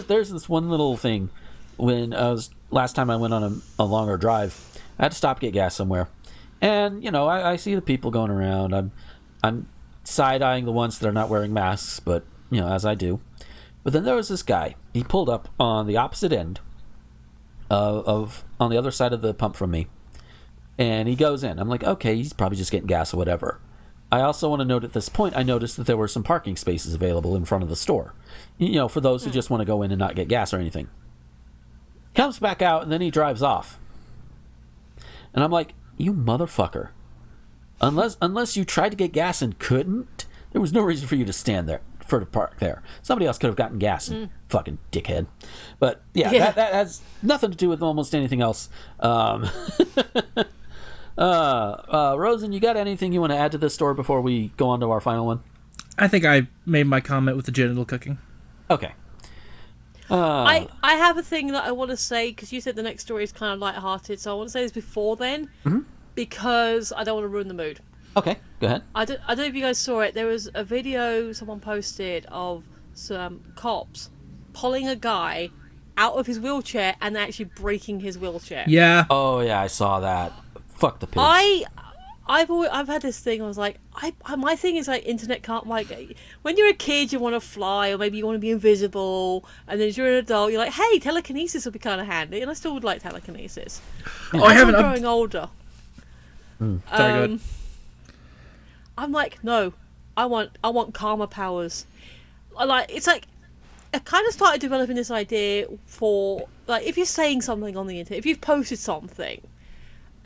this one little thing. When last time I went on a longer drive, I had to stop to get gas somewhere. And, I see the people going around. I'm side-eyeing the ones that are not wearing masks, but, as I do. But then there was this guy. He pulled up on the opposite end on the other side of the pump from me, and he goes in. I'm like, okay, he's probably just getting gas or whatever. I also want to note at this point, I noticed that there were some parking spaces available in front of the store, for those who just want to go in and not get gas or anything. Comes back out, and then he drives off, and I'm like, you motherfucker, unless you tried to get gas and couldn't, there was no reason for you to stand there, for to park there. Somebody else could have gotten gas, fucking dickhead. But that has nothing to do with almost anything else. Rosen, you got anything you want to add to this story before we go on to our final one? I think I made my comment with the genital cooking. Okay. I have a thing that I want to say, because you said the next story is kind of lighthearted, so I want to say this before then, because I don't want to ruin the mood. Okay, go ahead. I don't know if you guys saw it. There was a video someone posted of some cops pulling a guy out of his wheelchair and actually breaking his wheelchair. Yeah. Oh yeah, I saw that. Fuck the pigs. I've had this thing. I was like, my thing is like internet can't like. When you're a kid, you want to fly, or maybe you want to be invisible, and then as you're an adult, you're like, hey, telekinesis would be kind of handy, and I still would like telekinesis. Oh, I haven't. I'm growing older. Sorry, go ahead. I'm like, no, I want karma powers. It's like I kind of started developing this idea for like, if you're saying something on the internet, if you've posted something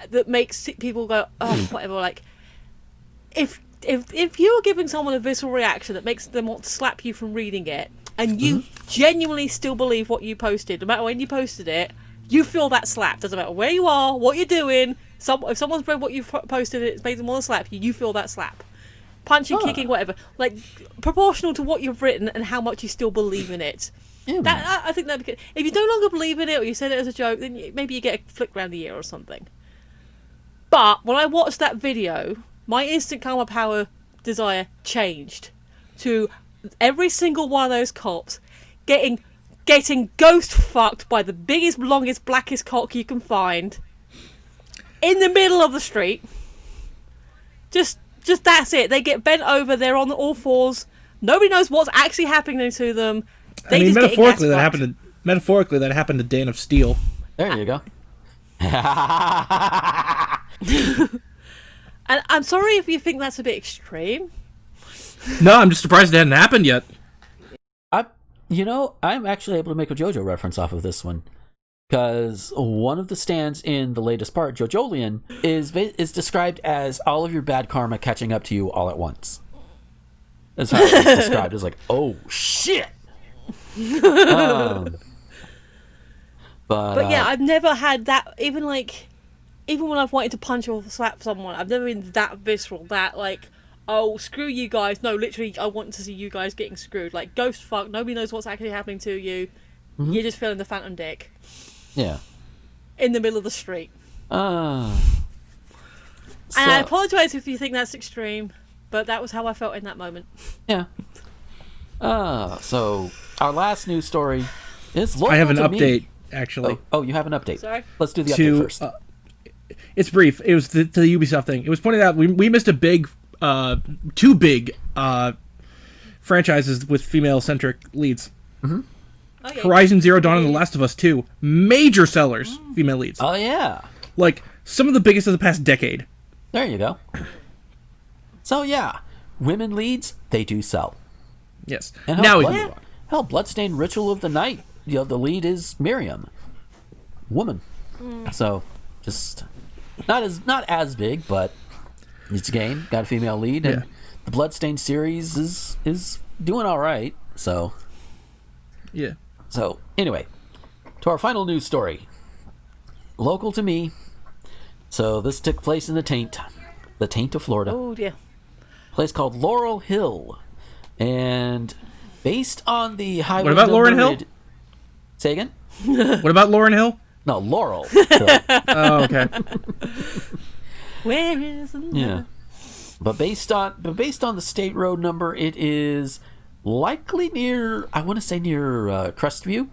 that makes people go, oh, whatever, like if you're giving someone a visceral reaction that makes them want to slap you from reading it, and you genuinely still believe what you posted, no matter when you posted it, you feel that slap. Doesn't matter where you are, what you're doing. If someone's read what you've posted, it's made them want to slap you. You feel that slap, punching, kicking, whatever, like proportional to what you've written and how much you still believe in it. Yeah, I think that if you no longer believe in it, or you said it as a joke, then maybe you get a flick round the ear or something. But when I watched that video, my instant karma power desire changed to every single one of those cops getting ghost fucked by the biggest, longest, blackest cock you can find in the middle of the street. Just that's it. They get bent over. They're on all fours. Nobody knows what's actually happening to them. Metaphorically, that happened to Dan of Steel. There you go. And I'm sorry if you think that's a bit extreme. No, I'm just surprised it hadn't happened yet. I'm actually able to make a JoJo reference off of this one, because one of the stands in the latest part, Jojolian, is described as all of your bad karma catching up to you all at once. That's how it's described. It's like, oh shit. But yeah, I've never had that. Even when I've wanted to punch or slap someone, I've never been that visceral. That like, oh, screw you guys. No, literally, I want to see you guys getting screwed. Like, ghost fuck. Nobody knows what's actually happening to you. You're just feeling the phantom dick. Yeah. In the middle of the street. And I apologise if you think that's extreme, but that was how I felt in that moment. Yeah. So our last news story is local I have an to me. update, actually. Oh, you have an update. Sorry? Let's do the update To first. it's brief. It was to the Ubisoft thing. It was pointed out we missed a big, two big franchises with female-centric leads. Oh, yeah. Horizon Zero Dawn and The Last of Us 2. Major sellers, female leads. Oh yeah, Like, some of the biggest of the past decade. there you go. So yeah, women leads, they do sell. Yes. And Now we Blood- can move on. Hell, Bloodstained Ritual of the Night. The lead is Miriam, woman. So, just not as big, but it's a game. Got a female lead, and Yeah. the Bloodstained series is doing all right. So Yeah. anyway, to our final news story, local to me. So this took place in the Taint of Florida. Oh, dear. Place called Laurel Hill, and based on the highway. What about Lauren Hill? Say again? What about Lauren Hill? No, Laurel Hill. Oh, okay. Where is the Yeah. But based on the state road number, it is likely near. I want to say near Crestview.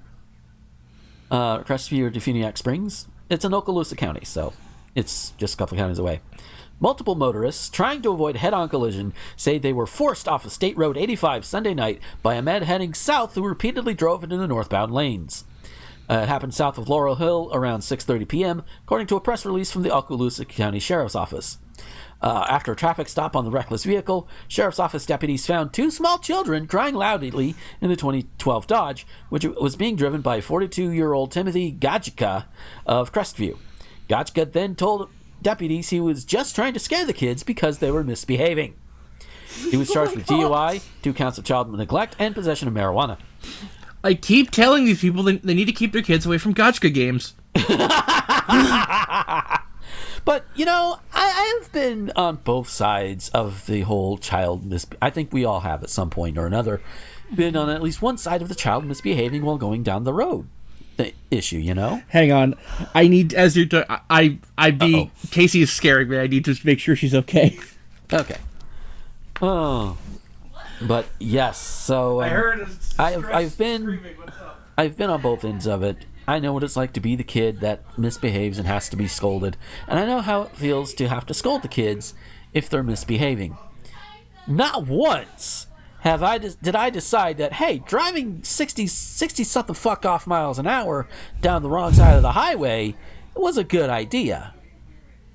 Crestview or Defuniak Springs. It's in Okaloosa County, so it's just a couple of counties away. Multiple motorists trying to avoid head-on collision say they were forced off of State Road 85 Sunday night by a man heading south who repeatedly drove into the northbound lanes. It happened south of Laurel Hill around 6:30 p.m., according to a press release from the Okaloosa County Sheriff's Office. After a traffic stop on the reckless vehicle, Sheriff's Office deputies found two small children crying loudly in the 2012 Dodge, which was being driven by 42-year-old Timothy Gajka of Crestview. Gajka then told deputies he was just trying to scare the kids because they were misbehaving. He was charged with DUI, 2 counts of child neglect, and possession of marijuana. I keep telling these people they need to keep their kids away from gotcha games. But, I've been on both sides of the whole child I think we all have at some point or another been on at least one side of the child misbehaving while going down the road. The issue, Hang on. I need, as you're Casey is scaring me. I need to make sure she's okay. Okay. Oh. But, yes, so... I've been on both ends of it. I know what it's like to be the kid that misbehaves and has to be scolded. And I know how it feels to have to scold the kids if they're misbehaving. Not once did I decide that, hey, driving 60-something fuck-off miles an hour down the wrong side of the highway was a good idea.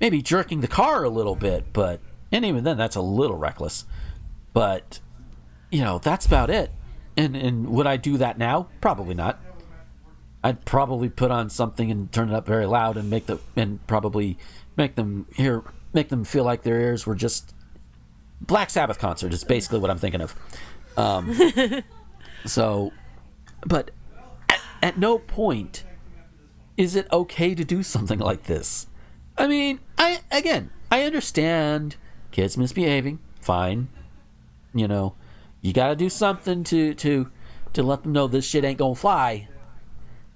Maybe jerking the car a little bit, and even then, that's a little reckless. But, that's about it. And would I do that now? Probably not. I'd probably put on something and turn it up very loud and probably make them feel like their ears were just Black Sabbath concert is basically what I'm thinking of. But at no point is it okay to do something like this. I mean, I understand kids misbehaving, fine. You gotta do something to let them know this shit ain't gonna fly.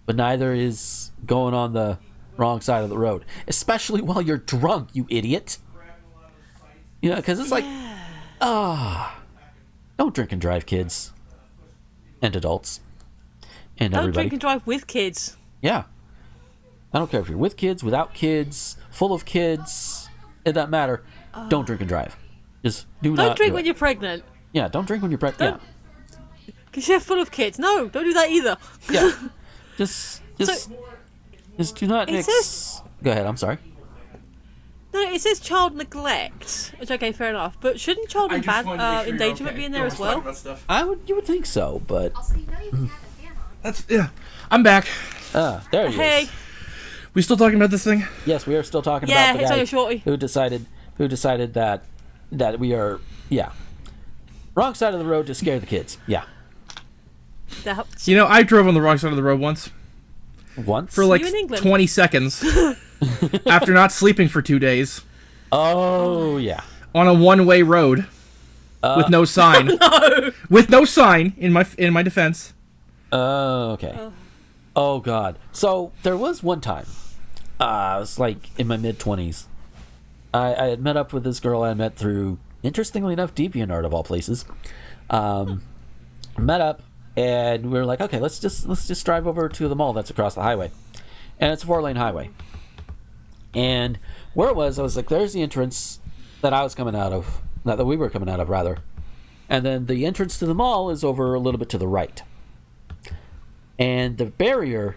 But neither is going on the wrong side of the road, especially while you're drunk, you idiot. Because it's like, don't drink and drive, kids and adults and Don't everybody. drink and drive with kids. Yeah, I don't care if you're with kids, without kids, full of kids. It doesn't matter. Don't drink and drive. Just do not. Don't drink do when it. you're pregnant. Yeah, don't drink when you're pregnant. Because you're full of kids. No, don't do that either. Yeah. Just do not it mix. says- Go ahead. I'm sorry. No, it says child neglect. Which, okay, fair enough. But shouldn't child endangerment be in there as well? You would think so, but Also, you know you can have the fan on. I'm back. there he Hey, is. We still talking about this thing? Yes, we are still talking Yeah, about the it's guy only a shorty. who decided that we are wrong side of the road to scare the kids. Yeah, I drove on the wrong side of the road once once for like You in England? 20 seconds after not sleeping for 2 days Oh yeah. on a one-way road with no sign. With no sign in my defense. Okay. Oh God. So there was one time. I was like in my mid-20s. I had met up with this girl I met through, interestingly enough, DeviantArt of all places. met up, and we were like, okay, let's just drive over to the mall that's across the highway, and it's a 4-lane highway. And where it was, I was like, there's the entrance that I was coming out of, not that we were coming out of, rather. And then the entrance to the mall is over a little bit to the right. And the barrier,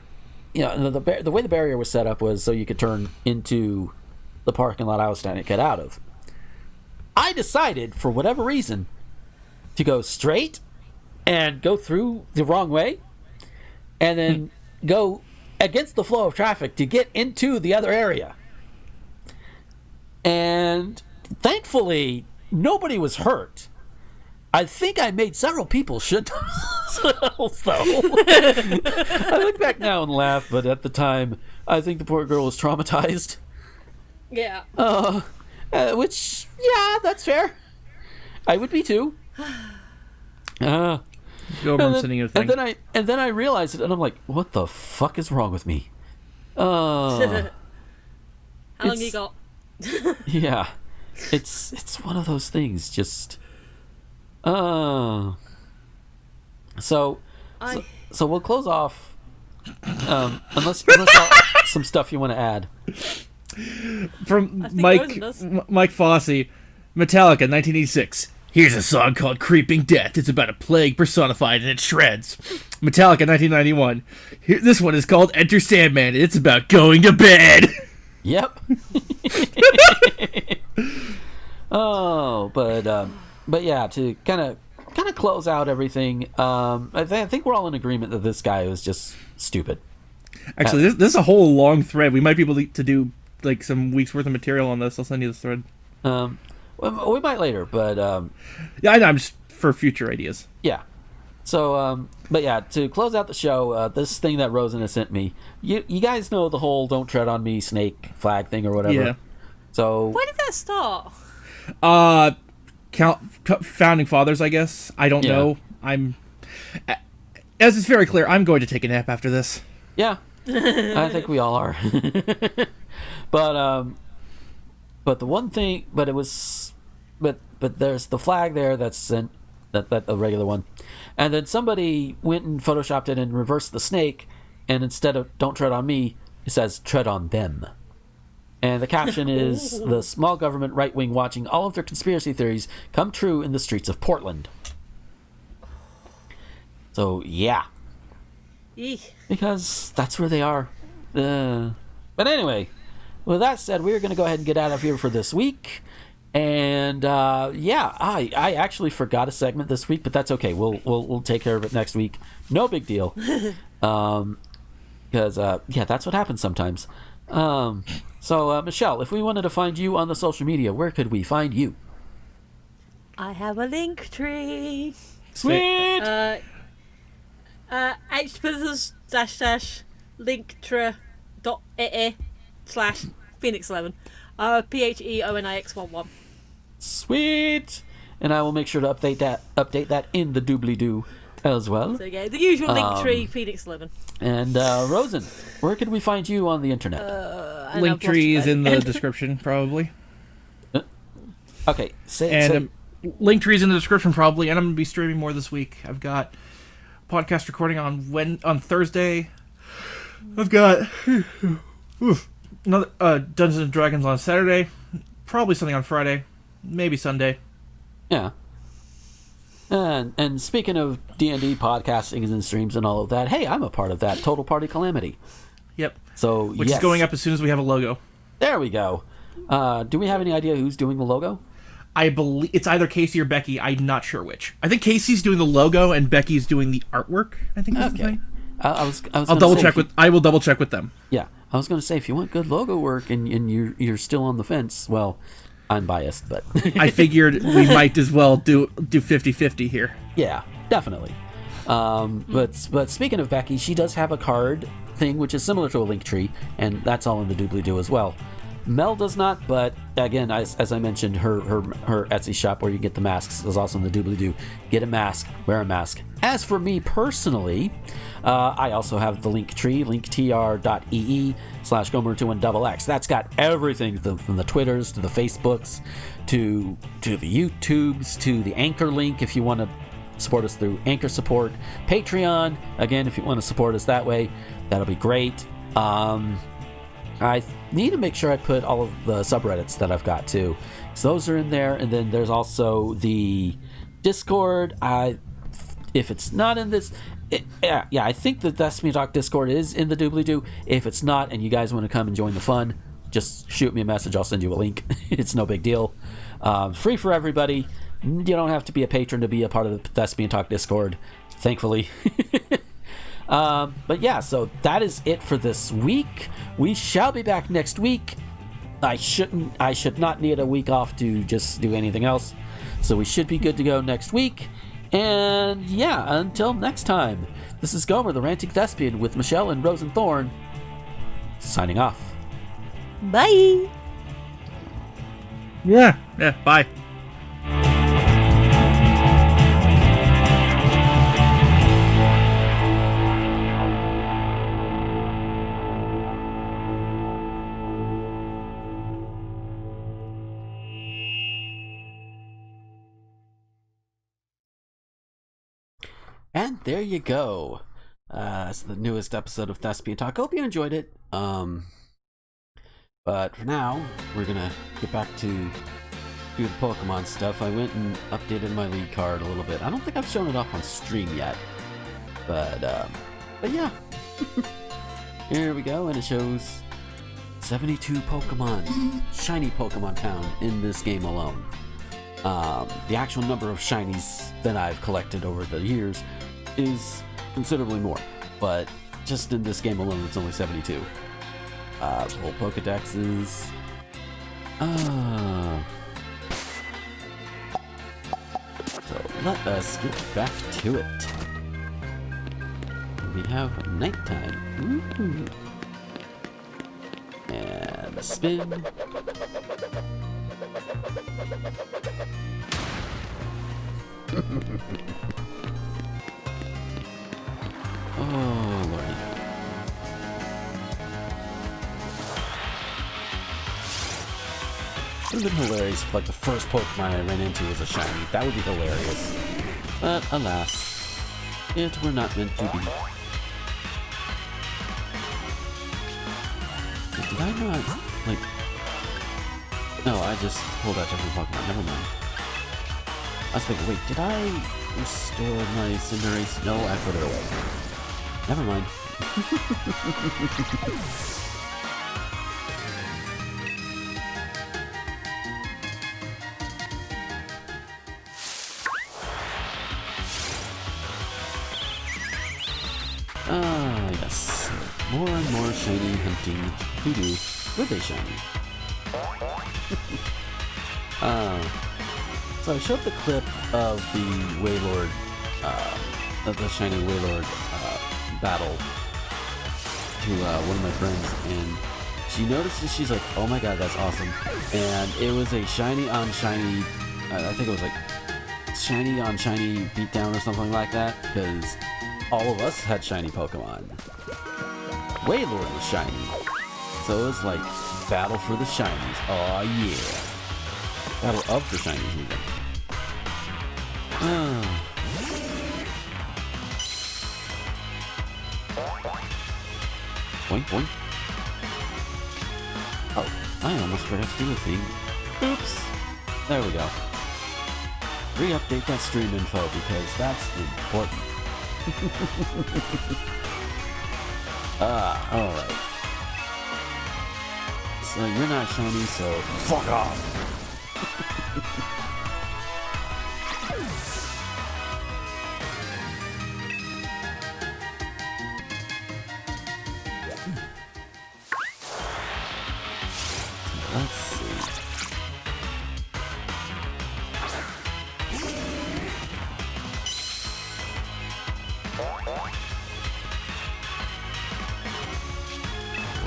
the way the barrier was set up was so you could turn into the parking lot I was trying to get out of. I decided, for whatever reason, to go straight and go through the wrong way, and then go against the flow of traffic to get into the other area. And thankfully, nobody was hurt. I think I made several people shit themselves, though. I look back now and laugh, but at the time, I think the poor girl was traumatized. Yeah. Which, yeah, that's fair. I would be too. Go over and sending you a thing. And then I realized it, and I'm like, what the fuck is wrong with me? How long you got? Yeah, it's one of those things. Just so we'll close off. Unless some stuff you want to add. From Mike Fossey, Metallica, 1986. Here's a song called Creeping Death. It's about a plague personified and it shreds. Metallica, 1991. This one is called Enter Sandman, and it's about going to bed. Yep. But yeah, to kind of close out everything, I think we're all in agreement that this guy was just stupid. Actually, this is a whole long thread. We might be able to do like some weeks worth of material on this. I'll send you this thread. We might later, but yeah, I know. I'm just for future ideas. Yeah. So, but yeah, to close out the show, this thing that Rosanna sent me, you guys know the whole "Don't Tread on Me" snake flag thing or whatever. Yeah. So where did that start? Founding fathers, I guess. I don't know. As it's very clear, I'm going to take a nap after this. Yeah, I think we all are. But the one thing, but there's the flag there that's sent, that the regular one, and then somebody went and photoshopped it and reversed the snake, and instead of "Don't tread on me," it says "Tread on them." And the caption is, "The small government right wing watching all of their conspiracy theories come true in the streets of Portland." So yeah, because that's where they are. But anyway, with that said, we're going to go ahead and get out of here for this week. And I actually forgot a segment this week, but that's okay. We'll take care of it next week. No big deal. Because that's what happens sometimes. So Michelle, if we wanted to find you on the social media, where could we find you? I have a link tree. Sweet. hbrothers-linktree.ee/Phoenix11. PHEONIX11. Sweet. And I will make sure to update that in the doobly-doo as well. So yeah, the usual link tree, Phoenix11. And Rosen, where could we find you on the internet? Link tree is in the description, probably. Okay. Link tree is in the description, probably, and I'm going to be streaming more this week. I've got podcast recording on Thursday. I've got another Dungeons and Dragons on Saturday. Probably something on Friday. Maybe Sunday. Yeah. And speaking of D&D podcasting and streams and all of that, hey, I'm a part of that. Total Party Calamity. Yep. So Which is going up as soon as we have a logo. There we go. Do we have any idea who's doing the logo? I believe it's either Casey or Becky. I'm not sure which. I think Casey's doing the logo and Becky's doing the artwork. I think that's the thing. I'll double check I will double check with them. Yeah, I was going to say, if you want good logo work and you're still on the fence, well, I'm biased, but I figured we might as well do 50-50 here. Yeah, definitely. But speaking of Becky, she does have a card thing which is similar to a link tree, and that's all in the doobly-doo as well. Mel does not, but again, as I mentioned, her Etsy shop where you get the masks is also in the doobly-doo. Get a mask, wear a mask. As for me personally, I also have the link tree, linktr.ee/Gomer21XX. That's got everything from the Twitters to the Facebooks to the YouTubes to the Anchor link if you want to support us through Anchor support, Patreon. Again, if you want to support us that way, that'll be great. I need to make sure I put all of the subreddits that I've got too. So those are in there, and then there's also the Discord. If it's not in this, I think the Thespian Talk Discord is in the doobly-doo. If it's not, and you guys want to come and join the fun, just shoot me a message. I'll send you a link. It's no big deal. Free for everybody. You don't have to be a patron to be a part of the Thespian Talk Discord, thankfully. But yeah, so that is it for this week. We shall be back next week. I should not need a week off to just do anything else. So we should be good to go next week. And yeah, until next time, this is Gomer, the Ranting Thespian, with Michelle and Rosenthorn, signing off. Bye. Yeah, bye. And there you go. It's the newest episode of Thespian Talk. Hope you enjoyed it. But for now, we're gonna get back to do the Pokemon stuff. I went and updated my lead card a little bit. I don't think I've shown it off on stream yet. But yeah. Here we go, and it shows 72 Pokemon, shiny Pokemon found in this game alone. The actual number of shinies that I've collected over the years is considerably more, but just in this game alone, it's only 72. Full Pokedexes. So let us get back to it. We have nighttime. Ooh. And a spin. Oh, Lordy. It would have been hilarious if, like, the first Pokemon I ran into was a shiny. That would be hilarious. But, alas, it were not meant to be. Did I not, like... No, I just pulled out different Pokemon. Never mind. I was thinking, wait, did I restore my Cinderace? No, I put it away. Never mind. Yes. More and more shiny hunting to do with a shiny. So I showed the clip of the Wailord, of the shiny Wailord battle to one of my friends, and she notices, she's like, oh my god, that's awesome. And it was a shiny on shiny, I think it was like shiny on shiny beatdown or something like that, because all of us had shiny Pokemon. Wailord was shiny. So it was like battle for the shinies. Oh yeah. Battle of the shinies even. Boink boink. Oh, I almost forgot to do a thing. Oops. There we go. Re-update that stream info because that's important. Alright. So you're not shiny, so fuck off. Let's see.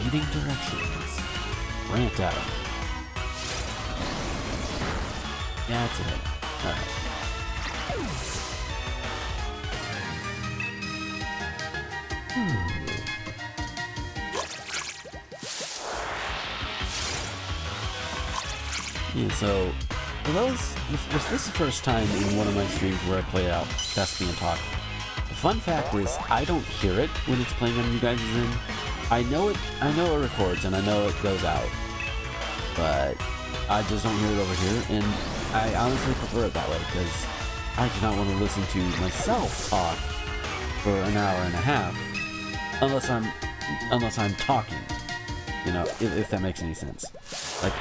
Reading directions. Rant at him. Yeah, that's it. Alright. Yeah, so for those, if this is the first time in one of my streams where I play out Thespian Talk, the fun fact is I don't hear it when it's playing on you guys' end. I know it records and I know it goes out, but I just don't hear it over here, and I honestly prefer it that way because I do not want to listen to myself talk for an hour and a half unless I'm talking, you know, if that makes any sense. Like,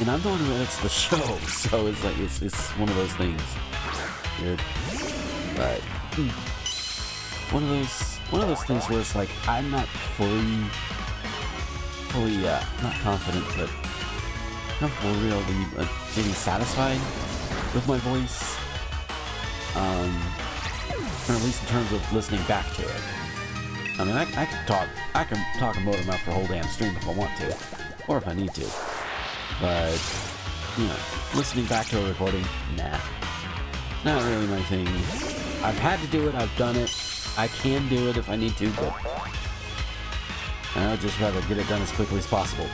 and I'm the one who edits the show, so it's like it's one of those things. Weird, but one of those things where it's like I'm not fully not confident, but comfortable, really getting satisfied with my voice, or at least in terms of listening back to it. I mean, I can talk a motor mouth for a whole damn stream if I want to, or if I need to. But, you know, listening back to a recording, nah. Not really my thing. I've had to do it, I've done it. I can do it if I need to, but I would just rather get it done as quickly as possible.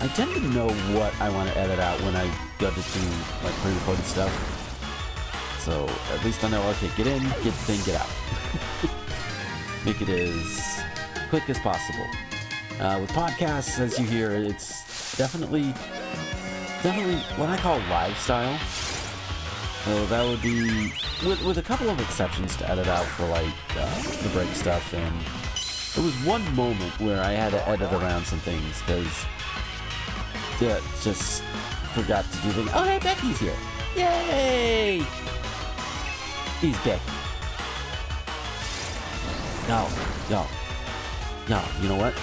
I tend to know what I want to edit out when I go to do, like, pre-recorded stuff. So, at least I know, okay, get in, get the thing, get out. Make it as quick as possible. With podcasts, as you hear, it's definitely what I call live style. So that would be, with a couple of exceptions to edit out for like the break stuff, and there was one moment where I had to edit around some things because just forgot to do things. Oh, hey, Becky's here! Yay! He's Becky. Yo, you know what?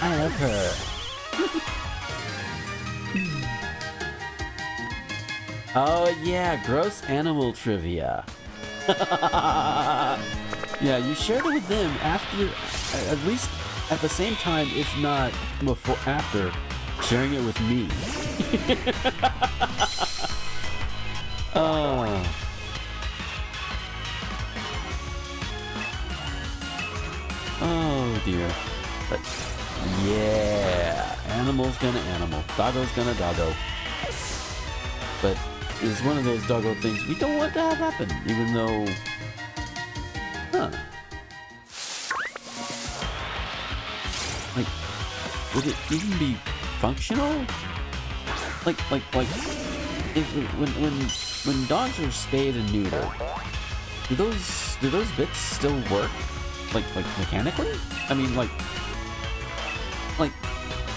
I love her. Oh yeah, gross animal trivia. Yeah, you shared it with them after, at least at the same time, if not before, after sharing it with me. Oh dear. But yeah, animal's gonna animal, doggo's gonna doggo. But it's one of those doggo things we don't want to have happen, even though, like, would it even be functional? Like, if, when dogs are spayed and neutered, do those bits still work? Like mechanically? I mean, like,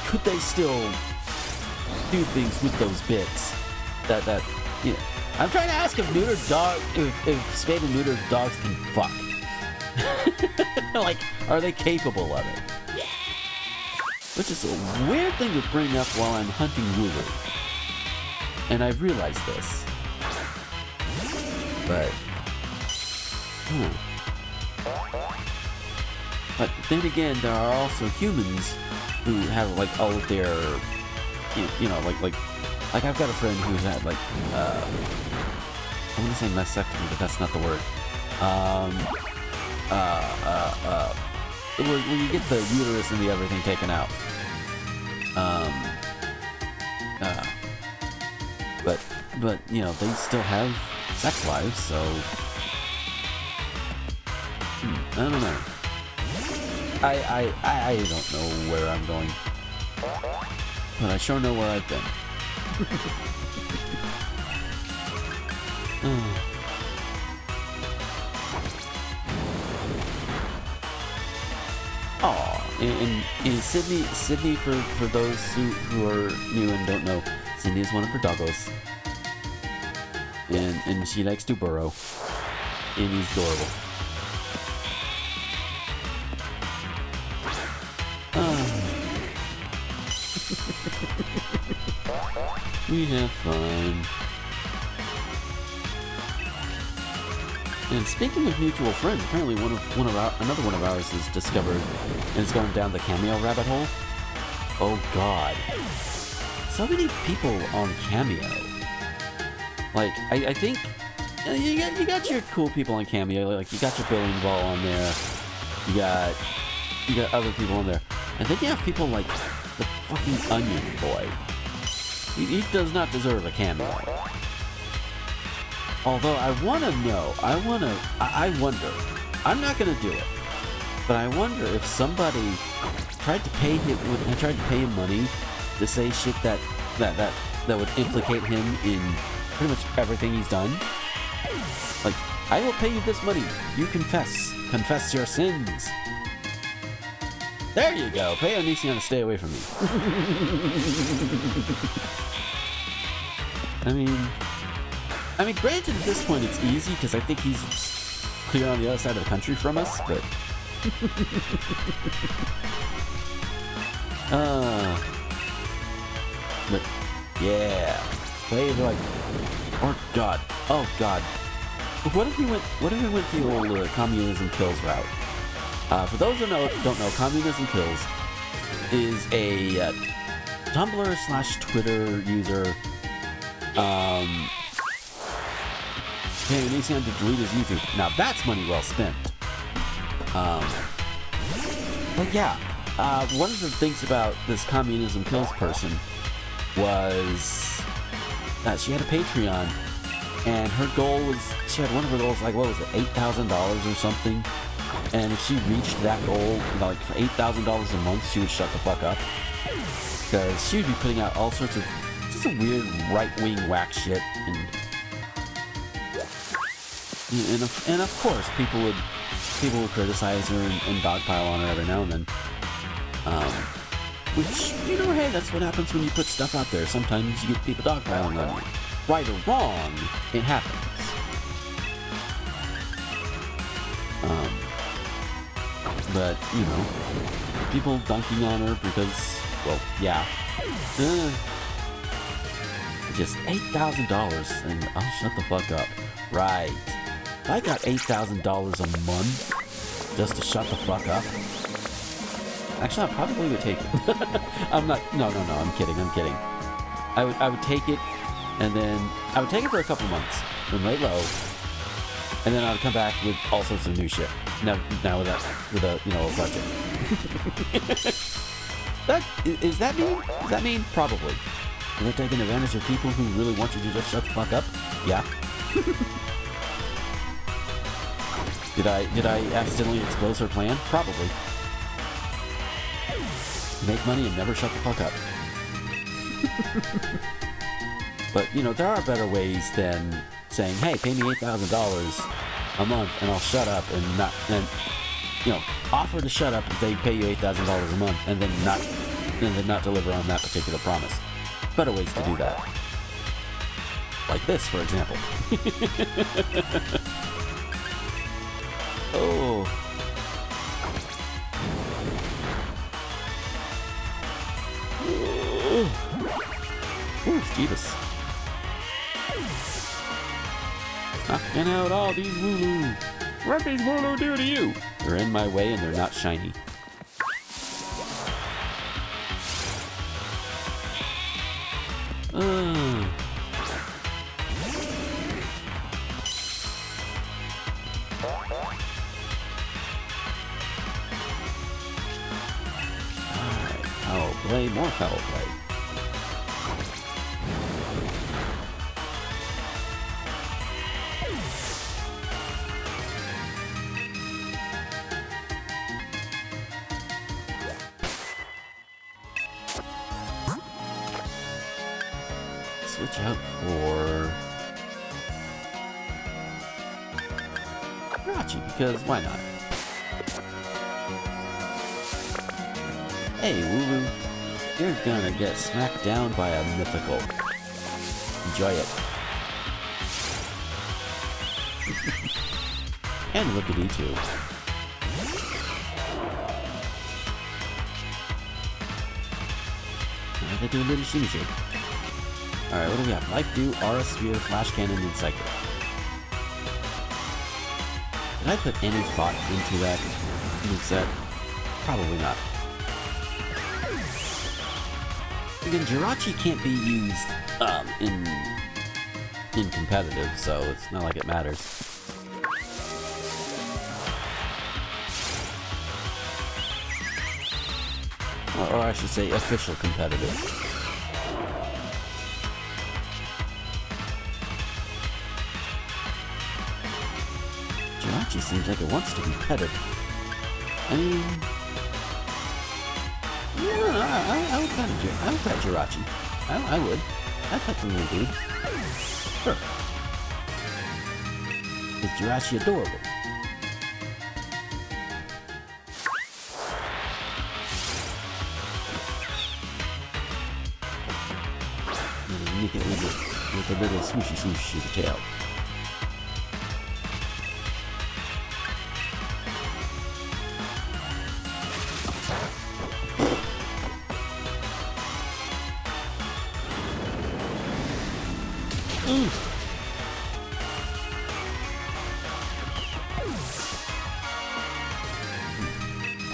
could they still do things with those bits? That you know, I'm trying to ask if spayed and neutered dogs can fuck. Like, are they capable of it? Which is a weird thing to bring up while I'm hunting woolly. And I realize this. But But then again, there are also humans who have like all of their, you know, like I've got a friend who's had like, I want to say mastectomy, but that's not the word. Where you get the uterus and the everything taken out. But you know, they still have sex lives, so I don't know. I don't know where I'm going, but I sure know where I've been. And Sydney, for those who are new and don't know, Sydney is one of her doggos, and she likes to burrow, and he's adorable. We have fun. And speaking of mutual friends, apparently another one of ours is discovered and is going down the Cameo rabbit hole. Oh god. So many people on Cameo. Like, I think you got your cool people on Cameo, like you got your Billion Ball on there. You got other people on there. And then you have people like the fucking Onion Boy. He does not deserve a cameo. Although I want to know, I wonder, I'm not going to do it, but I wonder if somebody tried to pay him money to say shit that would implicate him in pretty much everything he's done. Like, I will pay you this money. You confess your sins. There you go. Pay Onision to stay away from me. I mean, granted, at this point it's easy because I think he's clear on the other side of the country from us, but but yeah, play like, oh god, what if we went the old communism kills route? For those who don't know, communism kills is a Tumblr/Twitter user. Paying Onision to delete his YouTube. Now that's money well spent. But yeah, one of the things about this communism kills person was that she had a Patreon, and her goal was, she had one of her goals, like, what was it, $8,000 or something? And if she reached that goal, like, for $8,000 a month, she would shut the fuck up. Because she would be putting out all sorts of just a weird right-wing whack shit, and of course, people would criticize her and dogpile on her every now and then. Which, you know, hey, that's what happens when you put stuff out there. Sometimes you get people dogpiling on you. Right or wrong, it happens. But, you know, people dunking on her because, well, yeah. Just $8,000 and I'll shut the fuck up. Right. If I got $8,000 a month just to shut the fuck up, actually, I probably would take it. I'm kidding. I would take it, and then I would take it for a couple months, then lay low, and then I would come back with all sorts of new shit. Now with a budget. Does that mean? Probably. Are they taking advantage of people who really want you to just shut the fuck up? Yeah. Did I accidentally expose her plan? Probably. Make money and never shut the fuck up. But, you know, there are better ways than saying, hey, pay me $8,000 a month and I'll shut up and offer to shut up if they pay you $8,000 a month and then not deliver on that particular promise. Better ways to do that. Like this, for example. Oh. Ooh, Jeebus. Knocking out all these Wooloo. What did these Wooloo do to you? They're in my way and they're not shiny. Alright, foul play, more foul play. Switch out for Rachi, because why not? Hey, Wooloo, you're gonna get smacked down by a mythical. Enjoy it. And Rookity too. They're doing a little shimmy shake. Alright, what do we have? Life Dew, Aura Sphere, Flash Cannon, and Psychic. Did I put any thought into that move set? Probably not. Again, Jirachi can't be used in competitive, so it's not like it matters. Or I should say official competitive. Jirachi seems like it wants to be petted. I mean, yeah, I would pet Jirachi. I would. I'd pet the little dude. Sure. Is Jirachi adorable? Nick it with a little swooshy swoosh of the tail.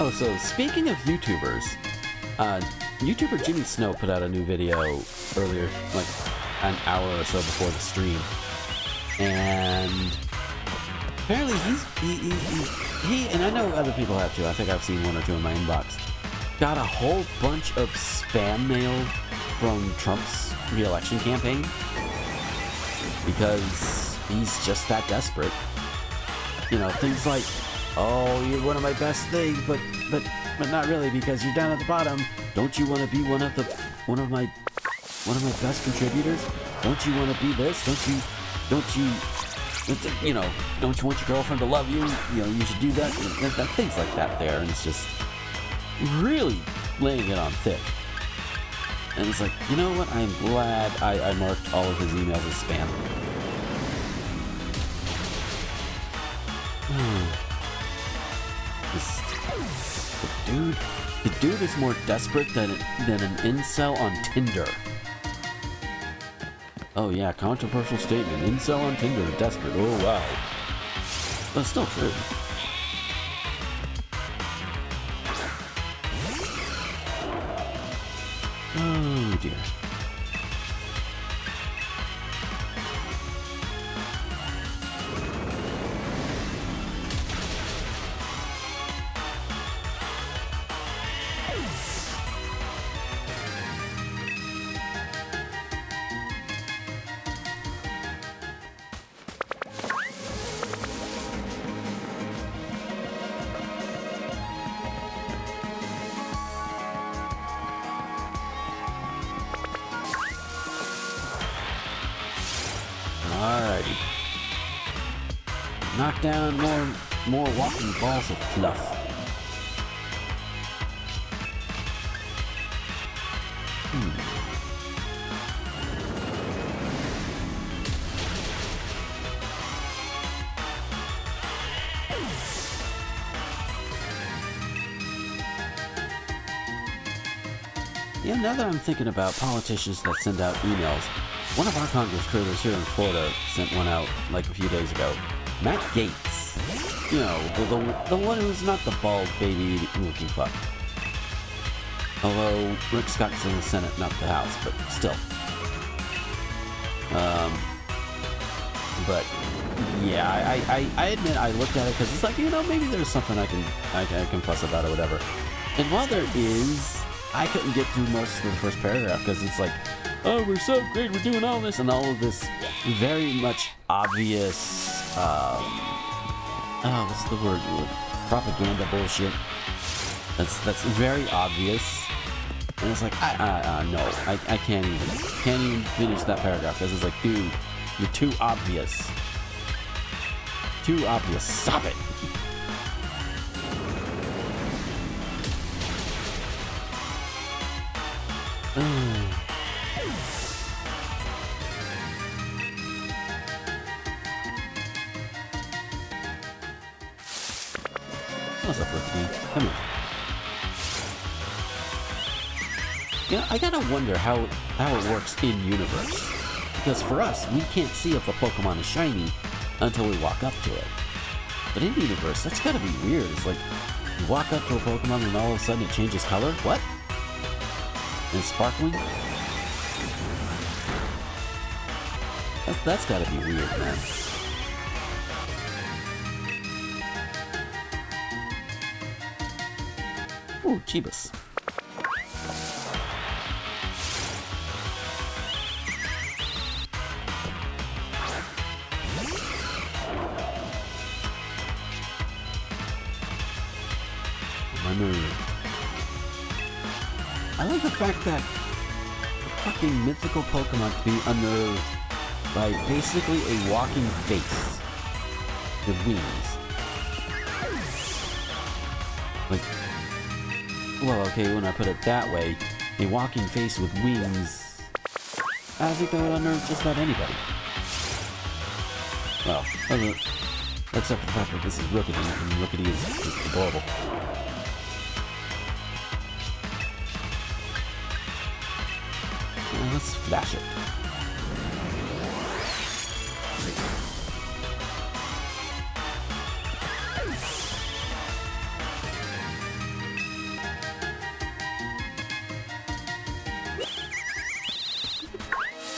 Oh, so speaking of YouTubers, YouTuber Jimmy Snow put out a new video earlier, like an hour or so before the stream, and apparently he and I know other people have too. I think I've seen one or two in my inbox. Got a whole bunch of spam mail from Trump's re-election campaign because he's just that desperate. You know, things like, "Oh, you're one of my best things, but not really because you're down at the bottom. Don't you want to be one of my best contributors? Don't you want to be this? Don't you want your girlfriend to love you? You know, you should do that." Things like that there, and it's just really laying it on thick. And it's like, you know what? I'm glad I marked all of his emails as spam. The dude is more desperate than an incel on Tinder. Oh yeah, controversial statement. Incel on Tinder, desperate. Oh wow. But still true. Oh dear. Alrighty. Knock down more walking balls of fluff. Yeah, now that I'm thinking about politicians that send out emails, one of our Congress critters here in Florida sent one out like a few days ago. Matt Gaetz. You know, the one who's not the bald baby looking fuck. Although Rick Scott's in the Senate, not the House, but still. But yeah, I admit I looked at it because it's like, you know, maybe there's something I can fuss about or whatever. And while there is, I couldn't get through most of the first paragraph because it's like, oh, we're so great, we're doing all this, and all of this very much obvious, what's the word? Propaganda bullshit. That's very obvious. And it's like, no, I can't even finish that paragraph because it's like, dude, you're too obvious. Too obvious. Stop it. What's up, Rookie? Come here. Yeah, I gotta wonder how it works in universe. Because for us, we can't see if a Pokemon is shiny until we walk up to it. But in universe, that's gotta be weird. It's like, you walk up to a Pokemon and all of a sudden it changes color? What? And it's sparkling? That's gotta be weird, man. Ooh, Jeebus. unnerved. I like the fact that the fucking mythical Pokemon can be unnerved by basically a walking face with wings. Like, well, okay, when I put it that way, a walking face with wings, I think that would unnerve just about anybody. Well, except for the fact that this is Rookity, and Rookity is just adorable. Let's flash it.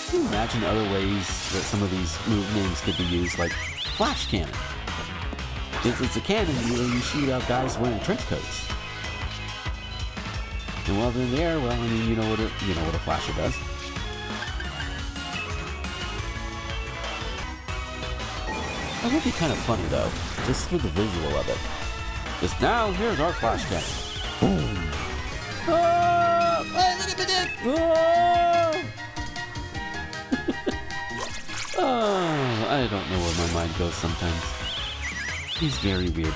Can you imagine other ways that some of these move names could be used, like Flash Cannon? It's a cannon where you shoot out guys wearing trench coats. And while they're in the air, well, I mean, you know what a flasher does. That would be kind of funny though, just for the visual of it. Just now, here's our flash cannon. Boom! Oh! Hey, look at the dick! Oh! Oh, I don't know where my mind goes sometimes. He's very weird.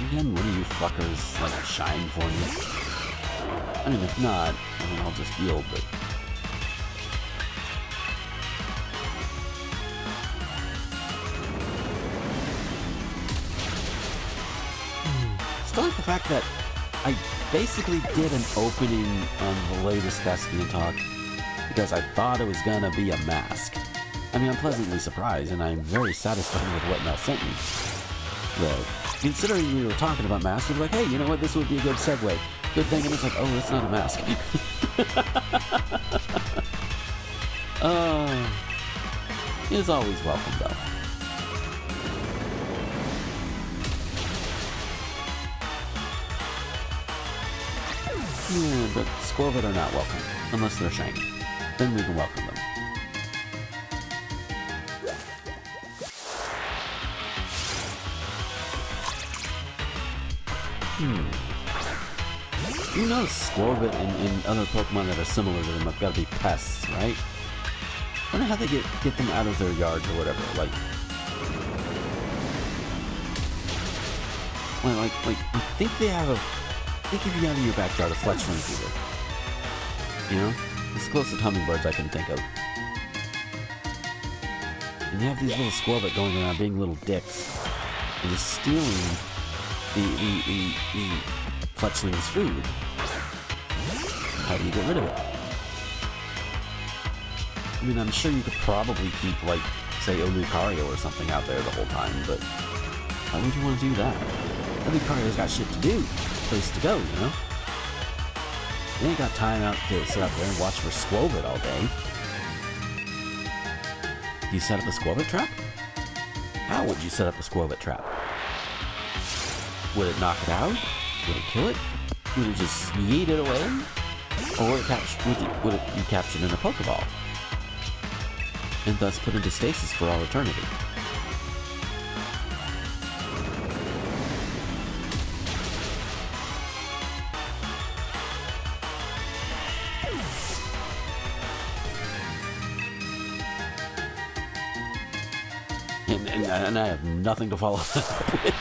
Again, one of you fuckers, like, shine for me? I mean, if not, I mean, I'll just yield, but... Still like the fact that I basically did an opening on the latest Thespian talk because I thought it was gonna be a mask. I mean, I'm pleasantly surprised, and I'm very satisfied with what Mel sent me. But considering we were talking about masks, we were like, hey, you know what, this would be a good segue. Good thing, and it's like, oh, that's not a mask. Is always welcome, though. Yeah, but Squirvet are not welcome, unless they're shiny. Then we can welcome them. You know Squirvet and other Pokemon that are similar to them have got to be pests, right? I wonder how they get them out of their yards or whatever. Like I think they have I think if you have in your backyard a fletchling feeder, you know, it's close to hummingbirds I can think of. And you have these little Squirvet going around being little dicks and just stealing the fletchling's food. How do you get rid of it? I mean, I'm sure you could probably keep, like, say, Lucario or something out there the whole time, but why would you want to do that? Lucario's got shit to do, place to go, you know? They ain't got time out to sit out there and watch for Squirvet all day. Do you set up a Squirvet trap? How would you set up a Squirvet trap? Would it knock it out? Would it kill it? Would it just yeet it away? Or would it be captured in a Pokeball? And thus put into stasis for all eternity? And I have nothing to follow that up with.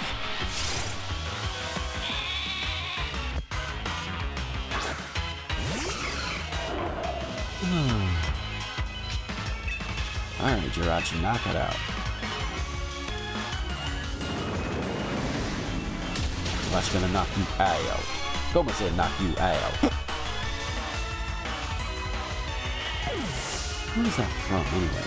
Alright, Jirachi, knock it out. That's gonna knock you out. Goma said knock you out. Who is that from, anyway?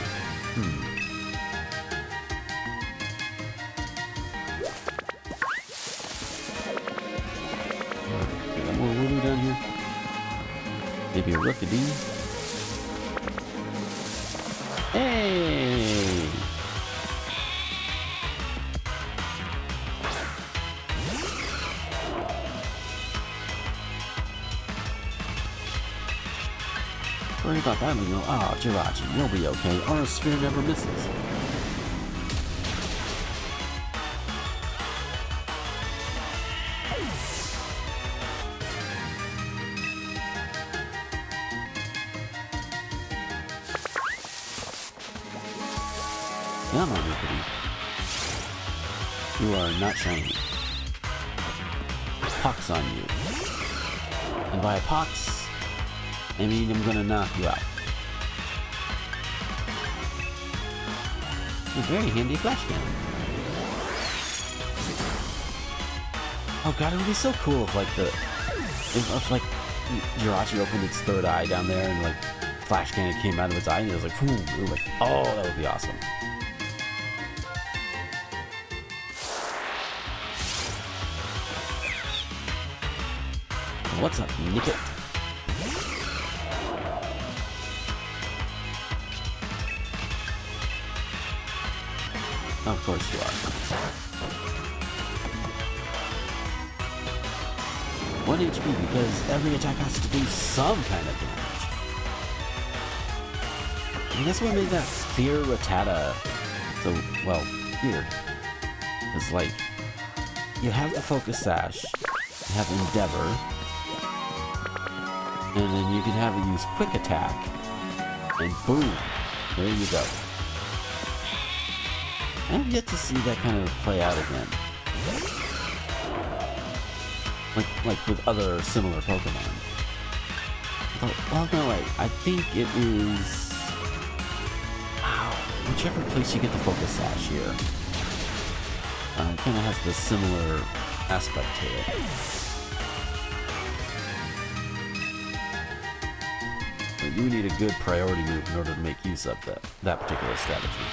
Maybe a rookity. Hey! Worry about that, Leo. Ah, Jirachi, you'll be okay. Our sphere never misses. Come on, everybody. You are not shiny. Pox on you. And by a pox, I mean I'm gonna knock you out. A very handy flash cannon. Oh god, it would be so cool if if like Jirachi opened its third eye down there and like flash cannon came out of its eye and it was like, boom, it was like, oh, that would be awesome. What's up, Nickit? Of course you are. 1 HP because every attack has to do some kind of damage. And that's what made that Fear Rattata so, well, weird. It's like, you have the Focus Sash, you have Endeavor, and then you can have it use Quick Attack, and boom, there you go. I have yet to see that kind of play out again. Like with other similar Pokemon. Well, no, wait, I think it is... Wow, whichever place you get the Focus Sash here. It kind of has the similar aspect to it. But you need a good priority move in order to make use of that particular strategy.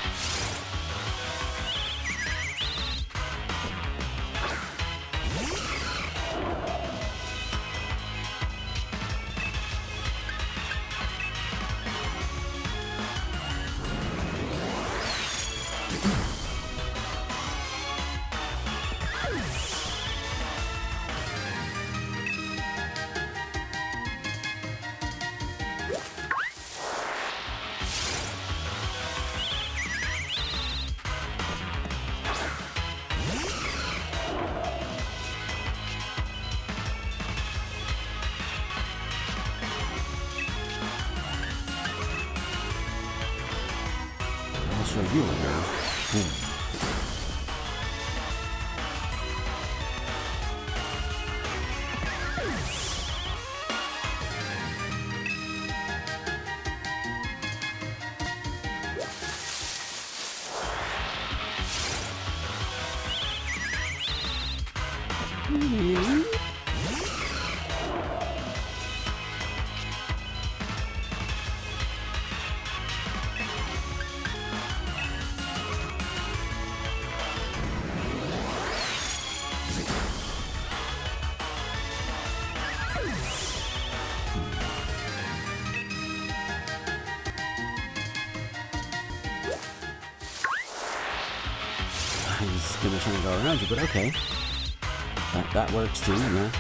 Show you a nerve. Boom. He's gonna try and go around you, but okay. That works too, yeah.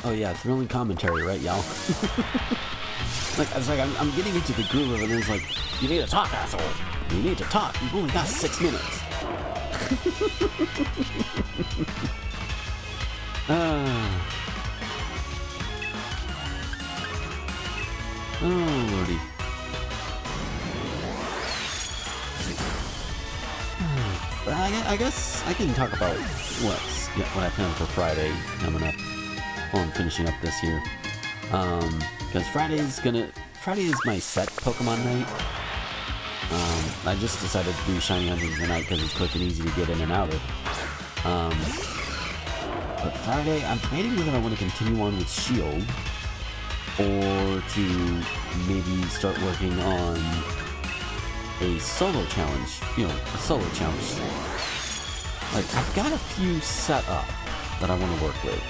Oh yeah, thrilling commentary, right, y'all? I'm getting into the groove of it, and it's like, you need to talk, asshole. You need to talk. You've only got 6 minutes. Oh, lordy. I guess I can talk about what I plan for Friday coming up. Well, I'm finishing up this year. Because Friday is my set Pokemon night. I just decided to do shiny hunting tonight because it's quick and easy to get in and out of. But Friday, I'm debating whether I want to continue on with Shield or to maybe start working on a solo challenge. You know, a solo challenge. Like, I've got a few set up that I want to work with.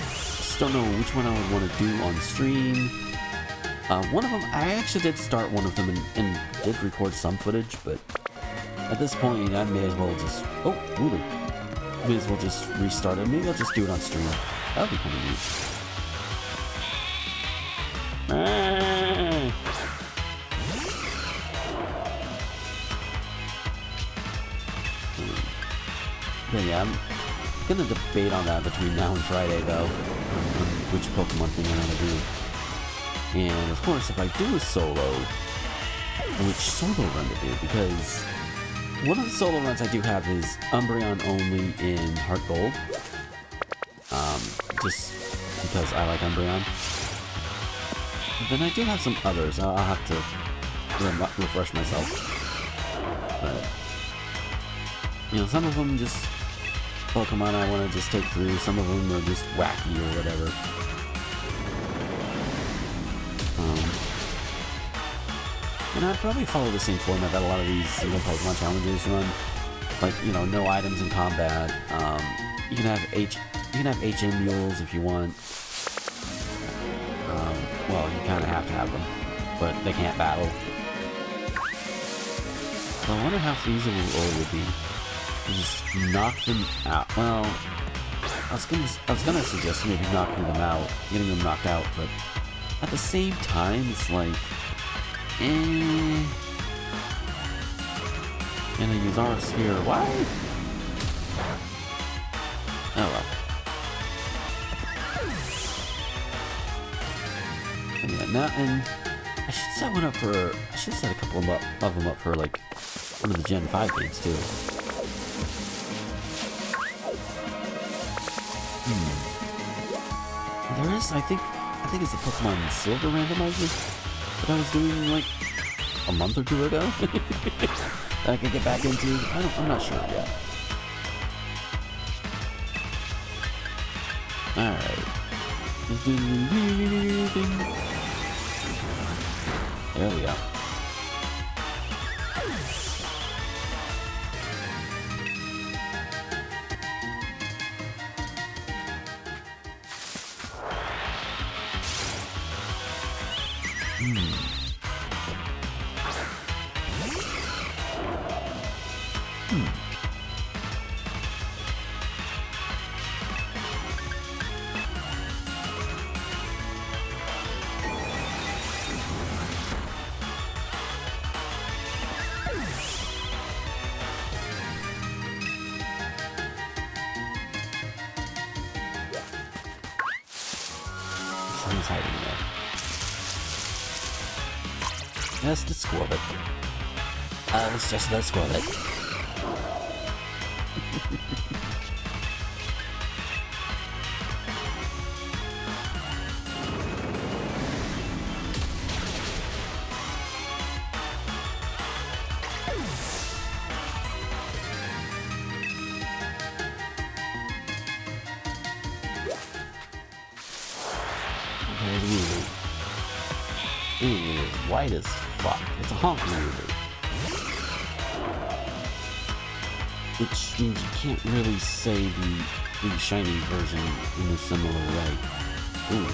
Just don't know which one I would want to do on stream. One of them, I actually did start one of them and did record some footage, but at this point, I may as well just... Oh, Voodoo. May as well just restart it. Maybe I'll just do it on stream. That would be kind of neat. But yeah, I'm gonna debate on that between now and Friday, though, on which Pokemon thing I'm gonna do. And of course, if I do a solo, which solo run to do, because one of the solo runs I do have is Umbreon only in Heart Gold. Just because I like Umbreon. But then I do have some others. I'll have to refresh myself. But, you know, some of them just Pokemon I want to just take through. Some of them are just wacky or whatever. And I'd probably follow the same format that a lot of these single Pokemon challenges run. Like, you know, no items in combat. You can have HM mules if you want. Well, you kind of have to have them, but they can't battle. So I wonder how feasible it would be to just knock them out. Well, I was gonna suggest maybe knocking them out, getting them knocked out, but at the same time, it's like, Can I use ours here? Why? Oh well. Yeah, now, and I should set one up for. I should set a couple of them up for like one of the Gen 5 games too. There is, I think it's the Pokemon Silver randomizer that I was doing like a month or two ago that I could get back into. I'm not sure yet. Alright. Let's do the thing. There we go. Someone's hiding there. Just a squab it. It's just a squab it. There's Wooloo. Wooloo is white as fuck. It's a honky Wooloo. Which means you can't really say the shiny version in a similar way. Ooh.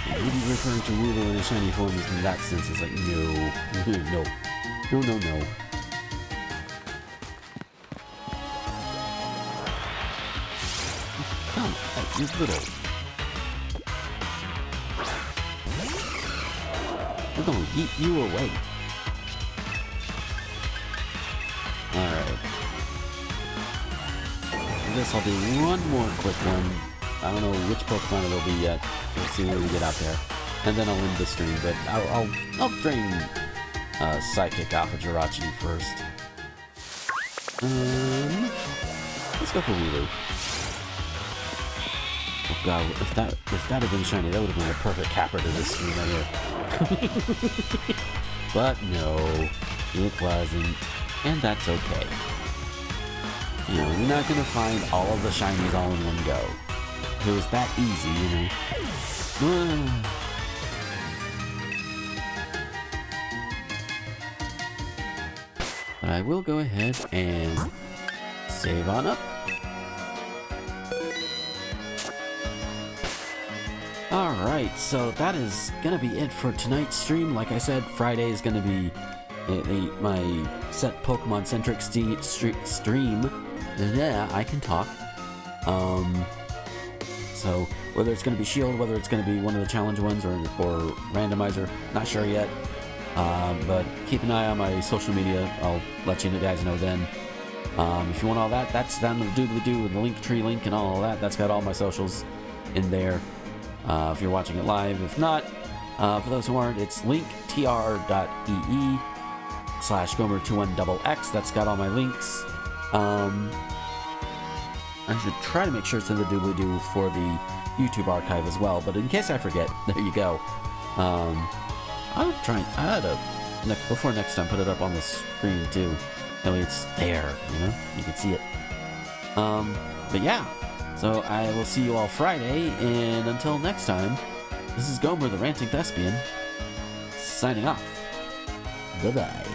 Maybe referring to Wooloo in a shiny form is in that sense is like, no. No. Come on, you're little. We're gonna eat you away. Alright. I guess I'll do one more quick one. I don't know which Pokemon it'll be yet. We'll see when we get out there. And then I'll end the stream, but I'll drain Psychic Alpha Jirachi first. Let's go for Weedoo. Oh god, if that had been shiny, that would have been a perfect capper to this stream right here. But no, it wasn't. And that's okay. You know, you're not gonna find all of the shinies all in one go. If it was that easy, you know. But I will go ahead and save on up. Alright, so that is gonna be it for tonight's stream. Like I said, Friday is gonna be my set Pokemon centric stream. Yeah, I can talk. So whether it's gonna be Shield, whether it's gonna be one of the challenge ones or randomizer, not sure yet. But keep an eye on my social media. I'll let you guys know then. If you want all that, that's down in the doobly-doo with the Linktree link and all of that. That's got all my socials in there. If you're watching it live. If not, for those who aren't, it's linktr.ee/Gomer21XX. That's got all my links. I should try to make sure it's in the doobly-doo for the YouTube archive as well, but in case I forget, there you go. Before next time, put it up on the screen too. That way it's there, you know? You can see it. But yeah. So I will see you all Friday, and until next time, this is Gomer the Ranting Thespian, signing off. Bye-bye.